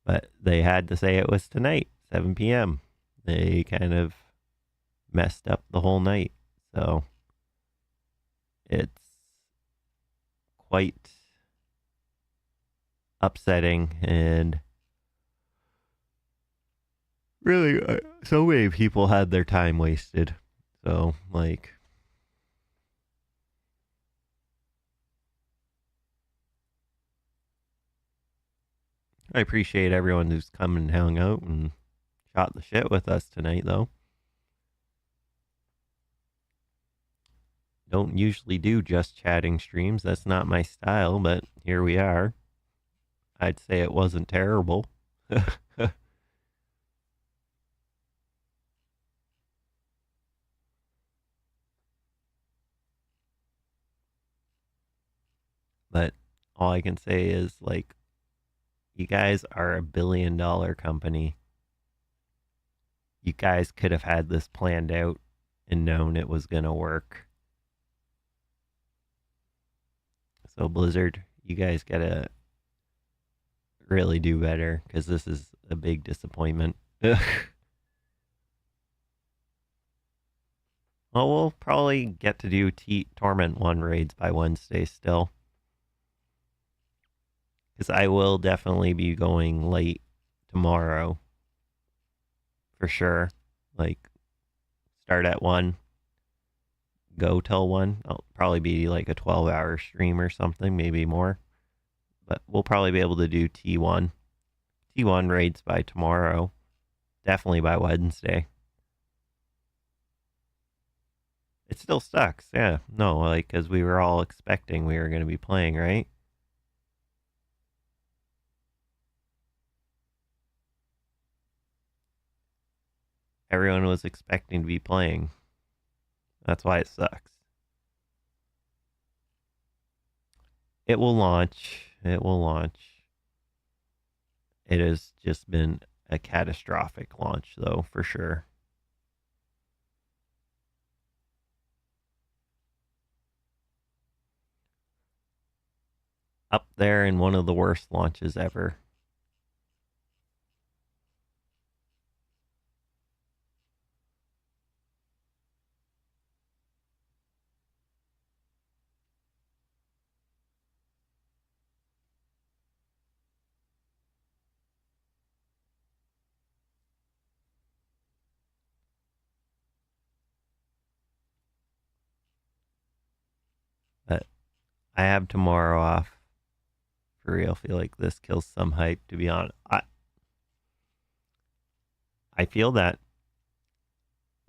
But they had to say it was tonight, 7 p.m. They kind of messed up the whole night. So it's quite upsetting, and really, so many people had their time wasted. So, like, I appreciate everyone who's come and hung out and shot the shit with us tonight, though. Don't usually do just chatting streams. That's not my style, but here we are. I'd say it wasn't terrible. But all I can say is, like, you guys are $1 billion company. You guys could have had this planned out and known it was going to work. So, Blizzard, you guys got to really do better because this is a big disappointment. Well, we'll probably get to do Torment 1 raids by Wednesday still. Because I will definitely be going late tomorrow. For sure. Like, start at 1, go till 1. I'll probably be like a 12-hour stream or something, maybe more. But we'll probably be able to do T1. T1 raids by tomorrow. Definitely by Wednesday. It still sucks, yeah. No, like, because we were all expecting we were going to be playing, right? Everyone was expecting to be playing. That's why it sucks. It will launch. It will launch. It has just been a catastrophic launch, though, for sure. Up there in one of the worst launches ever. But I have tomorrow off. For real, feel like this kills some hype, to be honest. I feel that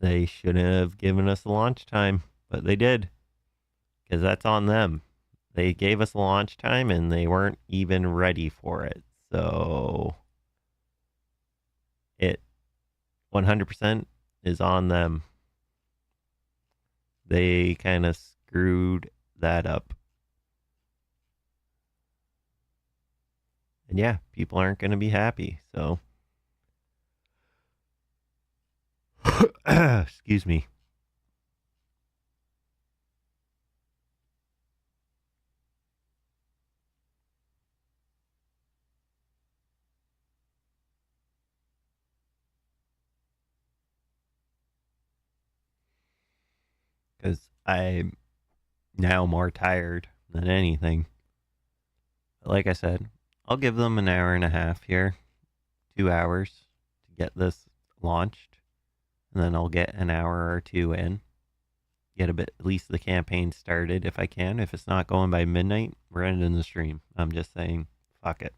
they shouldn't have given us a launch time, but they did. Because that's on them. They gave us a launch time and they weren't even ready for it. So it 100% is on them. They kind of screwed that up. And yeah, people aren't going to be happy. So, excuse me. Because I'm now more tired than anything. But like I said, I'll give them an hour and a half here, 2 hours to get this launched. And then I'll get an hour or two in. Get a bit, at least the campaign started if I can. If it's not going by midnight, we're ending the stream. I'm just saying, fuck it.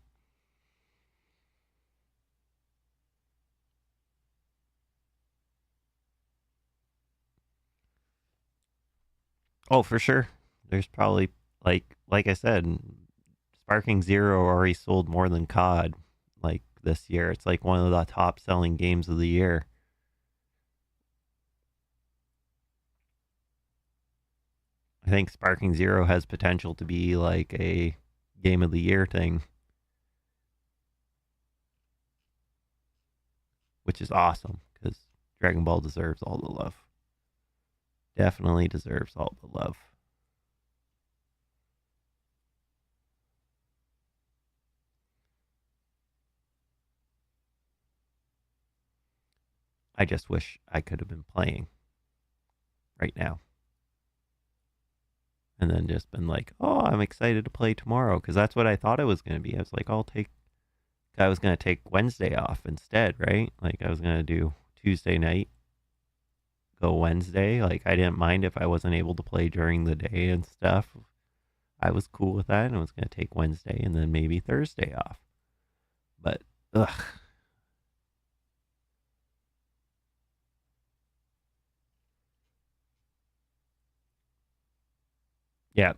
Oh, for sure. There's probably like I said, Sparking Zero already sold more than COD like this year. It's like one of the top selling games of the year. I think Sparking Zero has potential to be like a game of the year thing, which is awesome because Dragon Ball deserves all the love. Definitely deserves all the love. I just wish I could have been playing right now. And then just been like, oh, I'm excited to play tomorrow because that's what I thought it was going to be. I was like, I was going to take Wednesday off instead, right? Like, I was going to do Tuesday night, go Wednesday. Like, I didn't mind if I wasn't able to play during the day and stuff. I was cool with that. And I was going to take Wednesday and then maybe Thursday off. But, ugh. Yeah.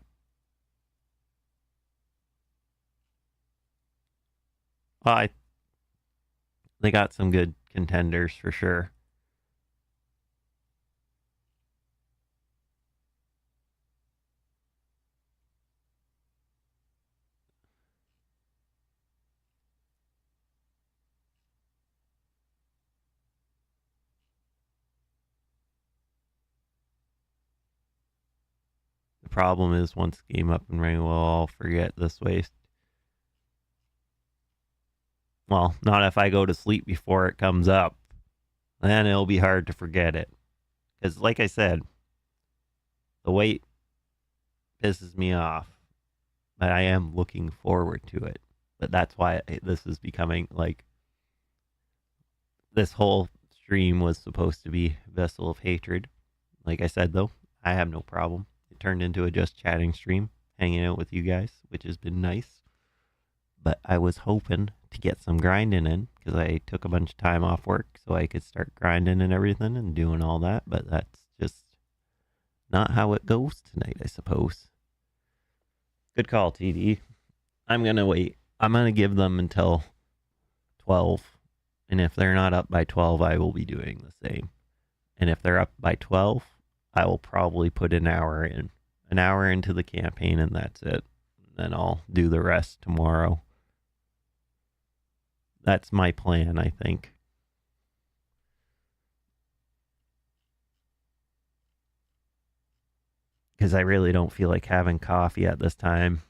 Well, they got some good contenders for sure. The problem is once game up and running, we'll all forget this waste. Well, not if I go to sleep before it comes up. Then it'll be hard to forget it. Because, like I said, the wait pisses me off. But I am looking forward to it. But that's why this is becoming like this whole stream was supposed to be Vessel of Hatred. Like I said, though, I have no problem. It turned into a just chatting stream, hanging out with you guys, which has been nice. But I was hoping to get some grinding in because I took a bunch of time off work so I could start grinding and everything and doing all that. But that's just not how it goes tonight, I suppose. Good call, TD. I'm going to wait. I'm going to give them until 12. And if they're not up by 12, I will be doing the same. And if they're up by 12, I will probably put an hour in. An hour into the campaign, and that's it. Then I'll do the rest tomorrow. That's my plan, I think. Because I really don't feel like having coffee at this time.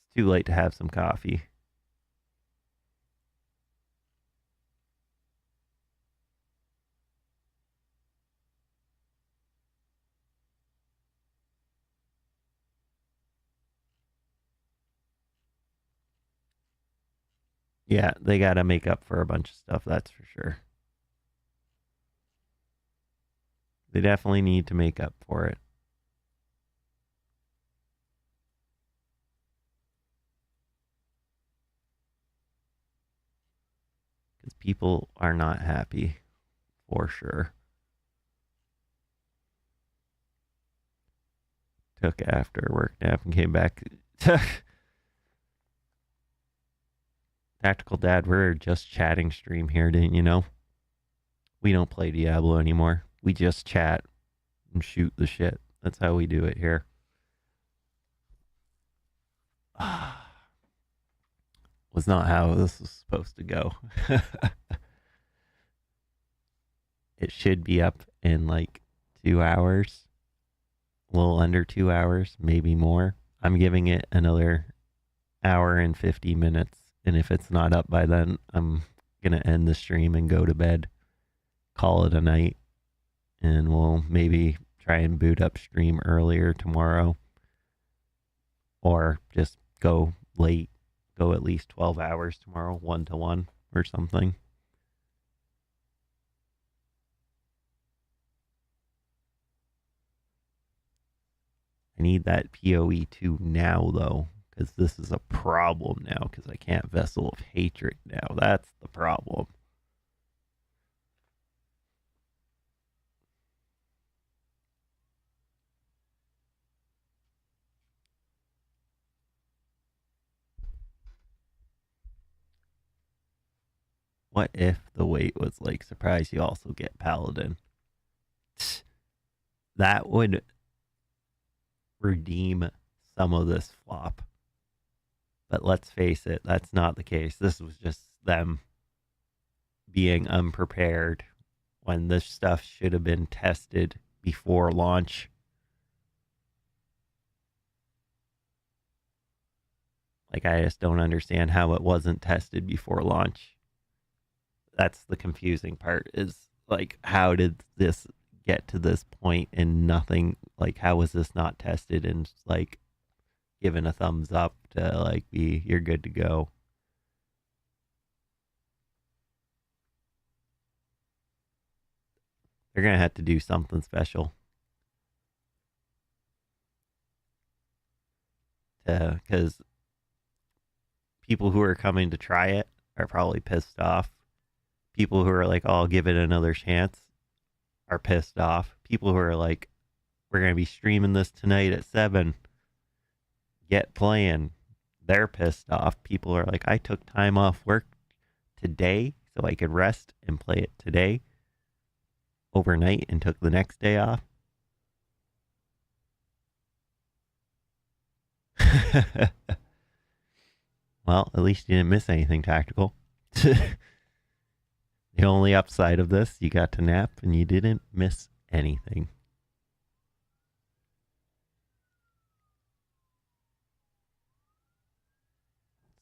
It's too late to have some coffee. Yeah, they got to make up for a bunch of stuff, that's for sure. They definitely need to make up for it. Because people are not happy, for sure. Took after work nap and came back. Tactical Dad, we're just chatting stream here, didn't you know? We don't play Diablo anymore. We just chat and shoot the shit. That's how we do it here. Was not how this was supposed to go. It should be up in like 2 hours. A little under 2 hours, maybe more. I'm giving it another hour and 50 minutes. And if it's not up by then, I'm going to end the stream and go to bed. Call it a night. And we'll maybe try and boot up stream earlier tomorrow. Or just go late. Go at least 12 hours tomorrow, 1 to 1 or something. I need that PoE 2 now, though, because this is a problem now, because I can't Vessel of Hatred now. That's the problem. What if the wait was like, surprise, you also get Paladin? That would redeem some of this flop. But let's face it, that's not the case. This was just them being unprepared when this stuff should have been tested before launch. Like, I just don't understand how it wasn't tested before launch. That's the confusing part, is like, how did this get to this point and nothing, like, how was this not tested and like given a thumbs up to like be, you're good to go? They're gonna have to do something special because people who are coming to try it are probably pissed off. People who are like, oh, I'll give it another chance, are pissed off. People who are like, we're going to be streaming this tonight at 7, get playing, they're pissed off. People are like, I took time off work today so I could rest and play it today overnight and took the next day off. Well, at least you didn't miss anything tactical. The only upside of this, you got to nap and you didn't miss anything.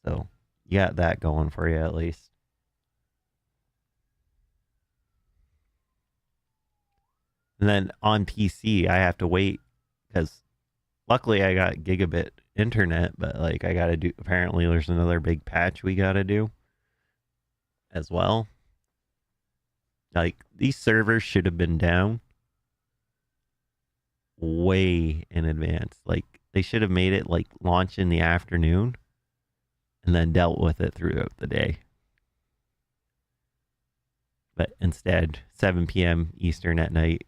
So you got that going for you at least. And then on PC, I have to wait because luckily I got gigabit internet, but like I got to do, apparently there's another big patch we got to do as well. Like these servers should have been down way in advance. Like they should have made it like launch in the afternoon and then dealt with it throughout the day. But instead, 7 p.m. Eastern at night,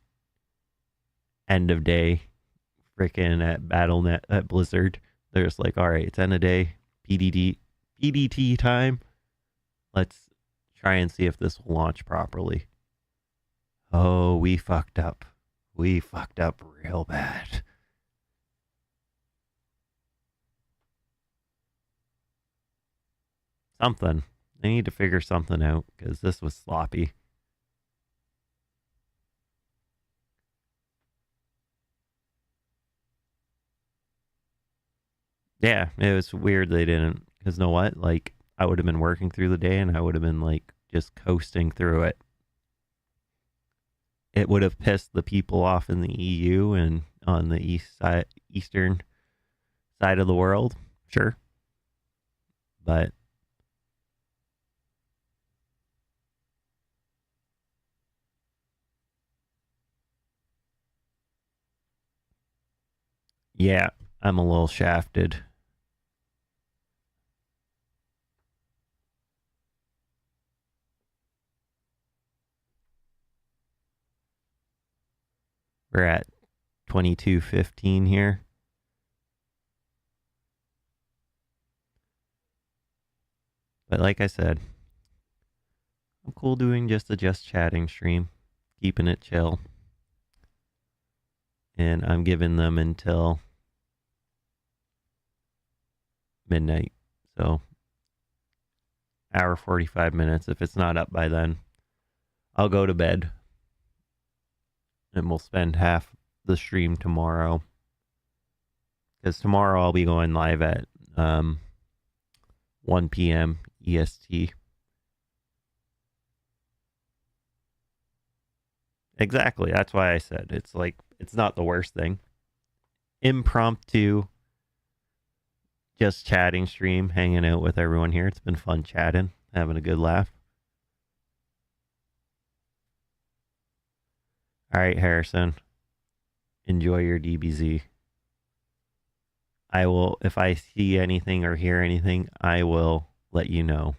end of day, freaking at BattleNet at Blizzard, they're just like, all right, it's end of day, PDT time. Let's try and see if this will launch properly. Oh, we fucked up. We fucked up real bad. Something. They need to figure something out because this was sloppy. Yeah, it was weird they didn't. Because know what? Like, I would have been working through the day and I would have been like just coasting through it. It would have pissed the people off in the EU and on the eastern side of the world, sure. But yeah, I'm a little shafted. We're at 22:15 here. But like I said, I'm cool doing just a just chatting stream, keeping it chill. And I'm giving them until midnight. So, hour 45 minutes. If it's not up by then, I'll go to bed. And we'll spend half the stream tomorrow. Because tomorrow I'll be going live at 1 p.m. EST. Exactly. That's why I said it's like, it's not the worst thing. Impromptu, just chatting stream, hanging out with everyone here. It's been fun chatting, having a good laugh. All right, Harrison. Enjoy your DBZ. I will, if I see anything or hear anything, I will let you know.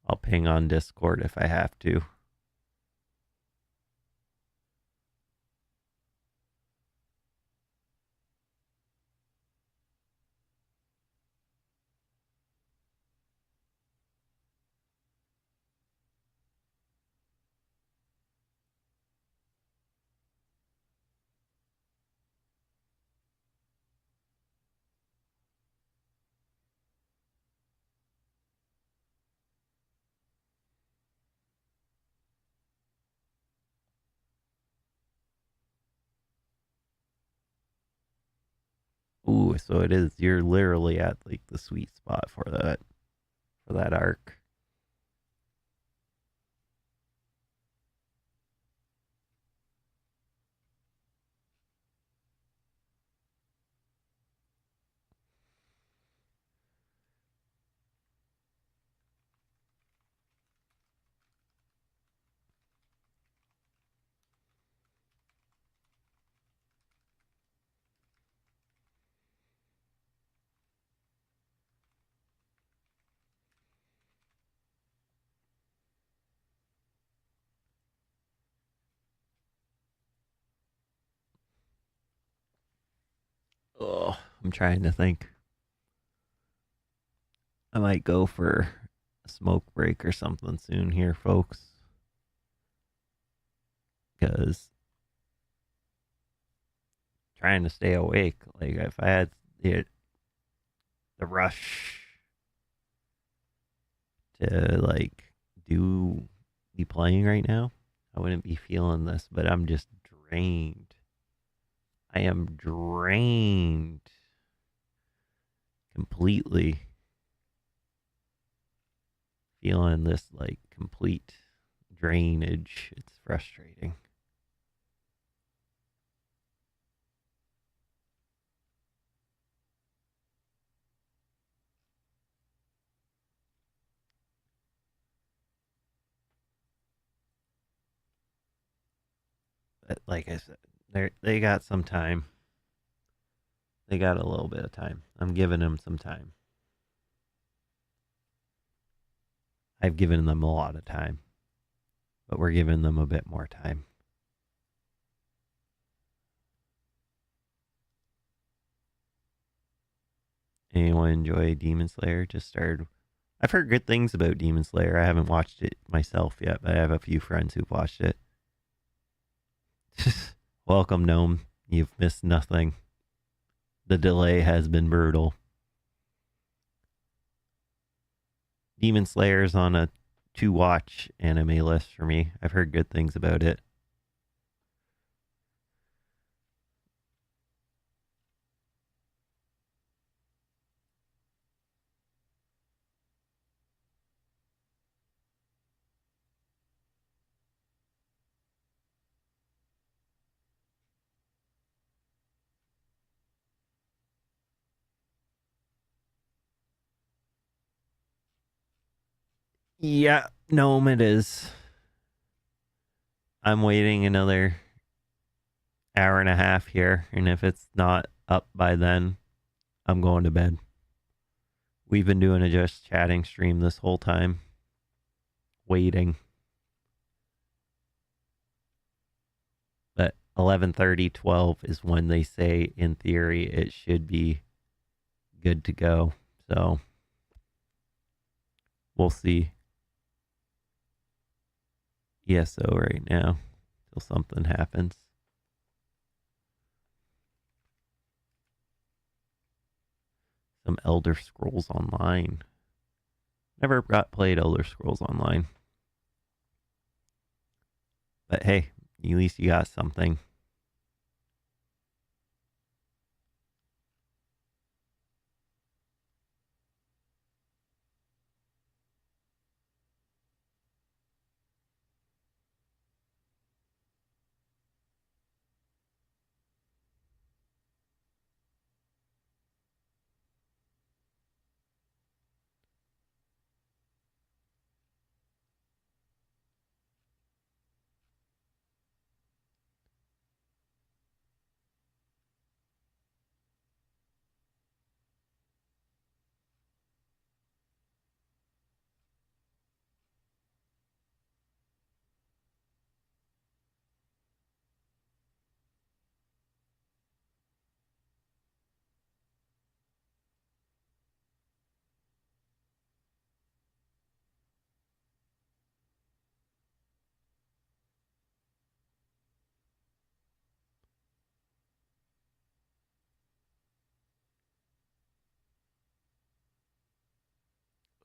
I'll ping on Discord if I have to. Ooh, so it is. You're literally at like the sweet spot for that arc. I'm trying to think. I might go for a smoke break or something soon here, folks. Because trying to stay awake. Like if I had the rush to like do be playing right now, I wouldn't be feeling this. But I'm just drained. I am drained completely. Feeling this like complete drainage. It's frustrating. But like I said, they got some time. They got a little bit of time. I'm giving them some time. I've given them a lot of time, but we're giving them a bit more time. Anyone enjoy Demon Slayer? Just started. I've heard good things about Demon Slayer. I haven't watched it myself yet, but I have a few friends who've watched it. Welcome, Gnome. You've missed nothing. The delay has been brutal. Demon Slayer's on a to watch anime list for me. I've heard good things about it. Yeah, Gnome, it is. I'm waiting another hour and a half here, and if it's not up by then, I'm going to bed. We've been doing a just chatting stream this whole time, waiting. But 11:30, 12 is when they say, in theory, it should be good to go. So we'll see. ESO right now till something happens. Some Elder Scrolls Online. Never got played Elder Scrolls Online. But hey, at least you got something.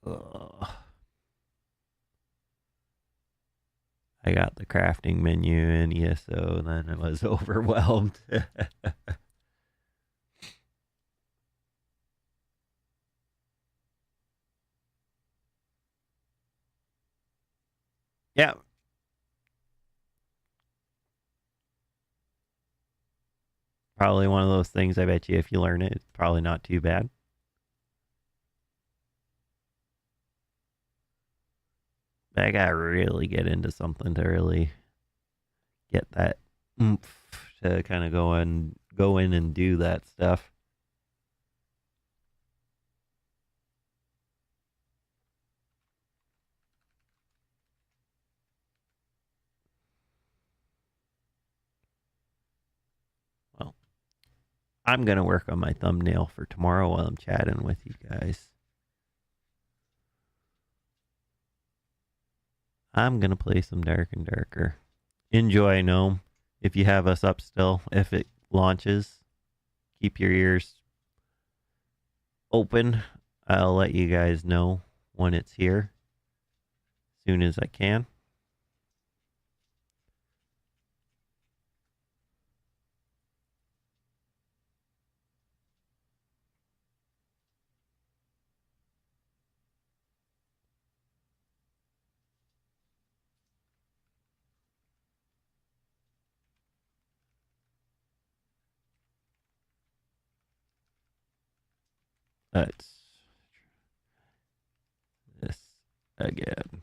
Ugh. I got the crafting menu in ESO, and then I was overwhelmed. Yeah. Probably one of those things, I bet you, if you learn it, it's probably not too bad. But I gotta really get into something to really get that oomph to kind of go in and do that stuff. Well, I'm going to work on my thumbnail for tomorrow while I'm chatting with you guys. I'm going to play some Dark and Darker. Enjoy, Gnome. If you have us up still, if it launches, keep your ears open. I'll let you guys know when it's here as soon as I can. Let's this again.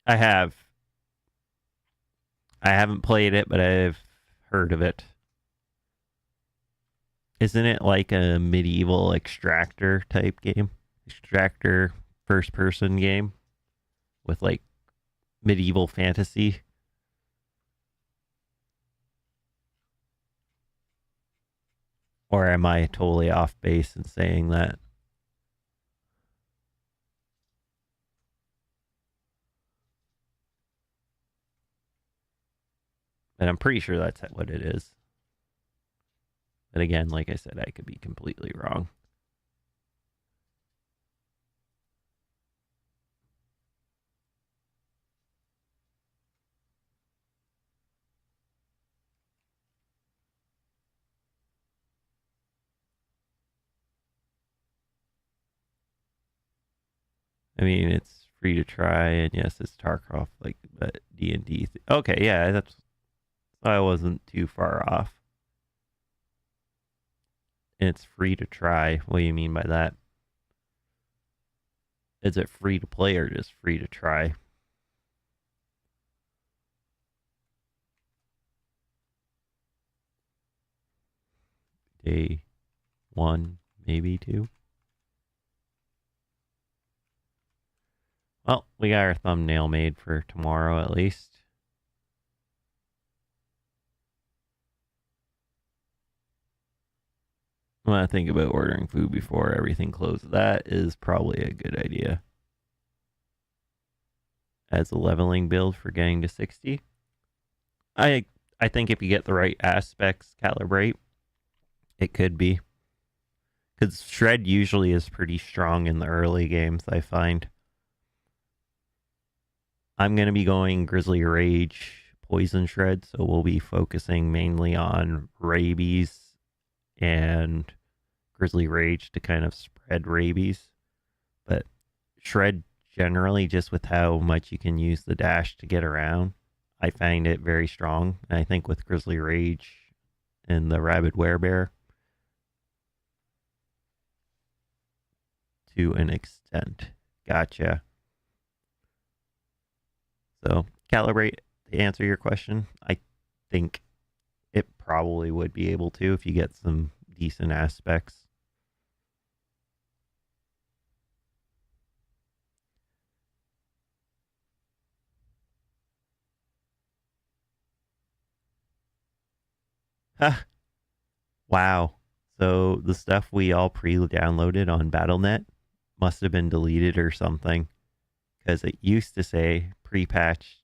I haven't played it, but I've heard of it. Isn't it like a medieval extractor type game? Extractor first person game with like medieval fantasy? Or am I totally off base in saying that? But I'm pretty sure that's what it is. But again, like I said, I could be completely wrong. I mean, it's free to try, and yes, it's Tarkov, like, but D&D. Okay, yeah, that's. I wasn't too far off. And it's free to try. What do you mean by that? Is it free to play or just free to try? Day 1, maybe 2. Well, we got our thumbnail made for tomorrow at least. I want to think about ordering food before everything closes. That is probably a good idea. As a leveling build for getting to 60. I think if you get the right aspects calibrate, it could be. Because Shred usually is pretty strong in the early games, I find. I'm going to be going Grizzly Rage, Poison Shred, so we'll be focusing mainly on rabies and Grizzly Rage to kind of spread rabies. But Shred generally, just with how much you can use the dash to get around, I find it very strong. And I think with Grizzly Rage and the Rabid Werebear, to an extent. Gotcha. So, calibrate, to answer your question, I think it probably would be able to if you get some decent aspects. Huh. Wow. So the stuff we all pre-downloaded on BattleNet must have been deleted or something, because it used to say pre-patch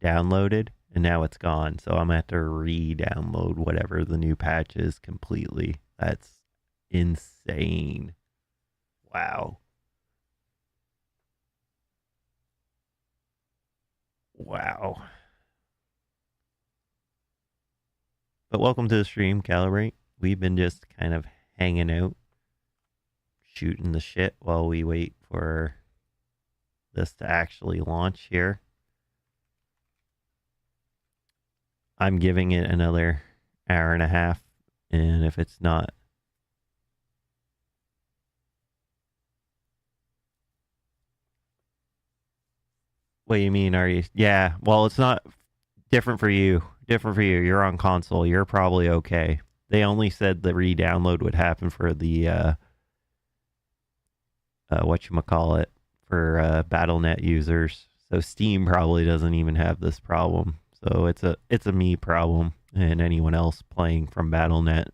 downloaded and now it's gone. So I'm going to have to re-download whatever the new patch is completely. That's insane. Wow. Wow. But welcome to the stream, Calibrate. We've been just kind of hanging out, shooting the shit while we wait for this to actually launch here. I'm giving it another hour and a half, and if it's not what do you mean? Are you? Yeah. Well, it's not different for you. Different for you. You're on console. You're probably okay. They only said the re-download would happen for the whatchamacallit, for BattleNet users. So Steam probably doesn't even have this problem. So it's a me problem and anyone else playing from BattleNet.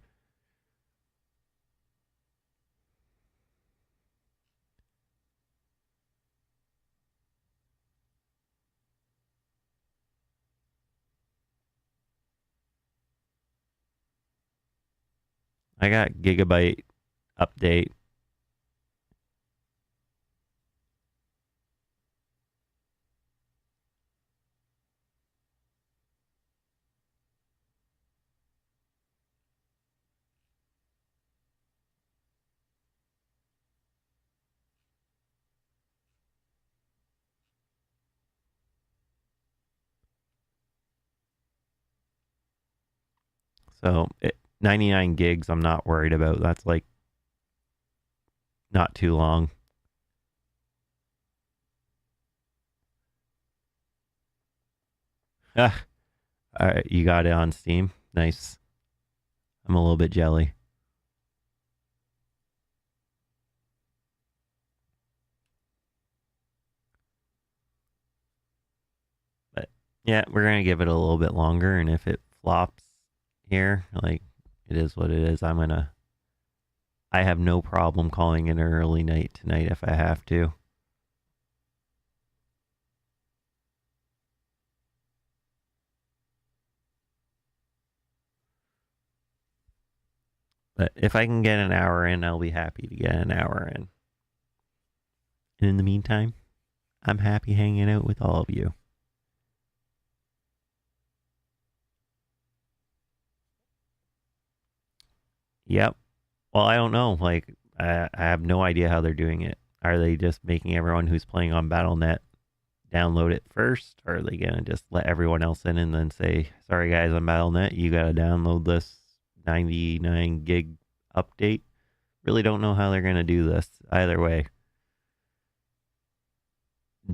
I got gigabyte update. So 99 gigs I'm not worried about. That's like not too long. Ah, all right, you got it on Steam. Nice. I'm a little bit jelly. But yeah, we're gonna give it a little bit longer, and if it flops here, like it is what it is, I have no problem calling it an early night tonight if I have to. But if I can get an hour in, I'll be happy to get an hour in. And in the meantime, I'm happy hanging out with all of you. Yep. Well, I don't know. Like, I have no idea how they're doing it. Are they just making everyone who's playing on BattleNet download it first? Or are they going to just let everyone else in and then say, sorry guys, on BattleNet, you got to download this 99 gig update? Really don't know how they're going to do this either way.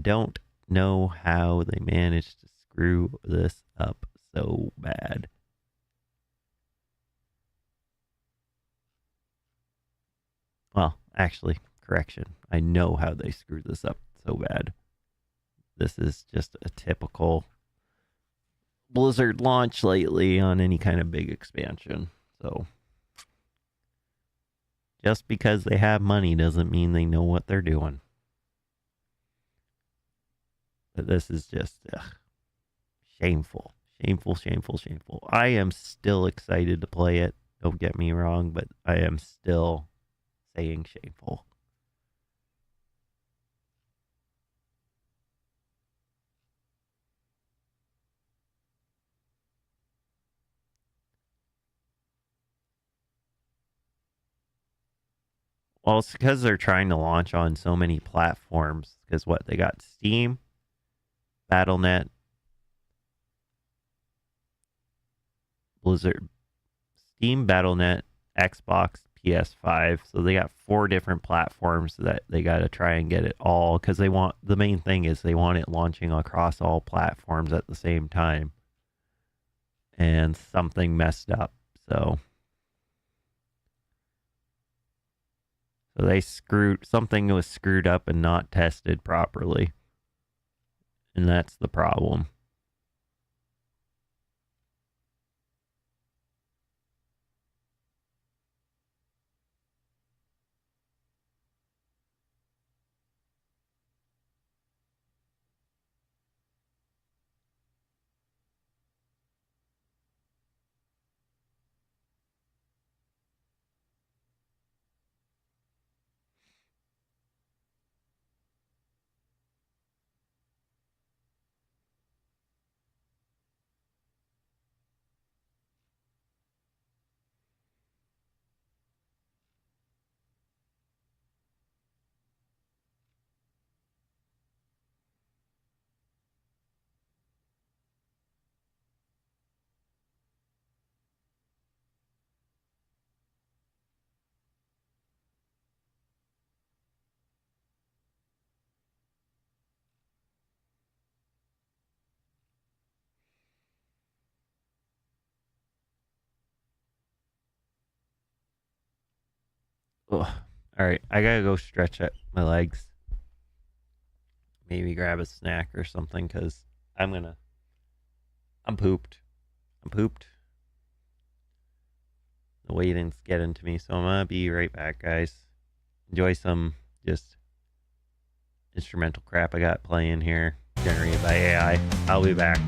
Don't know how they managed to screw this up so bad. Well, actually, correction. I know how they screwed this up so bad. This is just a typical Blizzard launch lately on any kind of big expansion. So just because they have money doesn't mean they know what they're doing. But this is just shameful. Shameful, shameful, shameful. I am still excited to play it. Don't get me wrong, but I am still saying shameful. Well, it's because they're trying to launch on so many platforms. Because what they got Steam, BattleNet, Blizzard, Steam, BattleNet, Xbox, PS5. So they got 4 different platforms that they got to try and get it all because they want the main thing is they want it launching across all platforms at the same time. And something messed up. So they screwed something was screwed up and not tested properly. And that's the problem. Ugh. All right, I gotta go stretch my legs. maybe grab a snack or something because I'm pooped. I'm pooped. The waiting's getting to me, so I'm gonna be right back, guys. Enjoy some just instrumental crap I got playing here, generated by AI. I'll be back.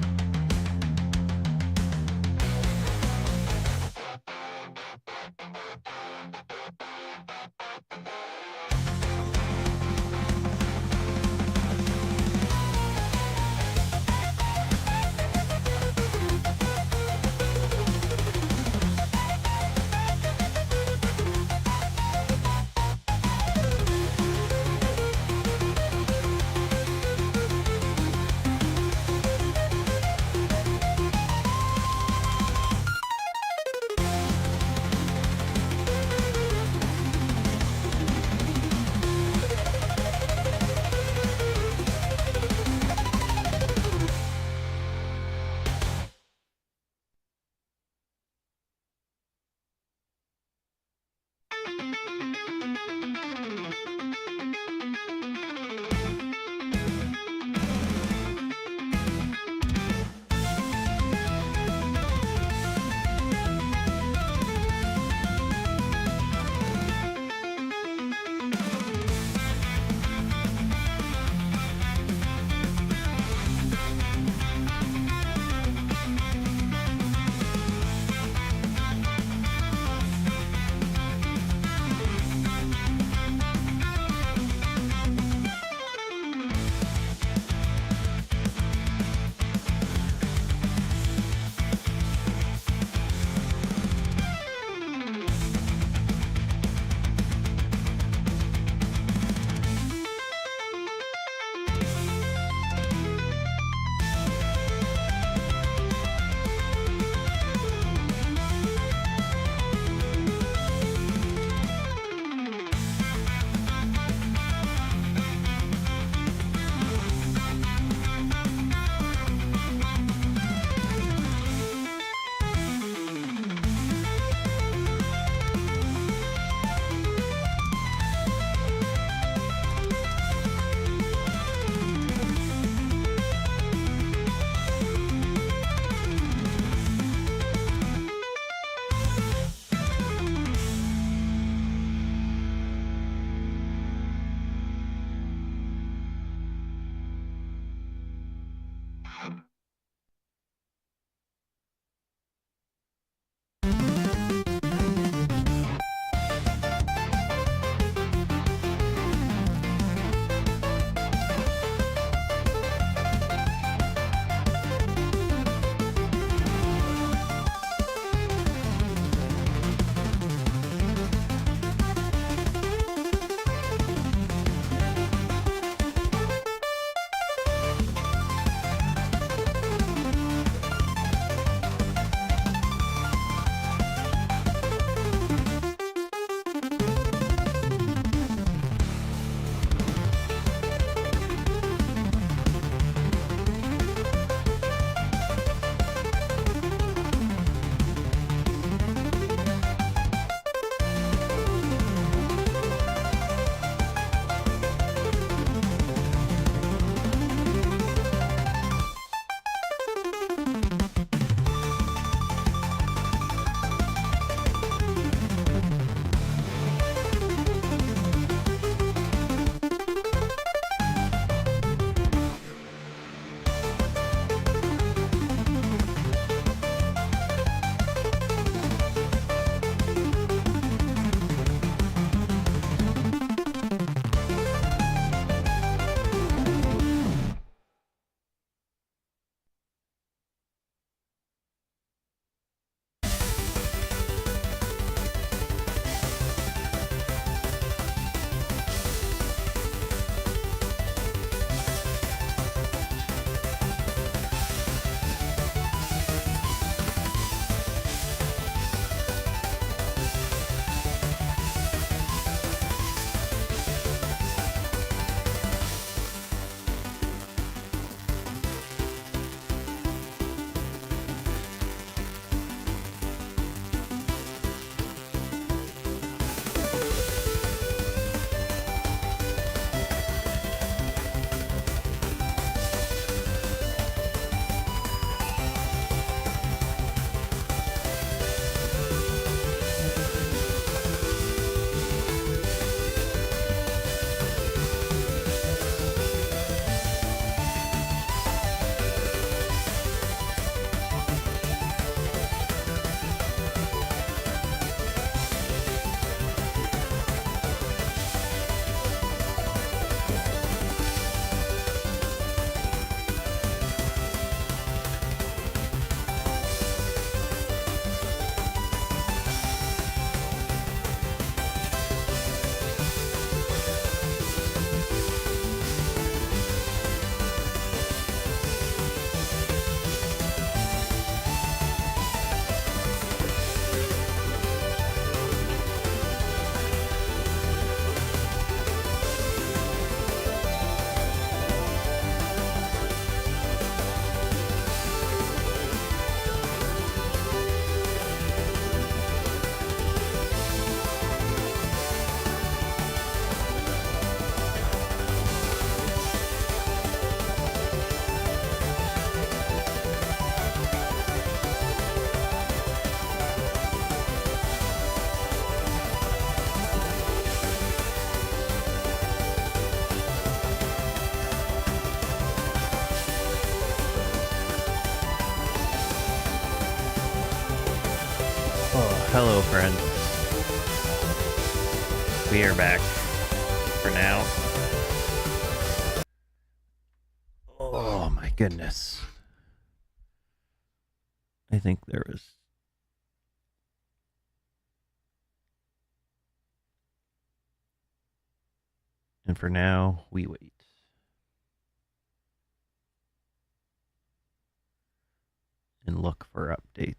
Hello, friends. We are back for now. Oh my goodness. I think there was. And for now, we wait. And look for updates.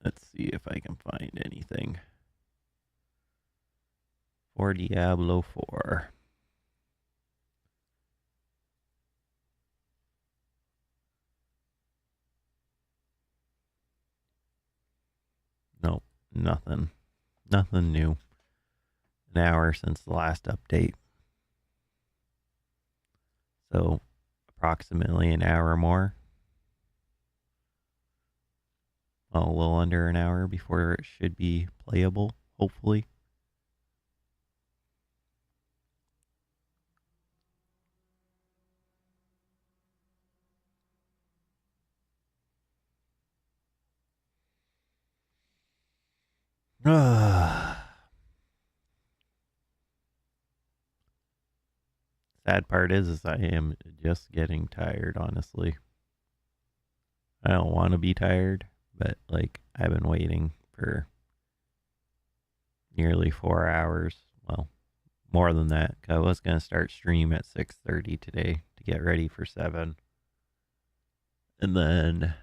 Let's see if I can find anything for Diablo 4. Nope, nothing. Nothing new. An hour since the last update. So, approximately an hour more. Well, a little under an hour before it should be playable, hopefully. Sad part is I am just getting tired, honestly. I don't want to be tired, but like I've been waiting for nearly 4 hours. Well, more than that. I was gonna start stream at 6:30 today to get ready for 7, and then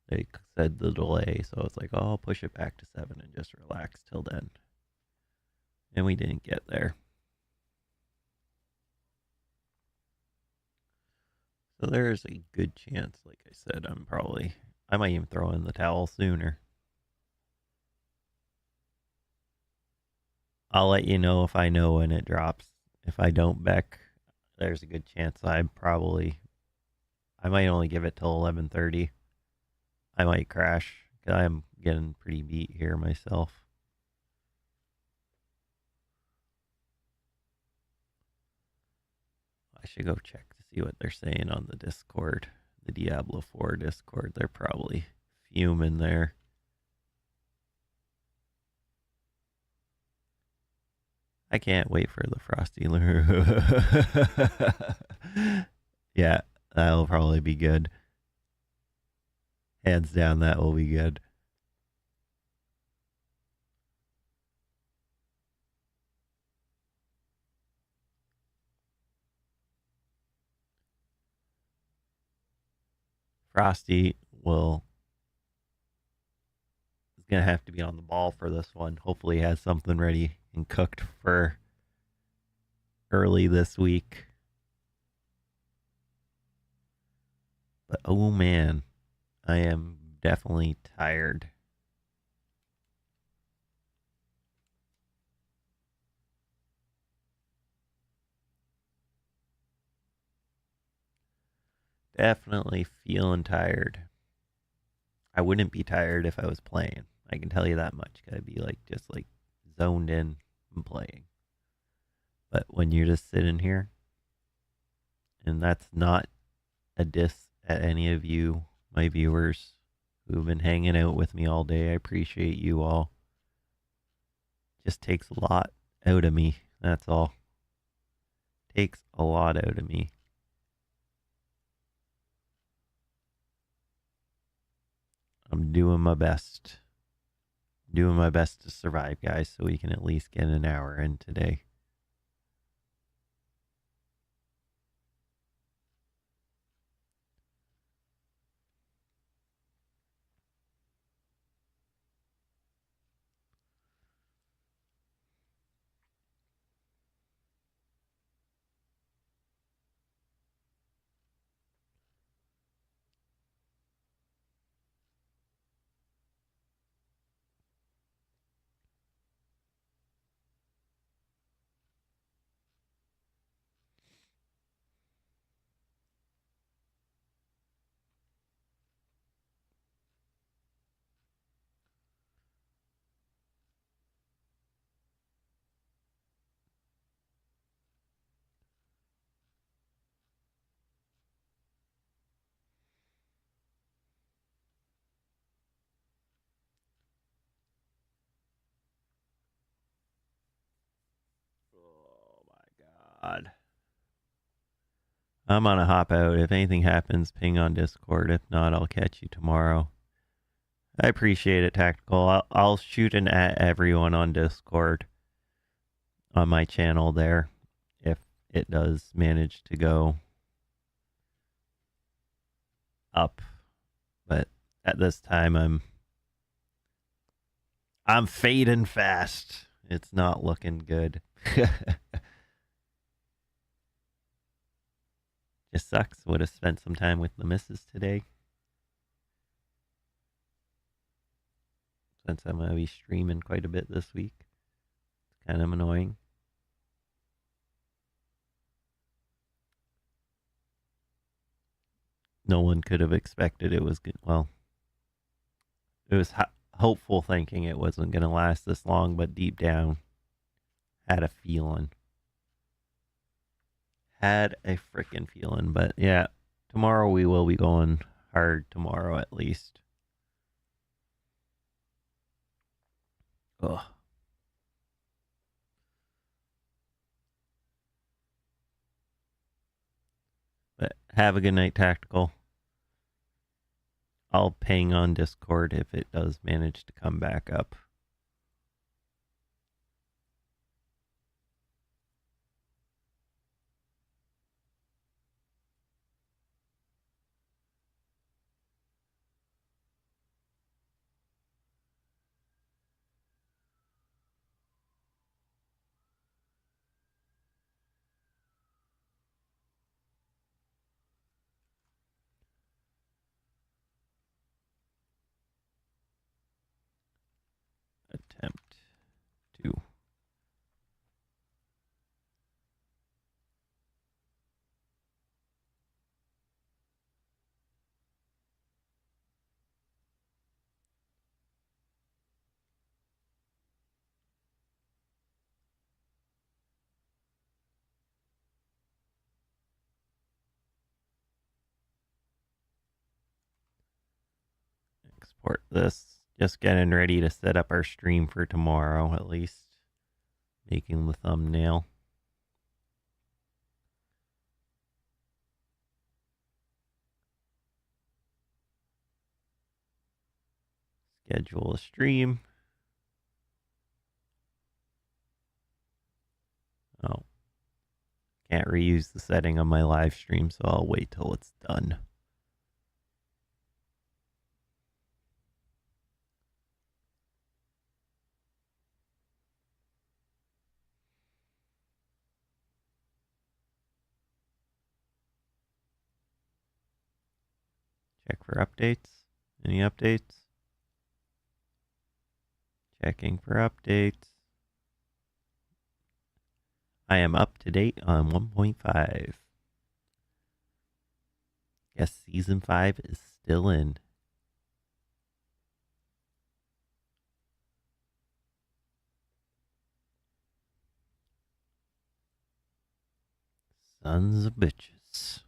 they said the delay, so I was like, oh, I'll push it back to 7 and just relax till then. And we didn't get there. So there's a good chance, like I said, I might even throw in the towel sooner. I'll let you know if I know when it drops. If I don't, Beck, there's a good chance I might only give it till 11:30. I might crash. I'm getting pretty beat here myself. I should go check to see what they're saying on the Discord, the Diablo 4 Discord. They're probably fuming there. I can't wait for the Frosty Yeah, that'll probably be good. Hands down, that will be good. Frosty is gonna have to be on the ball for this one. Hopefully, he has something ready and cooked for early this week. But oh man, I am definitely tired. Definitely feeling tired. I wouldn't be tired if I was playing. I can tell you that much. I'd be like just like zoned in and playing. But when you're just sitting here, and that's not a diss at any of you, my viewers who've been hanging out with me all day. I appreciate you all. Just takes a lot out of me. That's all. Takes a lot out of me. I'm doing my best. Doing my best to survive, guys, so we can at least get an hour in today. God. I'm gonna hop out. If anything happens, ping on Discord. If not, I'll catch you tomorrow. I appreciate it, Tactical. I'll shoot an at everyone on Discord on my channel there if it does manage to go up. But at this time, I'm fading fast. It's not looking good. Just sucks. Would have spent some time with the missus today. Since I'm going to be streaming quite a bit this week. It's kind of annoying. No one could have expected it was good. Well, it was hopeful thinking it wasn't going to last this long, but deep down, had a feeling. Had a freaking feeling. But yeah, tomorrow we will be going hard tomorrow at least. Ugh. But have a good night, Tactical. I'll ping on Discord if it does manage to come back up. Attempt to. Export this. Just getting ready to set up our stream for tomorrow, at least. Making the thumbnail. Schedule a stream. Oh. Can't reuse the setting on my live stream, so I'll wait till it's done. Check for updates. Any updates? Checking for updates. I am up to date on 1.5. Guess season 5 is still in. Sons of bitches.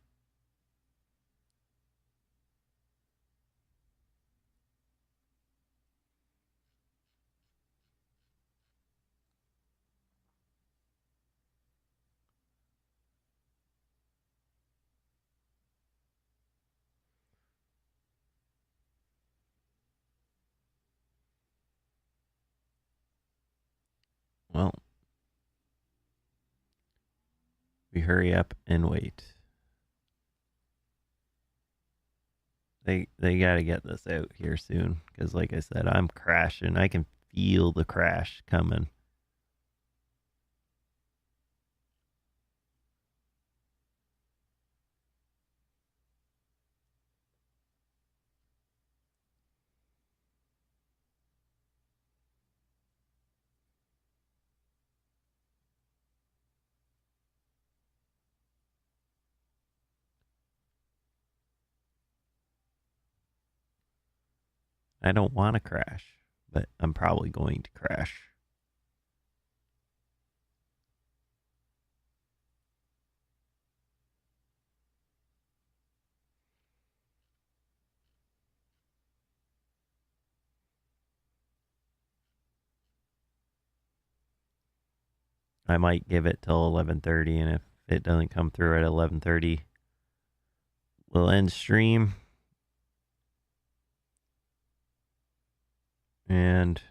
Well, we hurry up and wait. They got to get this out here soon because, like I said, I'm crashing. I can feel the crash coming. I don't want to crash, but I'm probably going to crash. I might give it till 11:30, and if it doesn't come through at 11:30, we'll end stream and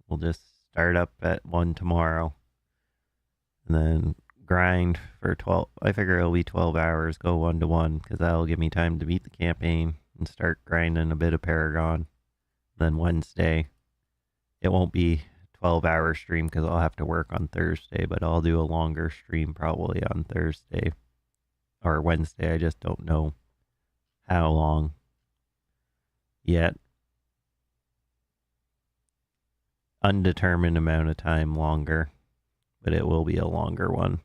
we'll just start up at 1 tomorrow and then grind for 12. I figure it'll be 12 hours, go 1 to 1, because that'll give me time to beat the campaign and start grinding a bit of Paragon. Then Wednesday, it won't be 12-hour stream because I'll have to work on Thursday, but I'll do a longer stream probably on Thursday or Wednesday. I just don't know how long yet. Undetermined amount of time longer, but it will be a longer one.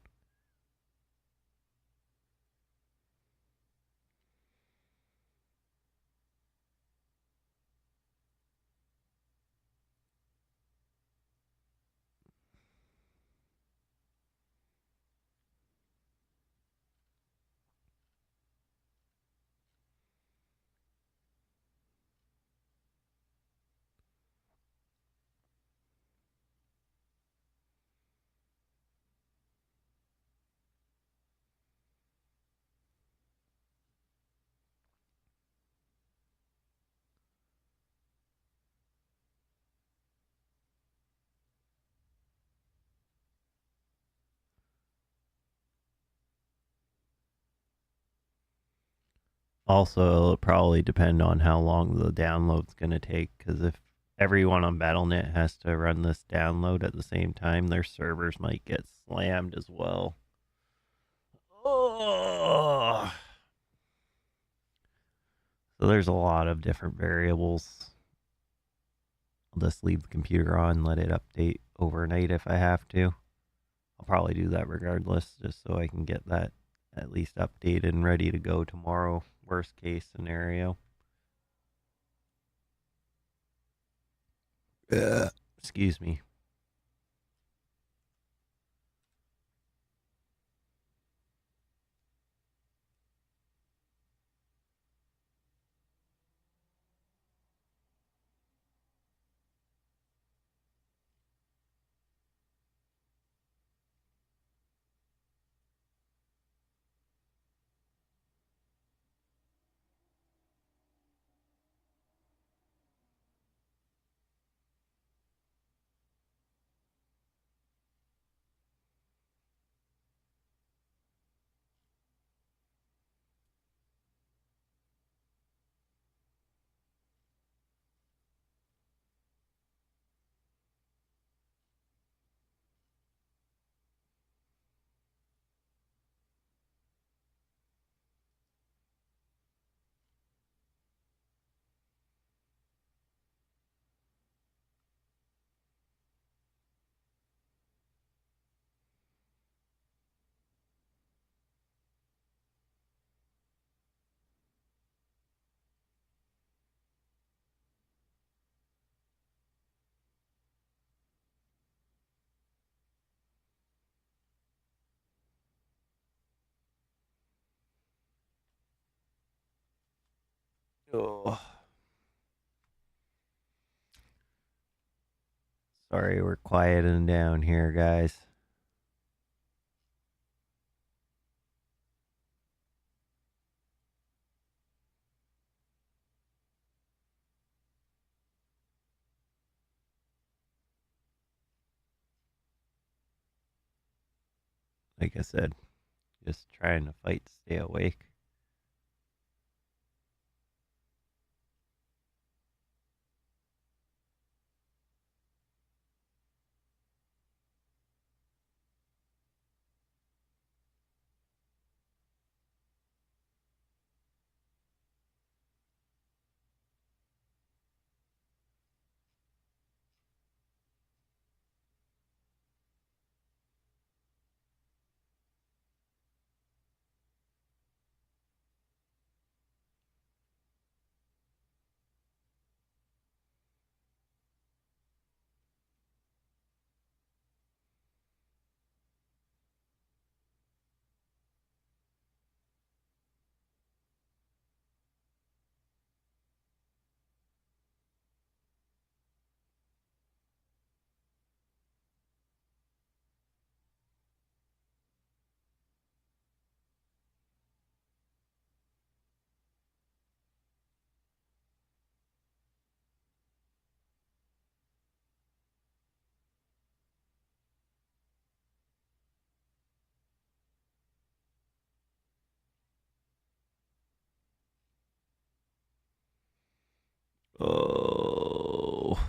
Also, it'll probably depend on how long the download's going to take, because if everyone on BattleNet has to run this download at the same time, their servers might get slammed as well. Oh. So there's a lot of different variables. I'll just leave the computer on, let it update overnight if I have to. I'll probably do that regardless, just so I can get that at least updated and ready to go tomorrow, worst case scenario. Excuse me. Oh. Sorry, we're quieting down here, guys. Like I said, just trying to fight to stay awake. Oh.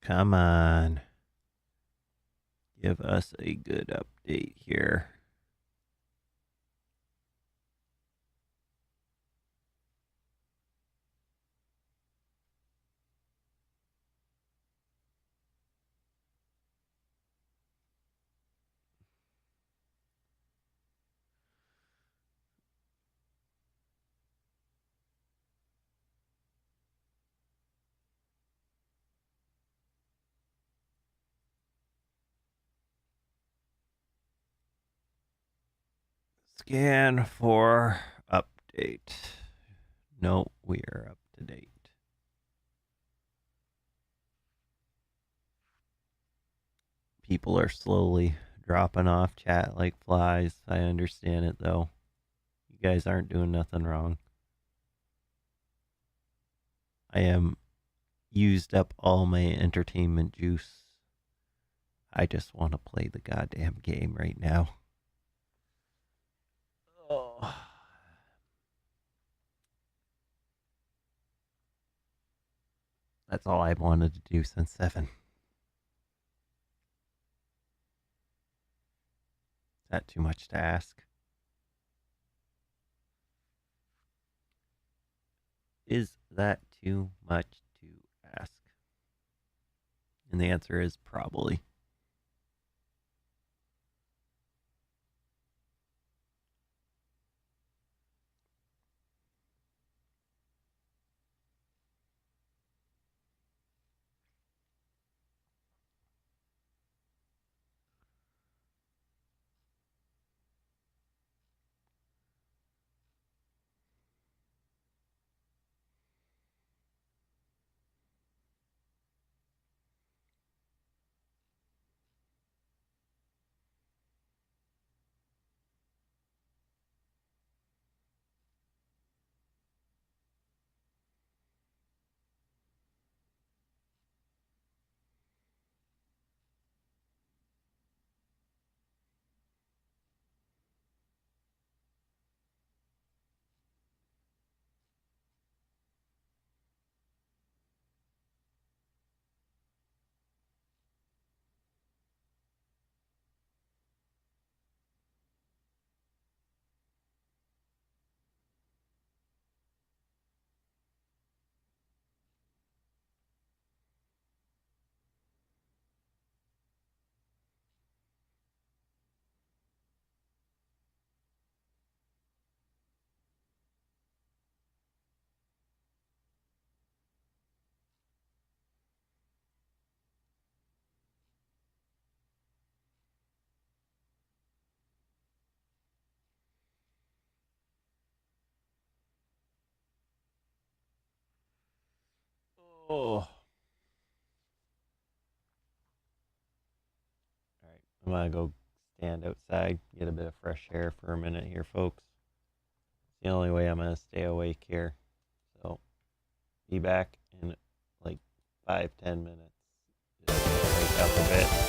Come on. Give us a good update here. Scan for update. No, we are up to date. People are slowly dropping off chat like flies. I understand it though. You guys aren't doing nothing wrong. I am used up all my entertainment juice. I just want to play the goddamn game right now. Oh. That's all I've wanted to do since 7. Is that too much to ask? Is that too much to ask? And the answer is probably. Oh. All right. I'm going to go stand outside, get a bit of fresh air for a minute here, folks. It's the only way I'm going to stay awake here. So, be back in like 5-10 minutes. up a bit.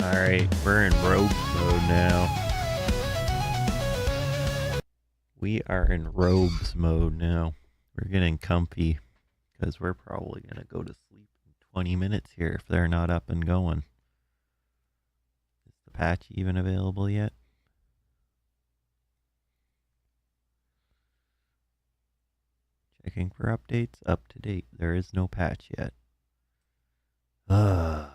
Alright, we're in robes mode now. We are in robes mode now. We're getting comfy because we're probably going to go to sleep in 20 minutes here if they're not up and going. Is the patch even available yet? Checking for updates. Up to date. There is no patch yet. Ugh.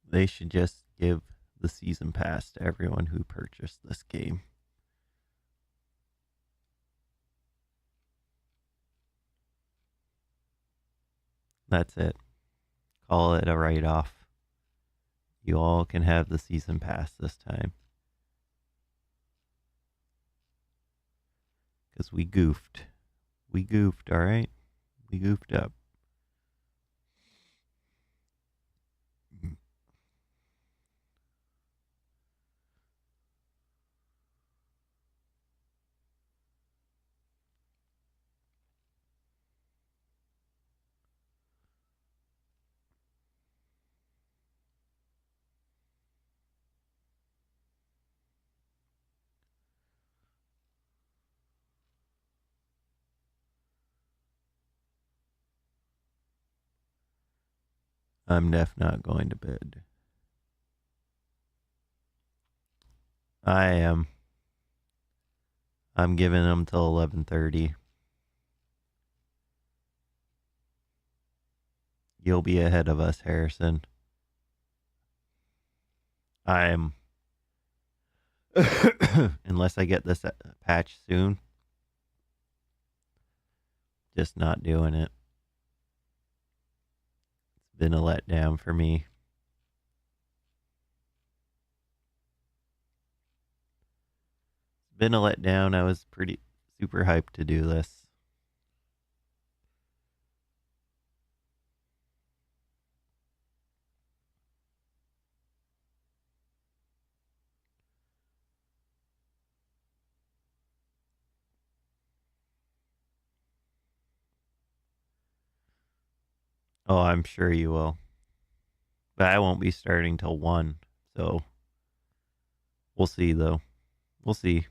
They should just give the season pass to everyone who purchased this game. That's it. Call it a write-off. You all can have the season pass this time. Because we goofed. We goofed, alright? We goofed up. I'm not going to bed. I am. I'm giving them till 11:30. You'll be ahead of us, Harrison. I'm. Unless I get this patch soon. Just not doing it. It's been a letdown for me. It's been a letdown. I was pretty super hyped to do this. Oh, I'm sure you will. But I won't be starting till 1. So we'll see, though. We'll see.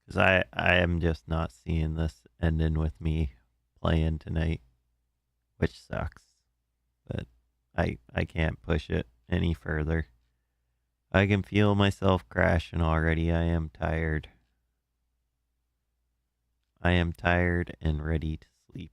Because I am just not seeing this ending with me playing tonight, which sucks. But I can't push it any further. I can feel myself crashing already. I am tired. I am tired and ready to sleep.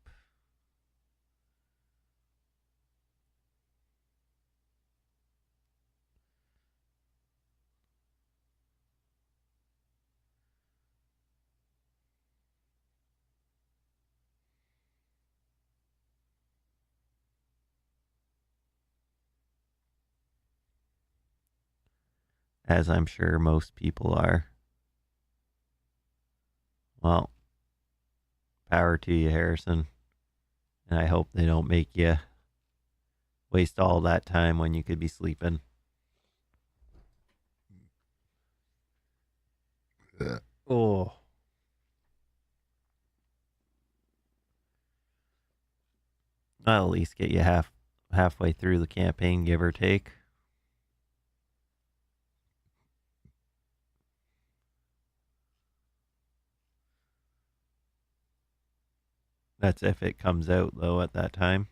As I'm sure most people are. Well, power to you, Harrison. And I hope they don't make you waste all that time when you could be sleeping. Oh. I'll at least get you halfway through the campaign, give or take. That's if it comes out, though, at that time.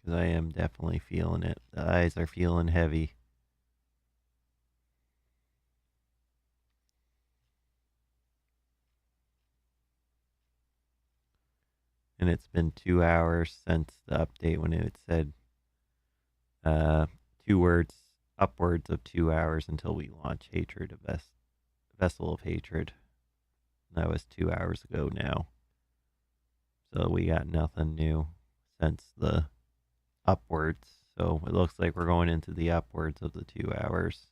because I am definitely feeling it. The eyes are feeling heavy. And it's been 2 hours since the update when it said upwards of 2 hours until we launch Hatred, a Vessel of Hatred. That was 2 hours ago now. So we got nothing new since the upwards. So it looks like we're going into the upwards of the 2 hours.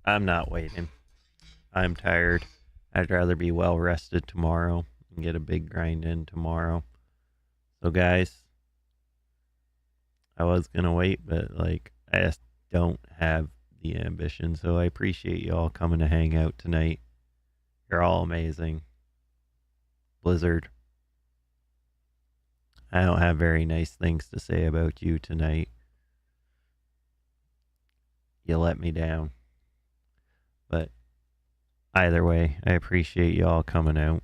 I'm not waiting. I'm tired. I'd rather be well rested tomorrow and get a big grind in tomorrow. So guys, I was gonna wait, but like I just don't have the ambition. So I appreciate you all coming to hang out tonight. You're all amazing. Blizzard, I don't have very nice things to say about you tonight. You let me down. But either way, I appreciate you all coming out.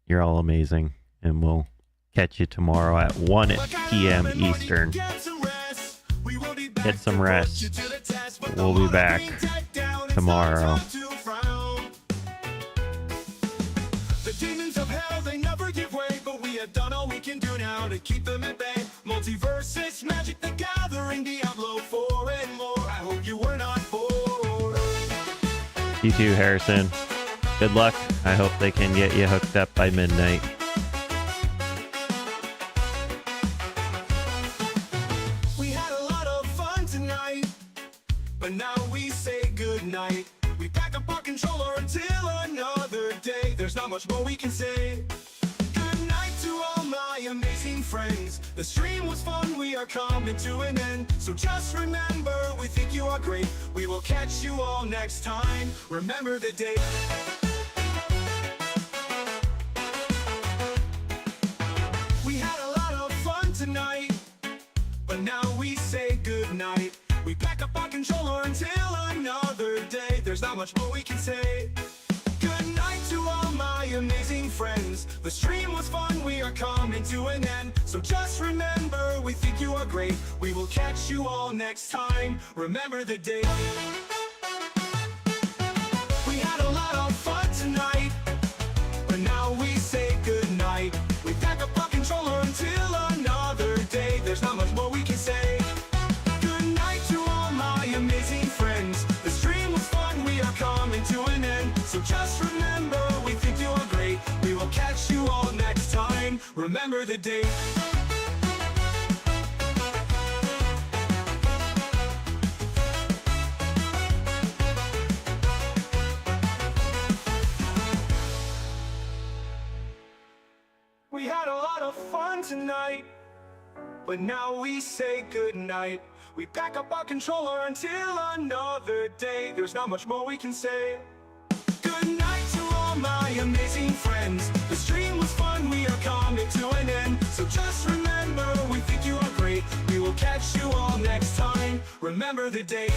You're all amazing. And we'll catch you tomorrow at 1 p.m. Eastern. Get some rest. We'll be back tomorrow. The demons of hell, they never give way, but we have done all we can do now to keep them at bay. Multiverses, Magic the Gathering, Diablo 4 and more. I hope you were not bored. You too, Harrison. Good luck. I hope they can get you hooked up by midnight. We had a lot of fun tonight, but now we say goodnight. We pack up our controller until another day. There's not much more we can say. Good night to all my amazing friends. The stream was fun, we are coming to an end. So just remember, we think you are great. We will catch you all next time. Remember the date. We had a lot of fun tonight, but now we say goodnight. We pack up our controller until another day. There's not much more we can say. Good night to all my amazing friends. The stream was fun, we are coming to an end. So just remember, we think you are great. We will catch you all next time. Remember the date. We had a lot of fun tonight, but now we say goodnight. We pack up our controller until another day. There's not much more we can say. Good night to all my amazing friends. The stream was fun, we are coming to an end. So just remember, we think you are great. We will catch you all next time. Remember the date. We had a lot of fun tonight, but now we say goodnight. We pack up our controller until another day. There's not much more we can say. Good night to all my amazing friends. The stream was fun, we are coming to an end. So just remember, we think you are great. We will catch you all next time. Remember the date.